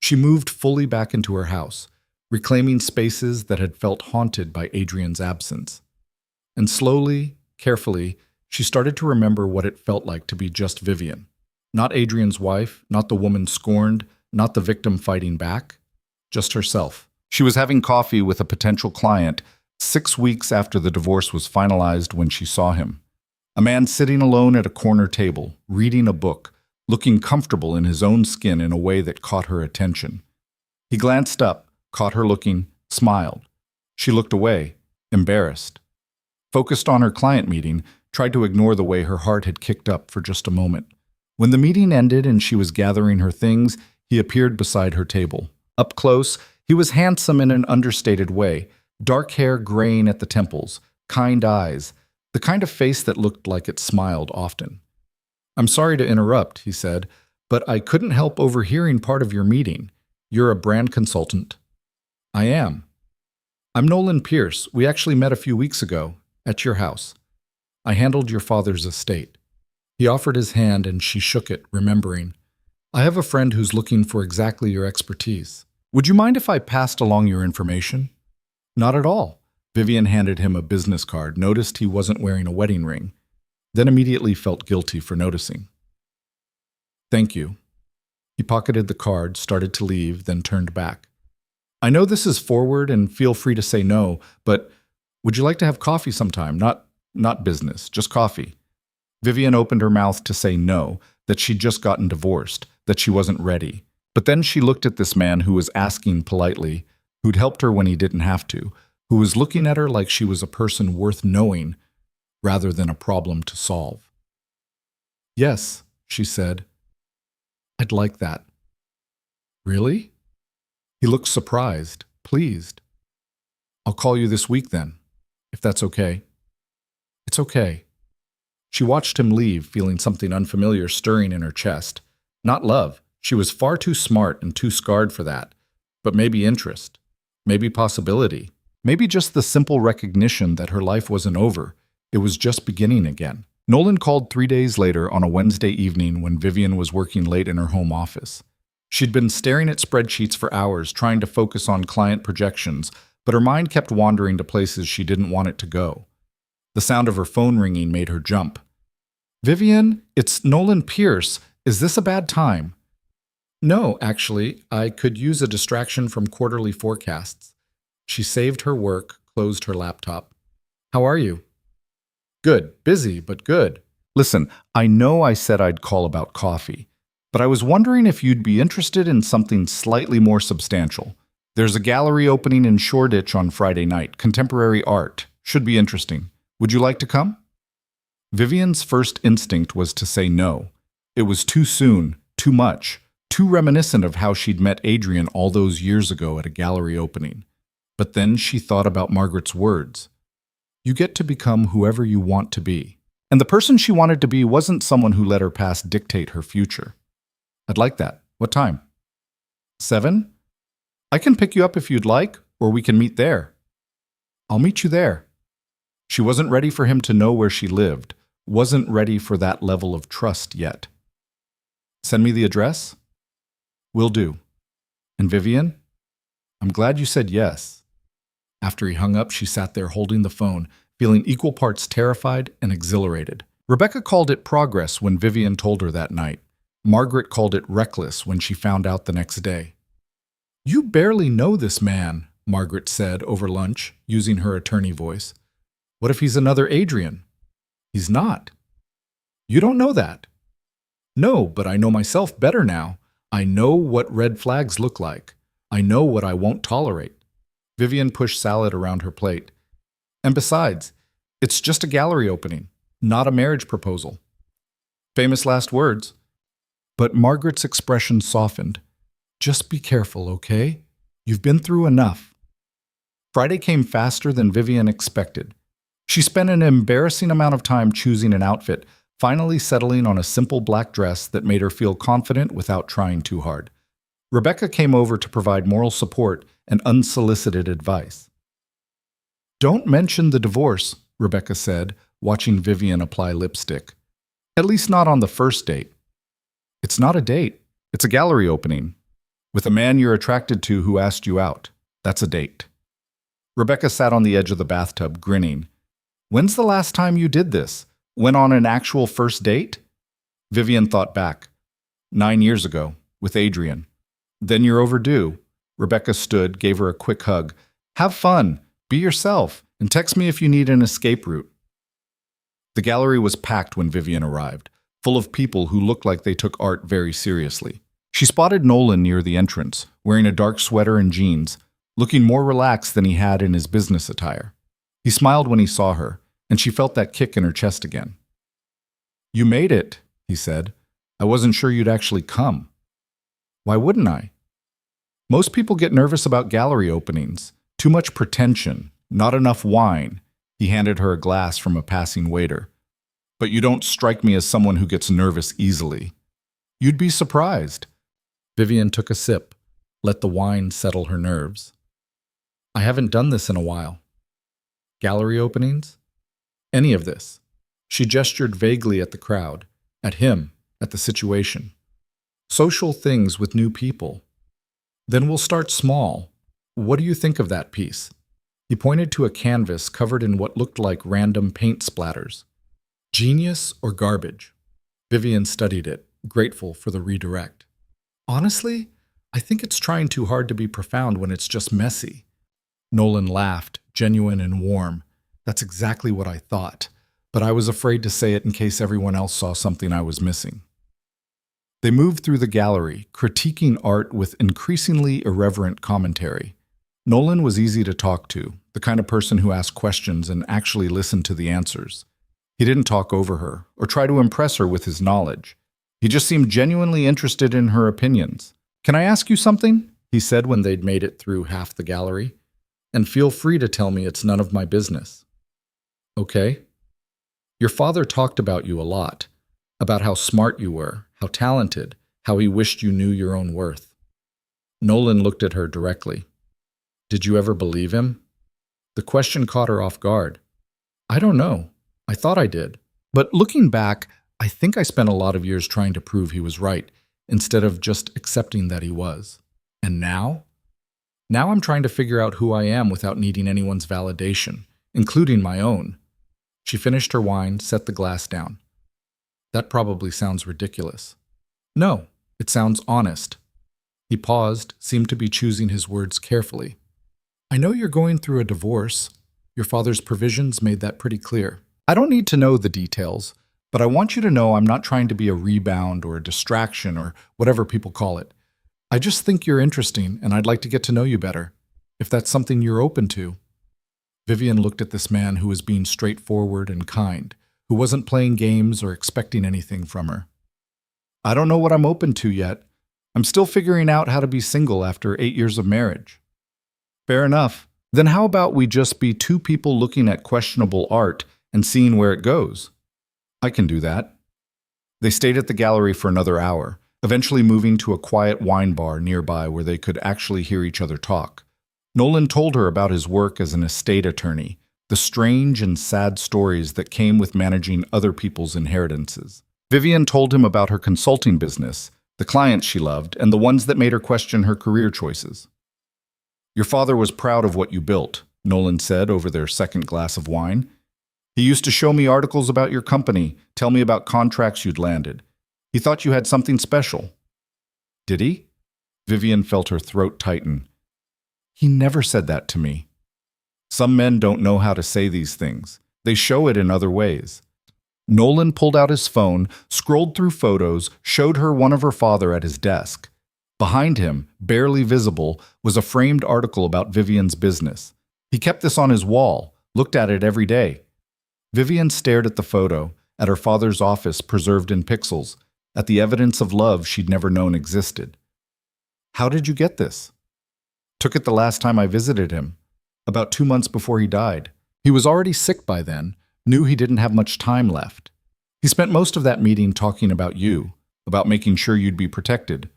She moved fully back into her house, reclaiming spaces that had felt haunted by Adrian's absence. And slowly, carefully, she started to remember what it felt like to be just Vivian. Not Adrian's wife, not the woman scorned, not the victim fighting back, just herself. She was having coffee with a potential client 6 weeks after the divorce was finalized when she saw him. A man sitting alone at a corner table, reading a book, looking comfortable in his own skin in a way that caught her attention. He glanced up, caught her looking, smiled. She looked away, embarrassed. Focused on her client meeting, tried to ignore the way her heart had kicked up for just a moment. When the meeting ended and she was gathering her things, He appeared beside her table. Up close, he was handsome in an understated way, dark hair graying at the temples, kind eyes, the kind of face that looked like it smiled often. "I'm sorry to interrupt," he said, "but I couldn't help overhearing part of your meeting. You're a brand consultant." "I am. I'm Nolan Pierce. We actually met a few weeks ago, at your house. I handled your father's estate." He offered his hand and she shook it, remembering. "I have a friend who's looking for exactly your expertise. Would you mind if I passed along your information?" "Not at all." Vivian handed him a business card, noticed he wasn't wearing a wedding ring, then immediately felt guilty for noticing. "Thank you." He pocketed the card, started to leave, then turned back. "I know this is forward and feel free to say no, but would you like to have coffee sometime? Not business, just coffee." Vivian opened her mouth to say no, that she'd just gotten divorced, that she wasn't ready. But then she looked at this man who was asking politely, who'd helped her when he didn't have to, who was looking at her like she was a person worth knowing rather than a problem to solve. "Yes," she said. "I'd like that." "Really?" He looked surprised, pleased. "I'll call you this week then, if that's okay." "It's okay." She watched him leave, feeling something unfamiliar stirring in her chest. Not love. She was far too smart and too scarred for that. But maybe interest. Maybe possibility. Maybe just the simple recognition that her life wasn't over. It was just beginning again. Nolan called 3 days later on a Wednesday evening when Vivian was working late in her home office. She'd been staring at spreadsheets for hours, trying to focus on client projections, but her mind kept wandering to places she didn't want it to go. The sound of her phone ringing made her jump. "Vivian, it's Nolan Pierce. Is this a bad time?" "No, actually, I could use a distraction from quarterly forecasts." She saved her work, closed her laptop. "How are you?" "Good. Busy, but good." "Listen, I know I said I'd call about coffee, but I was wondering if you'd be interested in something slightly more substantial. There's a gallery opening in Shoreditch on Friday night, contemporary art. Should be interesting. Would you like to come?" Vivian's first instinct was to say no. It was too soon, too much, too reminiscent of how she'd met Adrian all those years ago at a gallery opening. But then she thought about Margaret's words. You get to become whoever you want to be. And the person she wanted to be wasn't someone who let her past dictate her future. "I'd like that. What time?" 7? "I can pick you up if you'd like, or we can meet there." "I'll meet you there." She wasn't ready for him to know where she lived, wasn't ready for that level of trust yet. "Send me the address?" "Will do." "And Vivian? I'm glad you said yes." After he hung up, she sat there holding the phone, feeling equal parts terrified and exhilarated. Rebecca called it progress when Vivian told her that night. Margaret called it reckless when she found out the next day. "You barely know this man," Margaret said over lunch, using her attorney voice. "What if he's another Adrian?" "He's not." "You don't know that." "No, but I know myself better now. I know what red flags look like. I know what I won't tolerate." Vivian pushed salad around her plate. "And besides, it's just a gallery opening, not a marriage proposal." Famous last words. But Margaret's expression softened. "Just be careful, okay? You've been through enough." Friday came faster than Vivian expected. She spent an embarrassing amount of time choosing an outfit, finally settling on a simple black dress that made her feel confident without trying too hard. Rebecca came over to provide moral support and unsolicited advice. "Don't mention the divorce," Rebecca said, watching Vivian apply lipstick. "At least not on the first date." "It's not a date. It's a gallery opening. With a man you're attracted to who asked you out. That's a date." Rebecca sat on the edge of the bathtub, grinning. "When's the last time you did this? Went on an actual first date?" Vivian thought back. 9 years ago, with Adrian. "Then you're overdue." Rebecca stood, gave her a quick hug. "Have fun, be yourself, and text me if you need an escape route." The gallery was packed when Vivian arrived, full of people who looked like they took art very seriously. She spotted Nolan near the entrance, wearing a dark sweater and jeans, looking more relaxed than he had in his business attire. He smiled when he saw her, and she felt that kick in her chest again. "You made it," he said. "I wasn't sure you'd actually come." Why wouldn't I? Most people get nervous about gallery openings. Too much pretension, not enough wine. He handed her a glass from a passing waiter. But you don't strike me as someone who gets nervous easily. You'd be surprised. Vivian took a sip, let the wine settle her nerves. I haven't done this in a while. Gallery openings? Any of this. She gestured vaguely at the crowd, at him, at the situation. Social things with new people. Then we'll start small. What do you think of that piece? He pointed to a canvas covered in what looked like random paint splatters. Genius or garbage? Vivian studied it, grateful for the redirect. Honestly, I think it's trying too hard to be profound when it's just messy. Nolan laughed, genuine and warm. That's exactly what I thought, but I was afraid to say it in case everyone else saw something I was missing. They moved through the gallery, critiquing art with increasingly irreverent commentary. Nolan was easy to talk to, the kind of person who asked questions and actually listened to the answers. He didn't talk over her or try to impress her with his knowledge. He just seemed genuinely interested in her opinions. "Can I ask you something?" he said when they'd made it through half the gallery. "And feel free to tell me it's none of my business." "Okay." "Your father talked about you a lot, about how smart you were, how talented, how he wished you knew your own worth." Nolan looked at her directly. "Did you ever believe him?" The question caught her off guard. "I don't know. I thought I did. But looking back, I think I spent a lot of years trying to prove he was right, instead of just accepting that he was. And now? Now I'm trying to figure out who I am without needing anyone's validation, including my own." She finished her wine, set the glass down. "That probably sounds ridiculous." "No, it sounds honest." He paused, seemed to be choosing his words carefully. "I know you're going through a divorce. Your father's provisions made that pretty clear. I don't need to know the details, but I want you to know I'm not trying to be a rebound or a distraction or whatever people call it. I just think you're interesting and I'd like to get to know you better, if that's something you're open to." Vivian looked at this man who was being straightforward and kind, who wasn't playing games or expecting anything from her. "I don't know what I'm open to yet. I'm still figuring out how to be single after 8 years of marriage." "Fair enough. Then how about we just be two people looking at questionable art and seeing where it goes?" "I can do that." They stayed at the gallery for another hour, eventually moving to a quiet wine bar nearby where they could actually hear each other talk. Nolan told her about his work as an estate attorney, the strange and sad stories that came with managing other people's inheritances. Vivian told him about her consulting business, the clients she loved, and the ones that made her question her career choices. "Your father was proud of what you built," Nolan said over their second glass of wine. "He used to show me articles about your company, tell me about contracts you'd landed. He thought you had something special." "Did he?" Vivian felt her throat tighten. "He never said that to me." Some men don't know how to say these things. They show it in other ways. Nolan pulled out his phone, scrolled through photos, showed her one of her father at his desk. Behind him, barely visible, was a framed article about Vivian's business. He kept this on his wall, looked at it every day. Vivian stared at the photo, at her father's office preserved in pixels, at the evidence of love she'd never known existed. "How did you get this?" "Took it the last time I visited him, about 2 months before he died. He was already sick by then, knew he didn't have much time left. He spent most of that meeting talking about you, about making sure you'd be protected."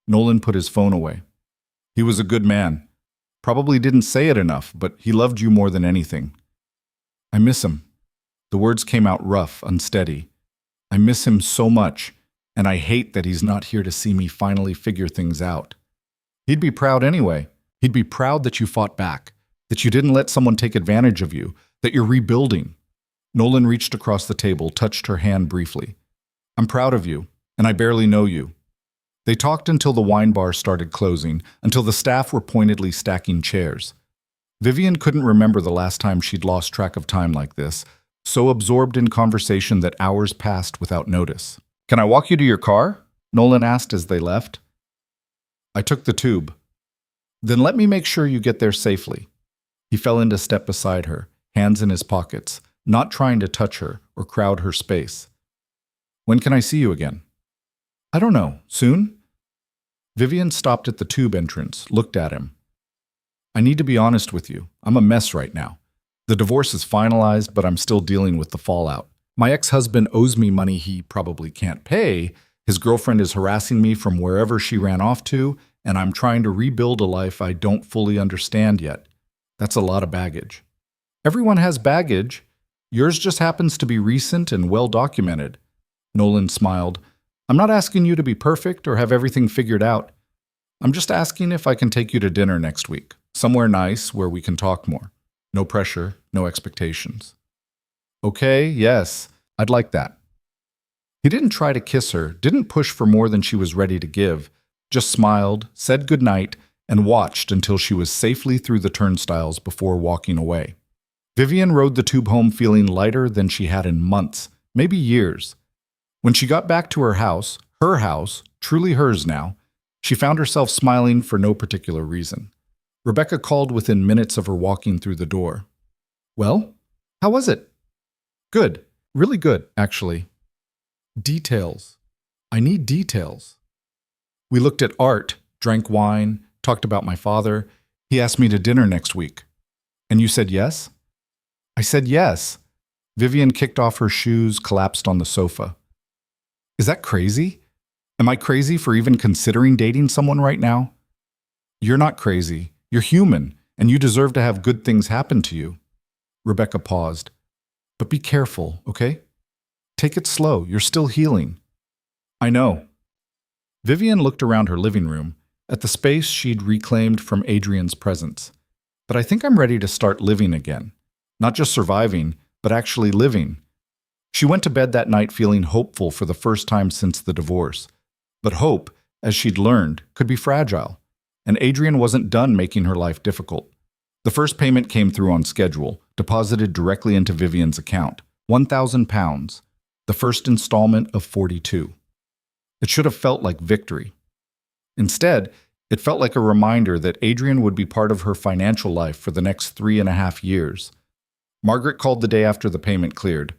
Nolan put his phone away. "He was a good man. Probably didn't say it enough, but he loved you more than anything." "I miss him." The words came out rough, unsteady. "I miss him so much, and I hate that he's not here to see me finally figure things out." "He'd be proud anyway. He'd be proud that you fought back, that you didn't let someone take advantage of you, that you're rebuilding." Nolan reached across the table, touched her hand briefly. "I'm proud of you, and I barely know you." They talked until the wine bar started closing, until the staff were pointedly stacking chairs. Vivian couldn't remember the last time she'd lost track of time like this, so absorbed in conversation that hours passed without notice. "Can I walk you to your car?" Nolan asked as they left. "I took the tube." "Then let me make sure you get there safely." He fell into step beside her, hands in his pockets, not trying to touch her or crowd her space. "When can I see you again?" "I don't know. Soon?" Vivian stopped at the tube entrance, looked at him. I need to be honest with you. I'm a mess right now. The divorce is finalized, but I'm still dealing with the fallout. My ex-husband owes me money he probably can't pay. His girlfriend is harassing me from wherever she ran off to, and I'm trying to rebuild a life I don't fully understand yet. That's a lot of baggage. Everyone has baggage. Yours just happens to be recent and well documented. Nolan smiled. I'm not asking you to be perfect or have everything figured out. I'm just asking if I can take you to dinner next week, somewhere nice where we can talk more. No pressure, no expectations. Okay, yes, I'd like that. He didn't try to kiss her, didn't push for more than she was ready to give, just smiled, said goodnight, and watched until she was safely through the turnstiles before walking away. Vivian rode the tube home feeling lighter than she had in months, maybe years. When she got back to her house, truly hers now, she found herself smiling for no particular reason. Rebecca called within minutes of her walking through the door. Well, how was it? Good. Really good, actually. Details. I need details. We looked at art, drank wine, talked about my father. He asked me to dinner next week. And you said yes? I said yes. Vivian kicked off her shoes, collapsed on the sofa. Is that crazy? Am I crazy for even considering dating someone right now? You're not crazy. You're human, and you deserve to have good things happen to you. Rebecca paused. But be careful, okay? Take it slow. You're still healing. I know. Vivian looked around her living room, at the space she'd reclaimed from Adrian's presence. But I think I'm ready to start living again. Not just surviving, but actually living. She went to bed that night feeling hopeful for the first time since the divorce. But hope, as she'd learned, could be fragile. And Adrian wasn't done making her life difficult. The first payment came through on schedule, deposited directly into Vivian's account. £1,000, the first installment of 42. It should have felt like victory. Instead, it felt like a reminder that Adrian would be part of her financial life for the next 3.5 years. Margaret called the day after the payment cleared.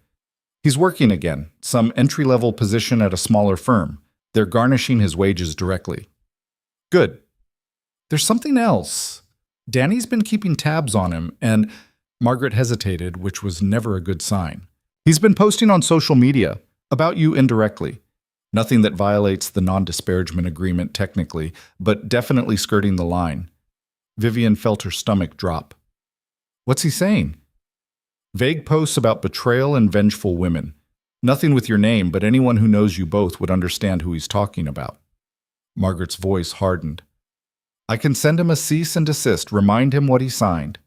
He's working again, some entry-level position at a smaller firm. They're garnishing his wages directly. Good. There's something else. Danny's been keeping tabs on him, and Margaret hesitated, which was never a good sign. He's been posting on social media, about you indirectly. Nothing that violates the non-disparagement agreement technically, but definitely skirting the line. Vivian felt her stomach drop. What's he saying? Vague posts about betrayal and vengeful women. Nothing with your name, but anyone who knows you both would understand who he's talking about. Margaret's voice hardened. I can send him a cease and desist, remind him what he signed.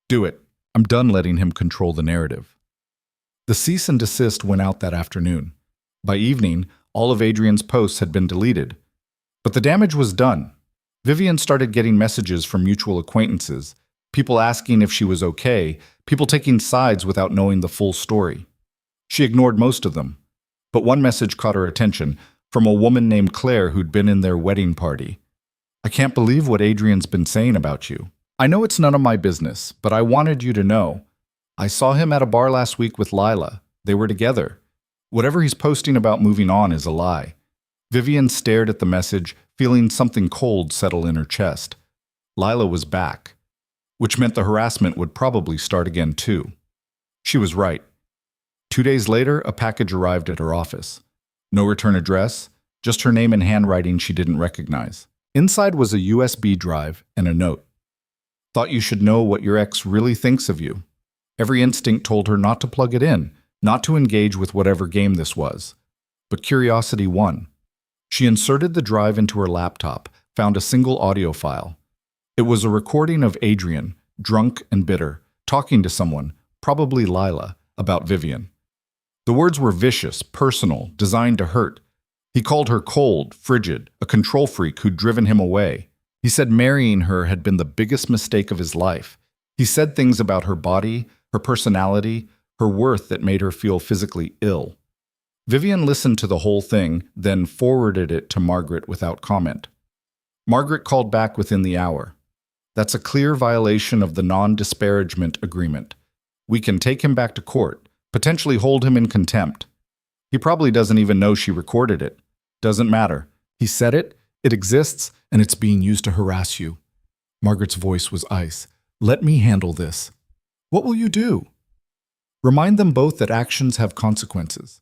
Do it. I'm done letting him control the narrative. The cease and desist went out that afternoon. By evening, all of Adrian's posts had been deleted. But the damage was done. Vivian started getting messages from mutual acquaintances, people asking if she was okay, people taking sides without knowing the full story. She ignored most of them. But one message caught her attention, from a woman named Claire who'd been in their wedding party. I can't believe what Adrian's been saying about you. I know it's none of my business, but I wanted you to know. I saw him at a bar last week with Lila. They were together. Whatever he's posting about moving on is a lie. Vivian stared at the message, feeling something cold settle in her chest. Lila was back, which meant the harassment would probably start again too. She was right. 2 days later, a package arrived at her office. No return address, just her name in handwriting she didn't recognize. Inside was a USB drive and a note. Thought you should know what your ex really thinks of you. Every instinct told her not to plug it in, not to engage with whatever game this was. But curiosity won. She inserted the drive into her laptop, found a single audio file. It was a recording of Adrian, drunk and bitter, talking to someone, probably Lila, about Vivian. The words were vicious, personal, designed to hurt. He called her cold, frigid, a control freak who'd driven him away. He said marrying her had been the biggest mistake of his life. He said things about her body, her personality, her worth that made her feel physically ill. Vivian listened to the whole thing, then forwarded it to Margaret without comment. Margaret called back within the hour. That's a clear violation of the non-disparagement agreement. We can take him back to court, potentially hold him in contempt. He probably doesn't even know she recorded it. Doesn't matter. He said it It exists, and it's being used to harass you. Margaret's voice was ice. Let me handle this. What will you do? Remind them both that actions have consequences,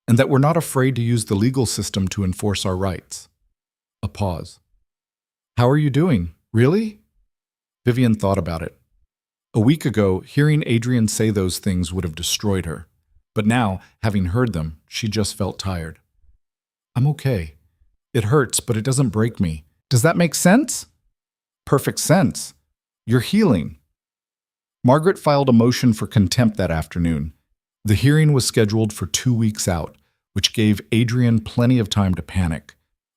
and that we're not afraid to use the legal system to enforce our rights. A pause. How are you doing? Really? Vivian thought about it. A week ago, hearing Adrian say those things would have destroyed her. But now, having heard them, she just felt tired. I'm okay. It hurts, but it doesn't break me. Does that make sense? Perfect sense. You're healing. Margaret filed a motion for contempt that afternoon. The hearing was scheduled for 2 weeks out, which gave Adrian plenty of time to panic.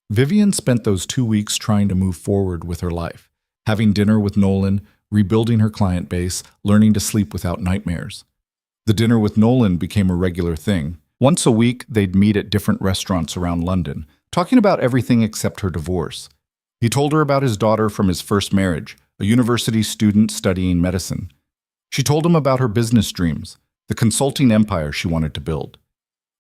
Vivian spent those 2 weeks trying to move forward with her life, having dinner with Nolan, rebuilding her client base, learning to sleep without nightmares. The dinner with Nolan became a regular thing. Once a week, they'd meet at different restaurants around London, talking about everything except her divorce. He told her about his daughter from his first marriage, a university student studying medicine. She told him about her business dreams, the consulting empire she wanted to build.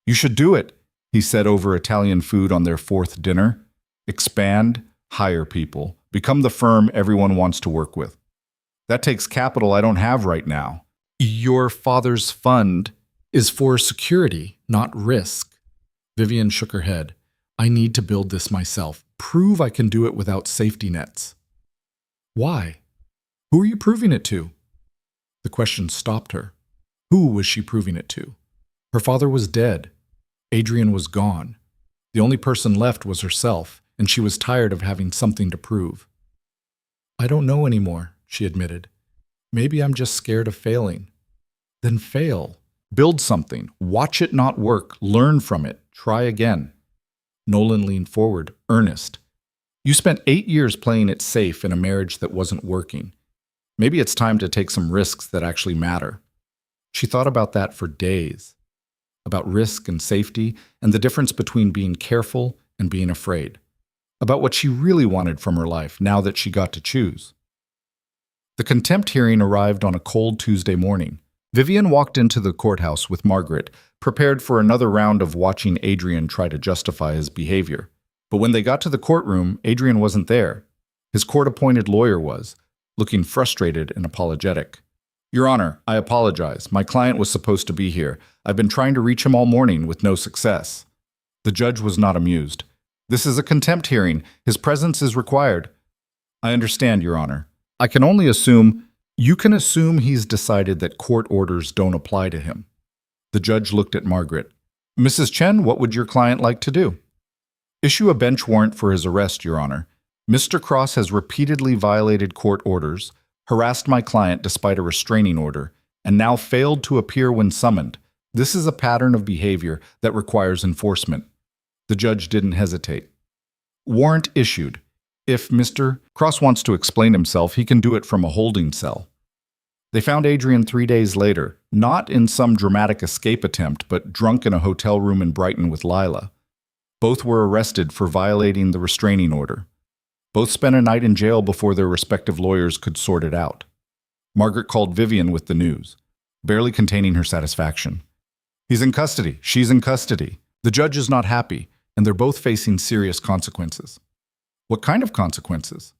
You should do it, he said over Italian food on their 4th dinner. Expand, hire people, become the firm everyone wants to work with. That takes capital I don't have right now. Your father's fund is for security, not risk. Vivian shook her head. I need to build this myself. Prove I can do it without safety nets. Why? Who are you proving it to? The question stopped her. Who was she proving it to? Her father was dead. Adrian was gone. The only person left was herself, and she was tired of having something to prove. I don't know anymore, she admitted. Maybe I'm just scared of failing. Then fail. Build something. Watch it not work. Learn from it. Try again. Nolan leaned forward, earnest. You spent 8 years playing it safe in a marriage that wasn't working. Maybe it's time to take some risks that actually matter. She thought about that for days. About risk and safety, and the difference between being careful and being afraid. About what she really wanted from her life now that she got to choose. The contempt hearing arrived on a cold Tuesday morning. Vivian walked into the courthouse with Margaret, prepared for another round of watching Adrian try to justify his behavior. But when they got to the courtroom, Adrian wasn't there. His court-appointed lawyer was, looking frustrated and apologetic. Your Honor, I apologize. My client was supposed to be here. I've been trying to reach him all morning with no success. The judge was not amused. This is a contempt hearing. His presence is required. I understand, Your Honor. I can only assume... You can assume he's decided that court orders don't apply to him. The judge looked at Margaret. Mrs. Chen, what would your client like to do? Issue a bench warrant for his arrest, Your Honor. Mr. Cross has repeatedly violated court orders, harassed my client despite a restraining order, and now failed to appear when summoned. This is a pattern of behavior that requires enforcement. The judge didn't hesitate. Warrant issued. If Mr. Cross wants to explain himself, he can do it from a holding cell. They found Adrian 3 days later, not in some dramatic escape attempt, but drunk in a hotel room in Brighton with Lila. Both were arrested for violating the restraining order. Both spent a night in jail before their respective lawyers could sort it out. Margaret called Vivian with the news, barely containing her satisfaction. He's in custody. She's in custody. The judge is not happy, and they're both facing serious consequences. What kind of consequences?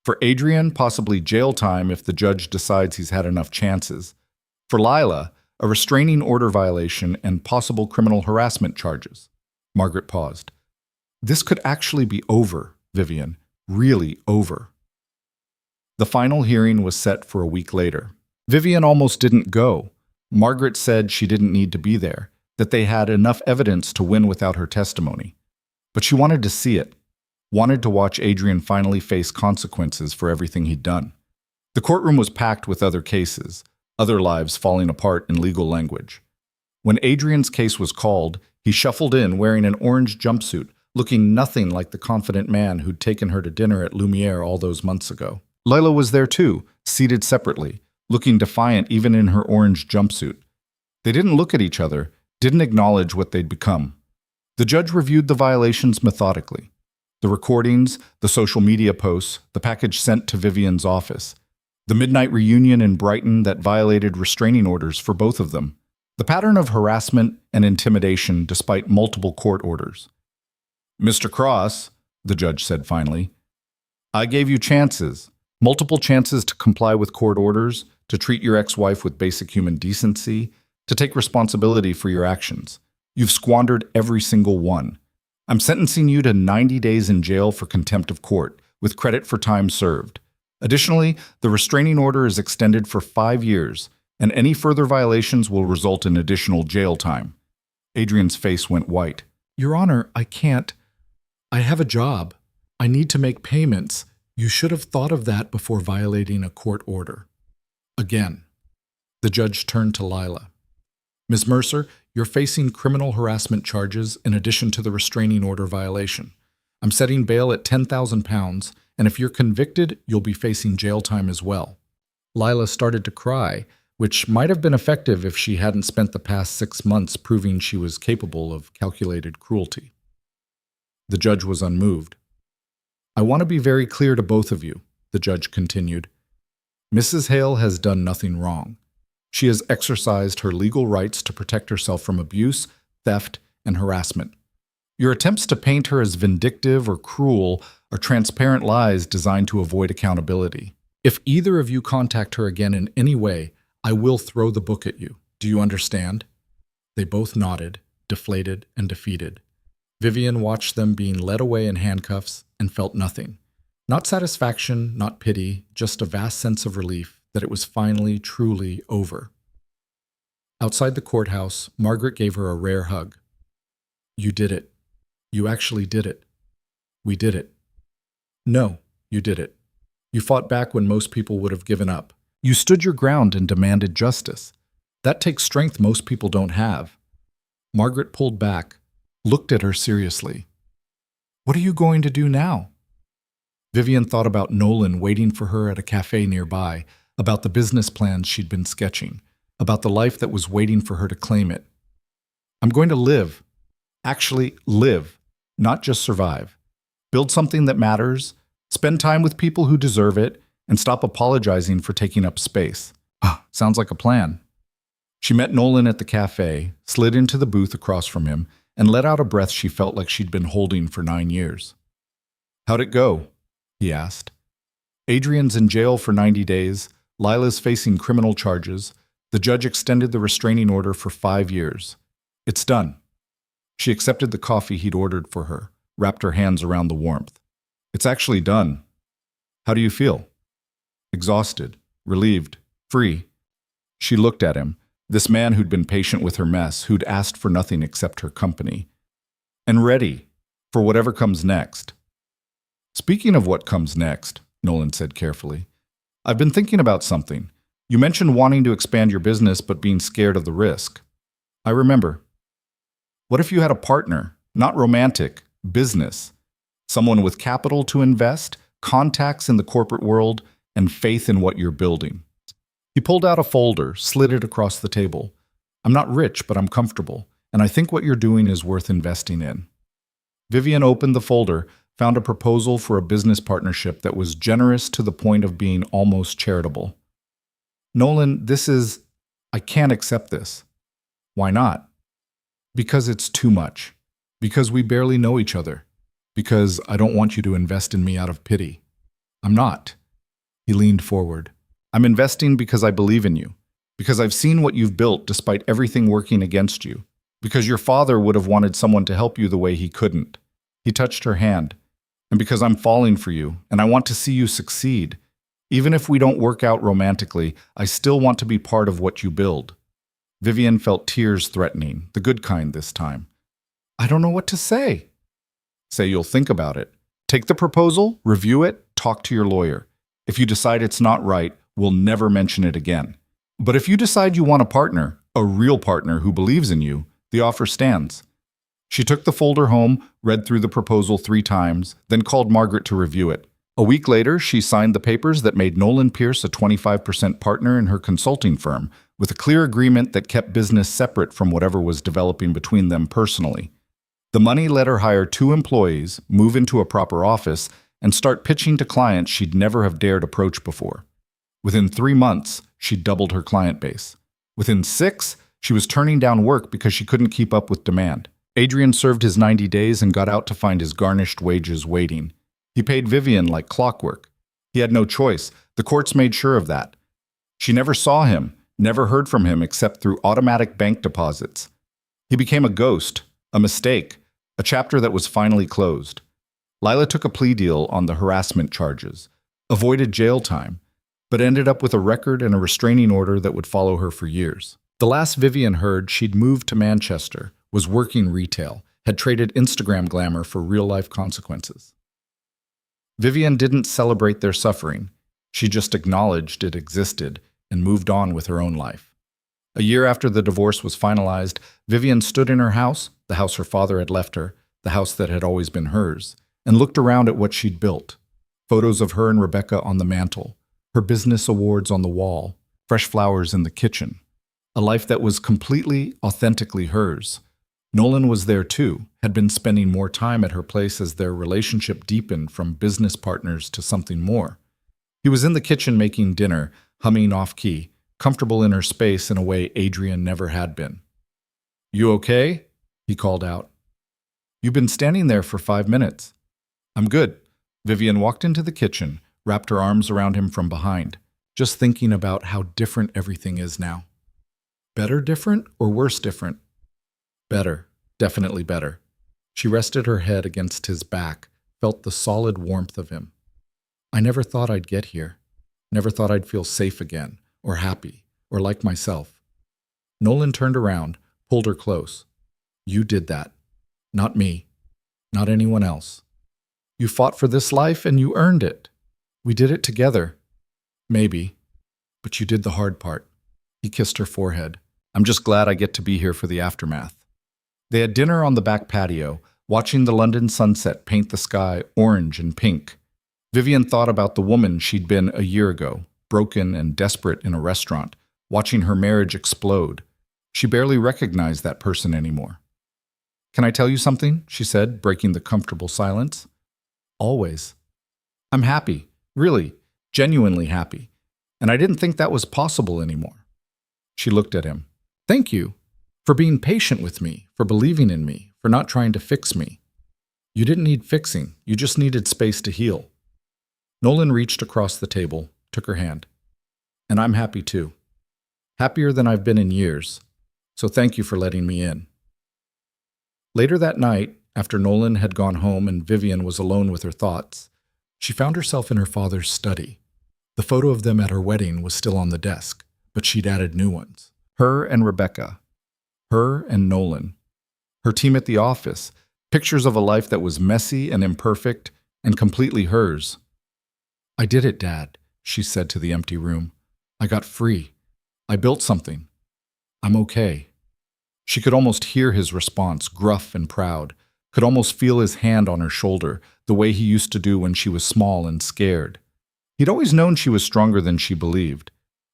For Adrian, possibly jail time if the judge decides he's had enough chances. For Lila, a restraining order violation and possible criminal harassment charges. Margaret paused. This could actually be over, Vivian. Really over. The final hearing was set for a week later. Vivian almost didn't go. Margaret said she didn't need to be there, that they had enough evidence to win without her testimony. But she wanted to see it. Wanted to watch Adrian finally face consequences for everything he'd done. The courtroom was packed with other cases, other lives falling apart in legal language. When Adrian's case was called, he shuffled in wearing an orange jumpsuit, looking nothing like the confident man who'd taken her to dinner at Lumiere all those months ago. Lila was there too, seated separately, looking defiant even in her orange jumpsuit. They didn't look at each other, didn't acknowledge what they'd become. The judge reviewed the violations methodically. The recordings, the social media posts, the package sent to Vivian's office. The midnight reunion in Brighton that violated restraining orders for both of them. The pattern of harassment and intimidation despite multiple court orders. Mr. Cross, the judge said finally. I gave you chances, multiple chances to comply with court orders, to treat your ex-wife with basic human decency, to take responsibility for your actions. You've squandered every single one. I'm sentencing you to 90 days in jail for contempt of court, with credit for time served. Additionally, the restraining order is extended for 5 years, and any further violations will result in additional jail time. Adrian's face went white. Your Honor, I can't. I have a job. I need to make payments. You should have thought of that before violating a court order. Again. The judge turned to Lila. Ms. Mercer, you're facing criminal harassment charges in addition to the restraining order violation. I'm setting bail at £10,000, and if you're convicted, you'll be facing jail time as well. Lila started to cry, which might have been effective if she hadn't spent the past 6 months proving she was capable of calculated cruelty. The judge was unmoved. I want to be very clear to both of you, the judge continued. Mrs. Hale has done nothing wrong. She has exercised her legal rights to protect herself from abuse, theft, and harassment. Your attempts to paint her as vindictive or cruel are transparent lies designed to avoid accountability. If either of you contact her again in any way, I will throw the book at you. Do you understand? They both nodded, deflated and defeated. Vivian watched them being led away in handcuffs and felt nothing. Not satisfaction, not pity, just a vast sense of relief that it was finally, truly over. Outside the courthouse, Margaret gave her a rare hug. You did it. You actually did it. We did it. No, you did it. You fought back when most people would have given up. You stood your ground and demanded justice. That takes strength most people don't have. Margaret pulled back, looked at her seriously. What are you going to do now? Vivian thought about Nolan waiting for her at a cafe nearby, about the business plans she'd been sketching, about the life that was waiting for her to claim it. I'm going to live. Actually live, not just survive. Build something that matters, spend time with people who deserve it, and stop apologizing for taking up space. Sounds like a plan. She met Nolan at the cafe, slid into the booth across from him, and let out a breath she felt like she'd been holding for 9 years. How'd it go? He asked. Adrian's in jail for 90 days. Lila's facing criminal charges. The judge extended the restraining order for 5 years. It's done. She accepted the coffee he'd ordered for her, wrapped her hands around the warmth. It's actually done. How do you feel? Exhausted, relieved, free. She looked at him, this man who'd been patient with her mess, who'd asked for nothing except her company. And ready for whatever comes next. Speaking of what comes next, Nolan said carefully, I've been thinking about something. You mentioned wanting to expand your business but being scared of the risk. I remember. What if you had a partner, not romantic, business? Someone with capital to invest, contacts in the corporate world, and faith in what you're building. He pulled out a folder, slid it across the table. I'm not rich, but I'm comfortable, and I think what you're doing is worth investing in. Vivian opened the folder, found a proposal for a business partnership that was generous to the point of being almost charitable. Nolan, I can't accept this. Why not? Because it's too much. Because we barely know each other. Because I don't want you to invest in me out of pity. I'm not. He leaned forward. I'm investing because I believe in you. Because I've seen what you've built despite everything working against you. Because your father would have wanted someone to help you the way he couldn't. He touched her hand. And because I'm falling for you, and I want to see you succeed. Even if we don't work out romantically, I still want to be part of what you build. Vivian felt tears threatening, the good kind this time. I don't know what to say. Say you'll think about it. Take the proposal, review it, talk to your lawyer. If you decide it's not right, we'll never mention it again. But if you decide you want a partner, a real partner who believes in you, the offer stands. She took the folder home, read through the proposal 3 times, then called Margaret to review it. A week later, she signed the papers that made Nolan Pierce a 25% partner in her consulting firm, with a clear agreement that kept business separate from whatever was developing between them personally. The money let her hire 2 employees, move into a proper office, and start pitching to clients she'd never have dared approach before. Within 3 months, she doubled her client base. Within 6, she was turning down work because she couldn't keep up with demand. Adrian served his 90 days and got out to find his garnished wages waiting. He paid Vivian like clockwork. He had no choice. The courts made sure of that. She never saw him, never heard from him except through automatic bank deposits. He became a ghost, a mistake, a chapter that was finally closed. Lila took a plea deal on the harassment charges, avoided jail time, but ended up with a record and a restraining order that would follow her for years. The last Vivian heard, she'd moved to Manchester, was working retail, had traded Instagram glamour for real-life consequences. Vivian didn't celebrate their suffering. She just acknowledged it existed and moved on with her own life. A year after the divorce was finalized, Vivian stood in her house, the house her father had left her, the house that had always been hers, and looked around at what she'd built. Photos of her and Rebecca on the mantle, her business awards on the wall, fresh flowers in the kitchen. A life that was completely, authentically hers. Nolan was there too, had been spending more time at her place as their relationship deepened from business partners to something more. He was in the kitchen making dinner, humming off-key, comfortable in her space in a way Adrian never had been. "You okay?" he called out. "You've been standing there for 5 minutes." "I'm good." Vivian walked into the kitchen, wrapped her arms around him from behind, just thinking about how different everything is now. Better different or worse different? Better, definitely better. She rested her head against his back, felt the solid warmth of him. "I never thought I'd get here. Never thought I'd feel safe again, or happy, or like myself." Nolan turned around, pulled her close. "You did that. Not me. Not anyone else. You fought for this life and you earned it. We did it together. Maybe. But you did the hard part." He kissed her forehead. "I'm just glad I get to be here for the aftermath." They had dinner on the back patio, watching the London sunset paint the sky orange and pink. Vivian thought about the woman she'd been a year ago, broken and desperate in a restaurant, watching her marriage explode. She barely recognized that person anymore. "Can I tell you something?" she said, breaking the comfortable silence. "Always. I'm happy, really, genuinely happy, and I didn't think that was possible anymore." She looked at him. "Thank you. For being patient with me, for believing in me, for not trying to fix me. You didn't need fixing, you just needed space to heal." Nolan reached across the table, took her hand. "And I'm happy too. Happier than I've been in years. So thank you for letting me in." Later that night, after Nolan had gone home and Vivian was alone with her thoughts, she found herself in her father's study. The photo of them at her wedding was still on the desk, but she'd added new ones. Her and Rebecca. Her and Nolan. Her team at the office. Pictures of a life that was messy and imperfect and completely hers. "I did it, Dad," she said to the empty room. "I got free. I built something. I'm okay." She could almost hear his response, gruff and proud, could almost feel his hand on her shoulder, the way he used to do when she was small and scared. He'd always known she was stronger than she believed.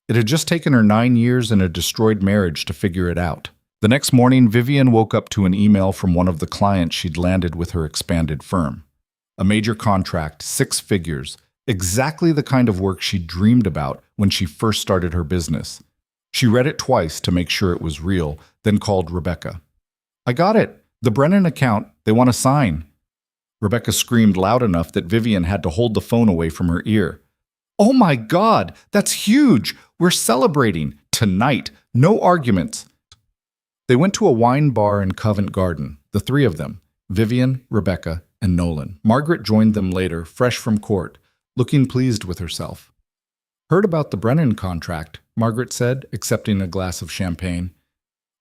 It had just taken her 9 years and a destroyed marriage to figure it out. The next morning, Vivian woke up to an email from one of the clients she'd landed with her expanded firm. A major contract, 6 figures, exactly the kind of work she'd dreamed about when she first started her business. She read it twice to make sure it was real, then called Rebecca. "I got it. The Brennan account. They want to sign." Rebecca screamed loud enough that Vivian had to hold the phone away from her ear. "Oh my God, that's huge. We're celebrating. Tonight. No arguments." They went to a wine bar in Covent Garden, the 3 of them, Vivian, Rebecca, and Nolan. Margaret joined them later, fresh from court, looking pleased with herself. "Heard about the Brennan contract," Margaret said, accepting a glass of champagne.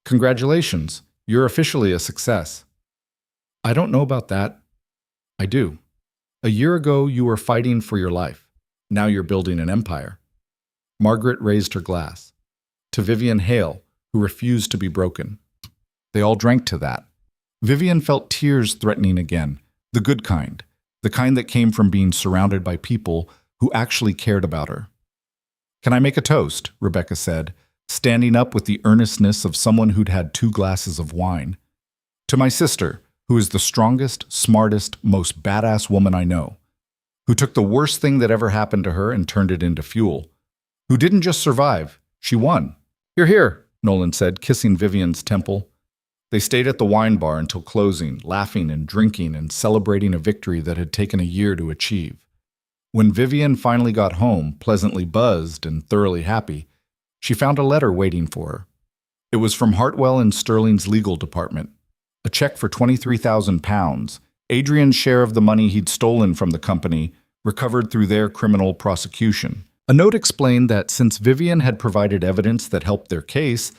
"Congratulations, you're officially a success." "I don't know about that." "I do. A year ago, you were fighting for your life. Now you're building an empire." Margaret raised her glass. To Vivian Hale, who refused to be broken. They all drank to that. Vivian felt tears threatening again, the good kind, the kind that came from being surrounded by people who actually cared about her. "Can I make a toast?" Rebecca said, standing up with the earnestness of someone who'd had 2 glasses of wine. "To my sister, who is the strongest, smartest, most badass woman I know, who took the worst thing that ever happened to her and turned it into fuel, who didn't just survive, she won." "Hear, hear," Nolan said, kissing Vivian's temple. They stayed at the wine bar until closing, laughing and drinking and celebrating a victory that had taken a year to achieve. When Vivian finally got home, pleasantly buzzed and thoroughly happy, she found a letter waiting for her. It was from Hartwell and Sterling's legal department. A check for £23,000, Adrian's share of the money he'd stolen from the company, recovered through their criminal prosecution. A note explained that since Vivian had provided evidence that helped their case,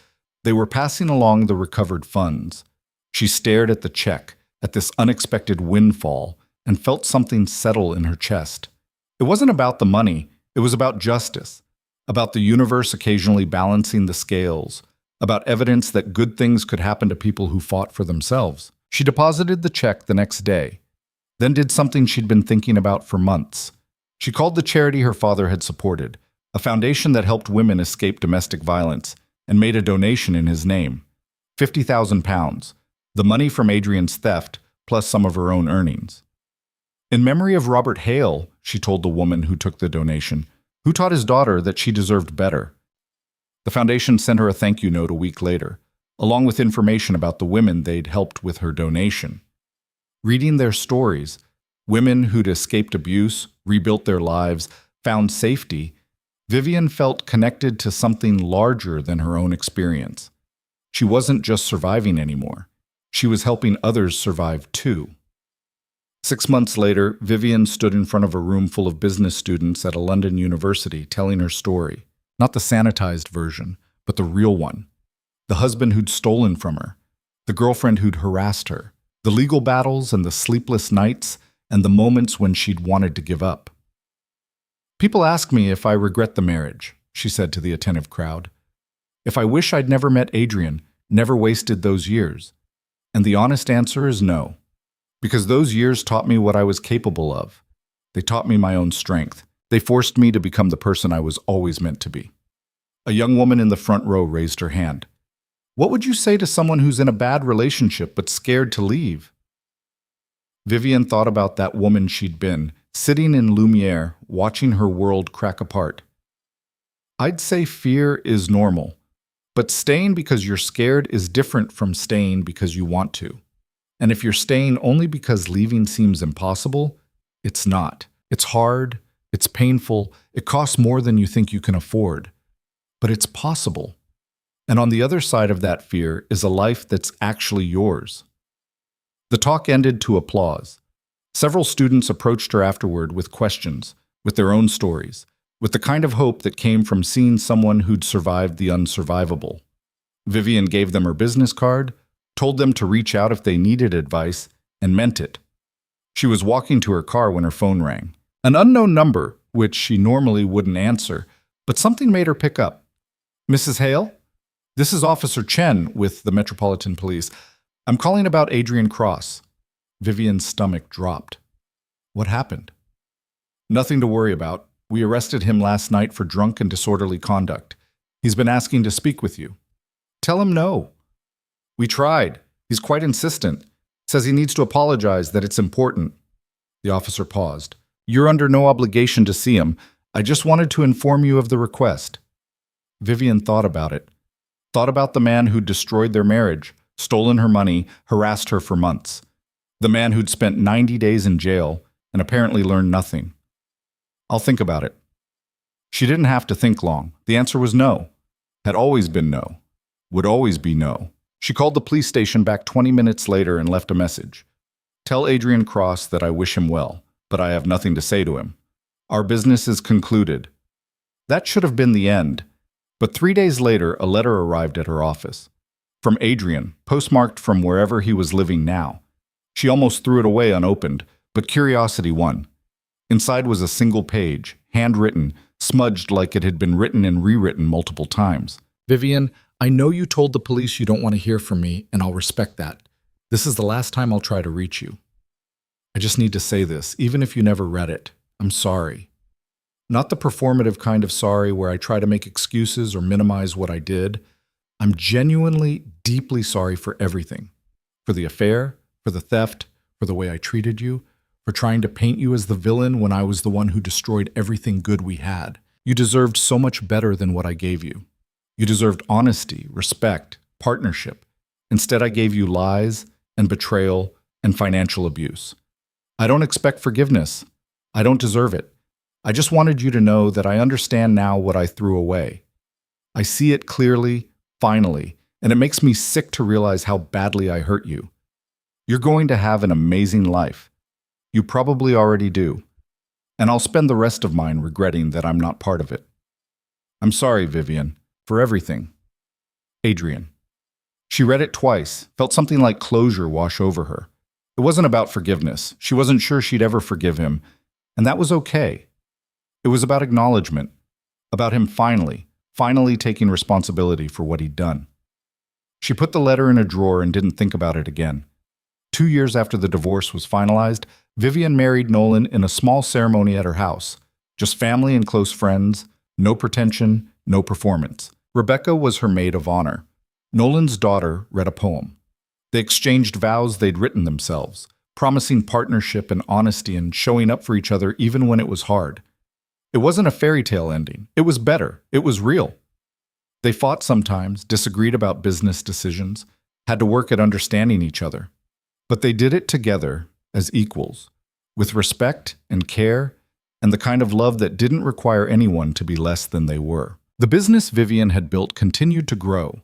they were passing along the recovered funds. She stared at the check, at this unexpected windfall, and felt something settle in her chest. It wasn't about the money, it was about justice, about the universe occasionally balancing the scales, about evidence that good things could happen to people who fought for themselves. She deposited the check the next day, then did something she'd been thinking about for months. She called the charity her father had supported, a foundation that helped women escape domestic violence, and made a donation in his name. £50,000, the money from Adrian's theft, plus some of her own earnings. In memory of Robert Hale, she told the woman who took the donation, who taught his daughter that she deserved better. The foundation sent her a thank you note a week later, along with information about the women they'd helped with her donation. Reading their stories, women who'd escaped abuse, rebuilt their lives, found safety, Vivian felt connected to something larger than her own experience. She wasn't just surviving anymore. She was helping others survive too. 6 months later, Vivian stood in front of a room full of business students at a London university telling her story. Not the sanitized version, but the real one. The husband who'd stolen from her, the girlfriend who'd harassed her, the legal battles and the sleepless nights and the moments when she'd wanted to give up. "People ask me if I regret the marriage," she said to the attentive crowd. "If I wish I'd never met Adrian, never wasted those years. And the honest answer is no. Because those years taught me what I was capable of. They taught me my own strength. They forced me to become the person I was always meant to be." A young woman in the front row raised her hand. "What would you say to someone who's in a bad relationship but scared to leave?" Vivian thought about that woman she'd been, sitting in Lumiere, watching her world crack apart. "I'd say fear is normal, but staying because you're scared is different from staying because you want to. And if you're staying only because leaving seems impossible, it's not. It's hard, it's painful, it costs more than you think you can afford. But it's possible. And on the other side of that fear is a life that's actually yours." The talk ended to applause. Several students approached her afterward with questions, with their own stories, with the kind of hope that came from seeing someone who'd survived the unsurvivable. Vivian gave them her business card, told them to reach out if they needed advice, and meant it. She was walking to her car when her phone rang. An unknown number, which she normally wouldn't answer, but something made her pick up. "Mrs. Hale? This is Officer Chen with the Metropolitan Police. I'm calling about Adrian Cross." Vivian's stomach dropped. "What happened?" "Nothing to worry about. We arrested him last night for drunk and disorderly conduct. He's been asking to speak with you." "Tell him no." "We tried. He's quite insistent. Says he needs to apologize, that it's important." The officer paused. "You're under no obligation to see him. I just wanted to inform you of the request." Vivian thought about it. Thought about the man who'd destroyed their marriage, stolen her money, harassed her for months. The man who'd spent 90 days in jail and apparently learned nothing. "I'll think about it." She didn't have to think long. The answer was no. Had always been no. Would always be no. She called the police station back 20 minutes later and left a message. "Tell Adrian Cross that I wish him well, but I have nothing to say to him. Our business is concluded." That should have been the end. But 3 days later, a letter arrived at her office. From Adrian, postmarked from wherever he was living now. She almost threw it away unopened, but curiosity won. Inside was a single page, handwritten, smudged like it had been written and rewritten multiple times. "Vivian, I know you told the police you don't want to hear from me, and I'll respect that. This is the last time I'll try to reach you. I just need to say this, even if you never read it. I'm sorry. Not the performative kind of sorry where I try to make excuses or minimize what I did. I'm genuinely, deeply sorry for everything. For the affair, for the theft, for the way I treated you, for trying to paint you as the villain when I was the one who destroyed everything good we had. You deserved so much better than what I gave you. You deserved honesty, respect, partnership. Instead, I gave you lies and betrayal and financial abuse. I don't expect forgiveness. I don't deserve it. I just wanted you to know that I understand now what I threw away. I see it clearly, finally, and it makes me sick to realize how badly I hurt you. You're going to have an amazing life. You probably already do. And I'll spend the rest of mine regretting that I'm not part of it. I'm sorry, Vivian, for everything. Adrian. She read it twice, felt something like closure wash over her. It wasn't about forgiveness. She wasn't sure she'd ever forgive him, and that was okay. It was about acknowledgement, about him finally taking responsibility for what he'd done. She put the letter in a drawer and didn't think about it again. 2 years after the divorce was finalized, Vivian married Nolan in a small ceremony at her house. Just family and close friends, no pretension, no performance. Rebecca was her maid of honor. Nolan's daughter read a poem. They exchanged vows they'd written themselves, promising partnership and honesty and showing up for each other even when it was hard. It wasn't a fairy tale ending. It was better. It was real. They fought sometimes, disagreed about business decisions, had to work at understanding each other. But they did it together as equals, with respect and care and the kind of love that didn't require anyone to be less than they were. The business Vivian had built continued to grow.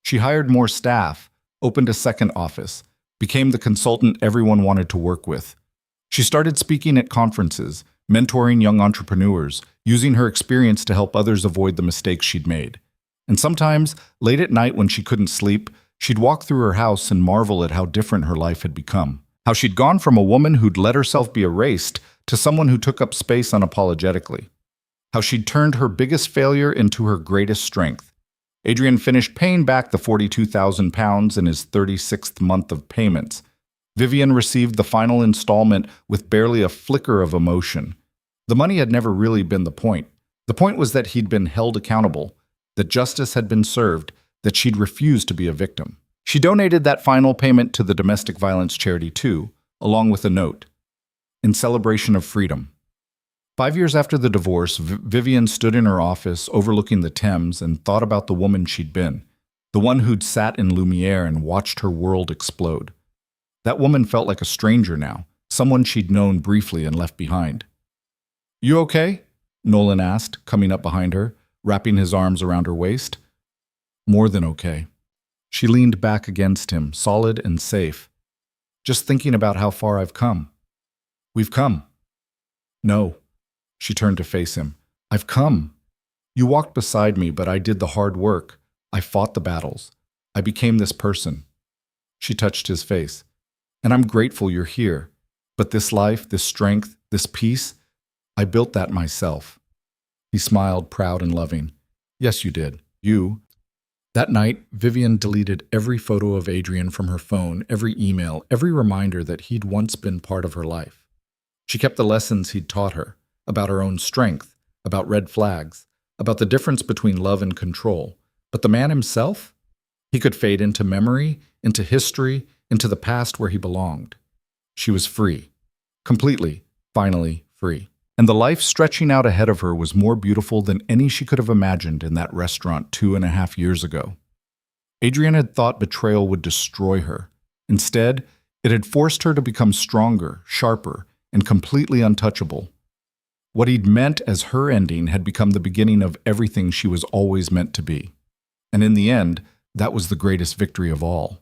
She hired more staff, opened a second office, became the consultant everyone wanted to work with. She started speaking at conferences, mentoring young entrepreneurs, using her experience to help others avoid the mistakes she'd made. And sometimes, late at night when she couldn't sleep, she'd walk through her house and marvel at how different her life had become. How she'd gone from a woman who'd let herself be erased to someone who took up space unapologetically. How she'd turned her biggest failure into her greatest strength. Adrian finished paying back the £42,000 in his 36th month of payments. Vivian received the final installment with barely a flicker of emotion. The money had never really been the point. The point was that he'd been held accountable, that justice had been served, that she'd refused to be a victim. She donated that final payment to the domestic violence charity too, along with a note, in celebration of freedom. 5 years after the divorce, Vivian stood in her office overlooking the Thames and thought about the woman she'd been, the one who'd sat in Lumiere and watched her world explode. That woman felt like a stranger now, someone she'd known briefly and left behind. "You okay?" Nolan asked, coming up behind her, wrapping his arms around her waist. "More than okay." She leaned back against him, solid and safe. "Just thinking about how far I've come." "We've come." "No." She turned to face him. "I've come. You walked beside me, but I did the hard work. I fought the battles. I became this person." She touched his face. "And I'm grateful you're here. But this life, this strength, this peace, I built that myself." He smiled, proud and loving. "Yes, you did. You." That night, Vivian deleted every photo of Adrian from her phone, every email, every reminder that he'd once been part of her life. She kept the lessons he'd taught her, about her own strength, about red flags, about the difference between love and control. But the man himself? He could fade into memory, into history, into the past where he belonged. She was free. Completely, finally free. And the life stretching out ahead of her was more beautiful than any she could have imagined in that restaurant 2.5 years ago. Adrian had thought betrayal would destroy her. Instead, it had forced her to become stronger, sharper, and completely untouchable. What he'd meant as her ending had become the beginning of everything she was always meant to be. And in the end, that was the greatest victory of all.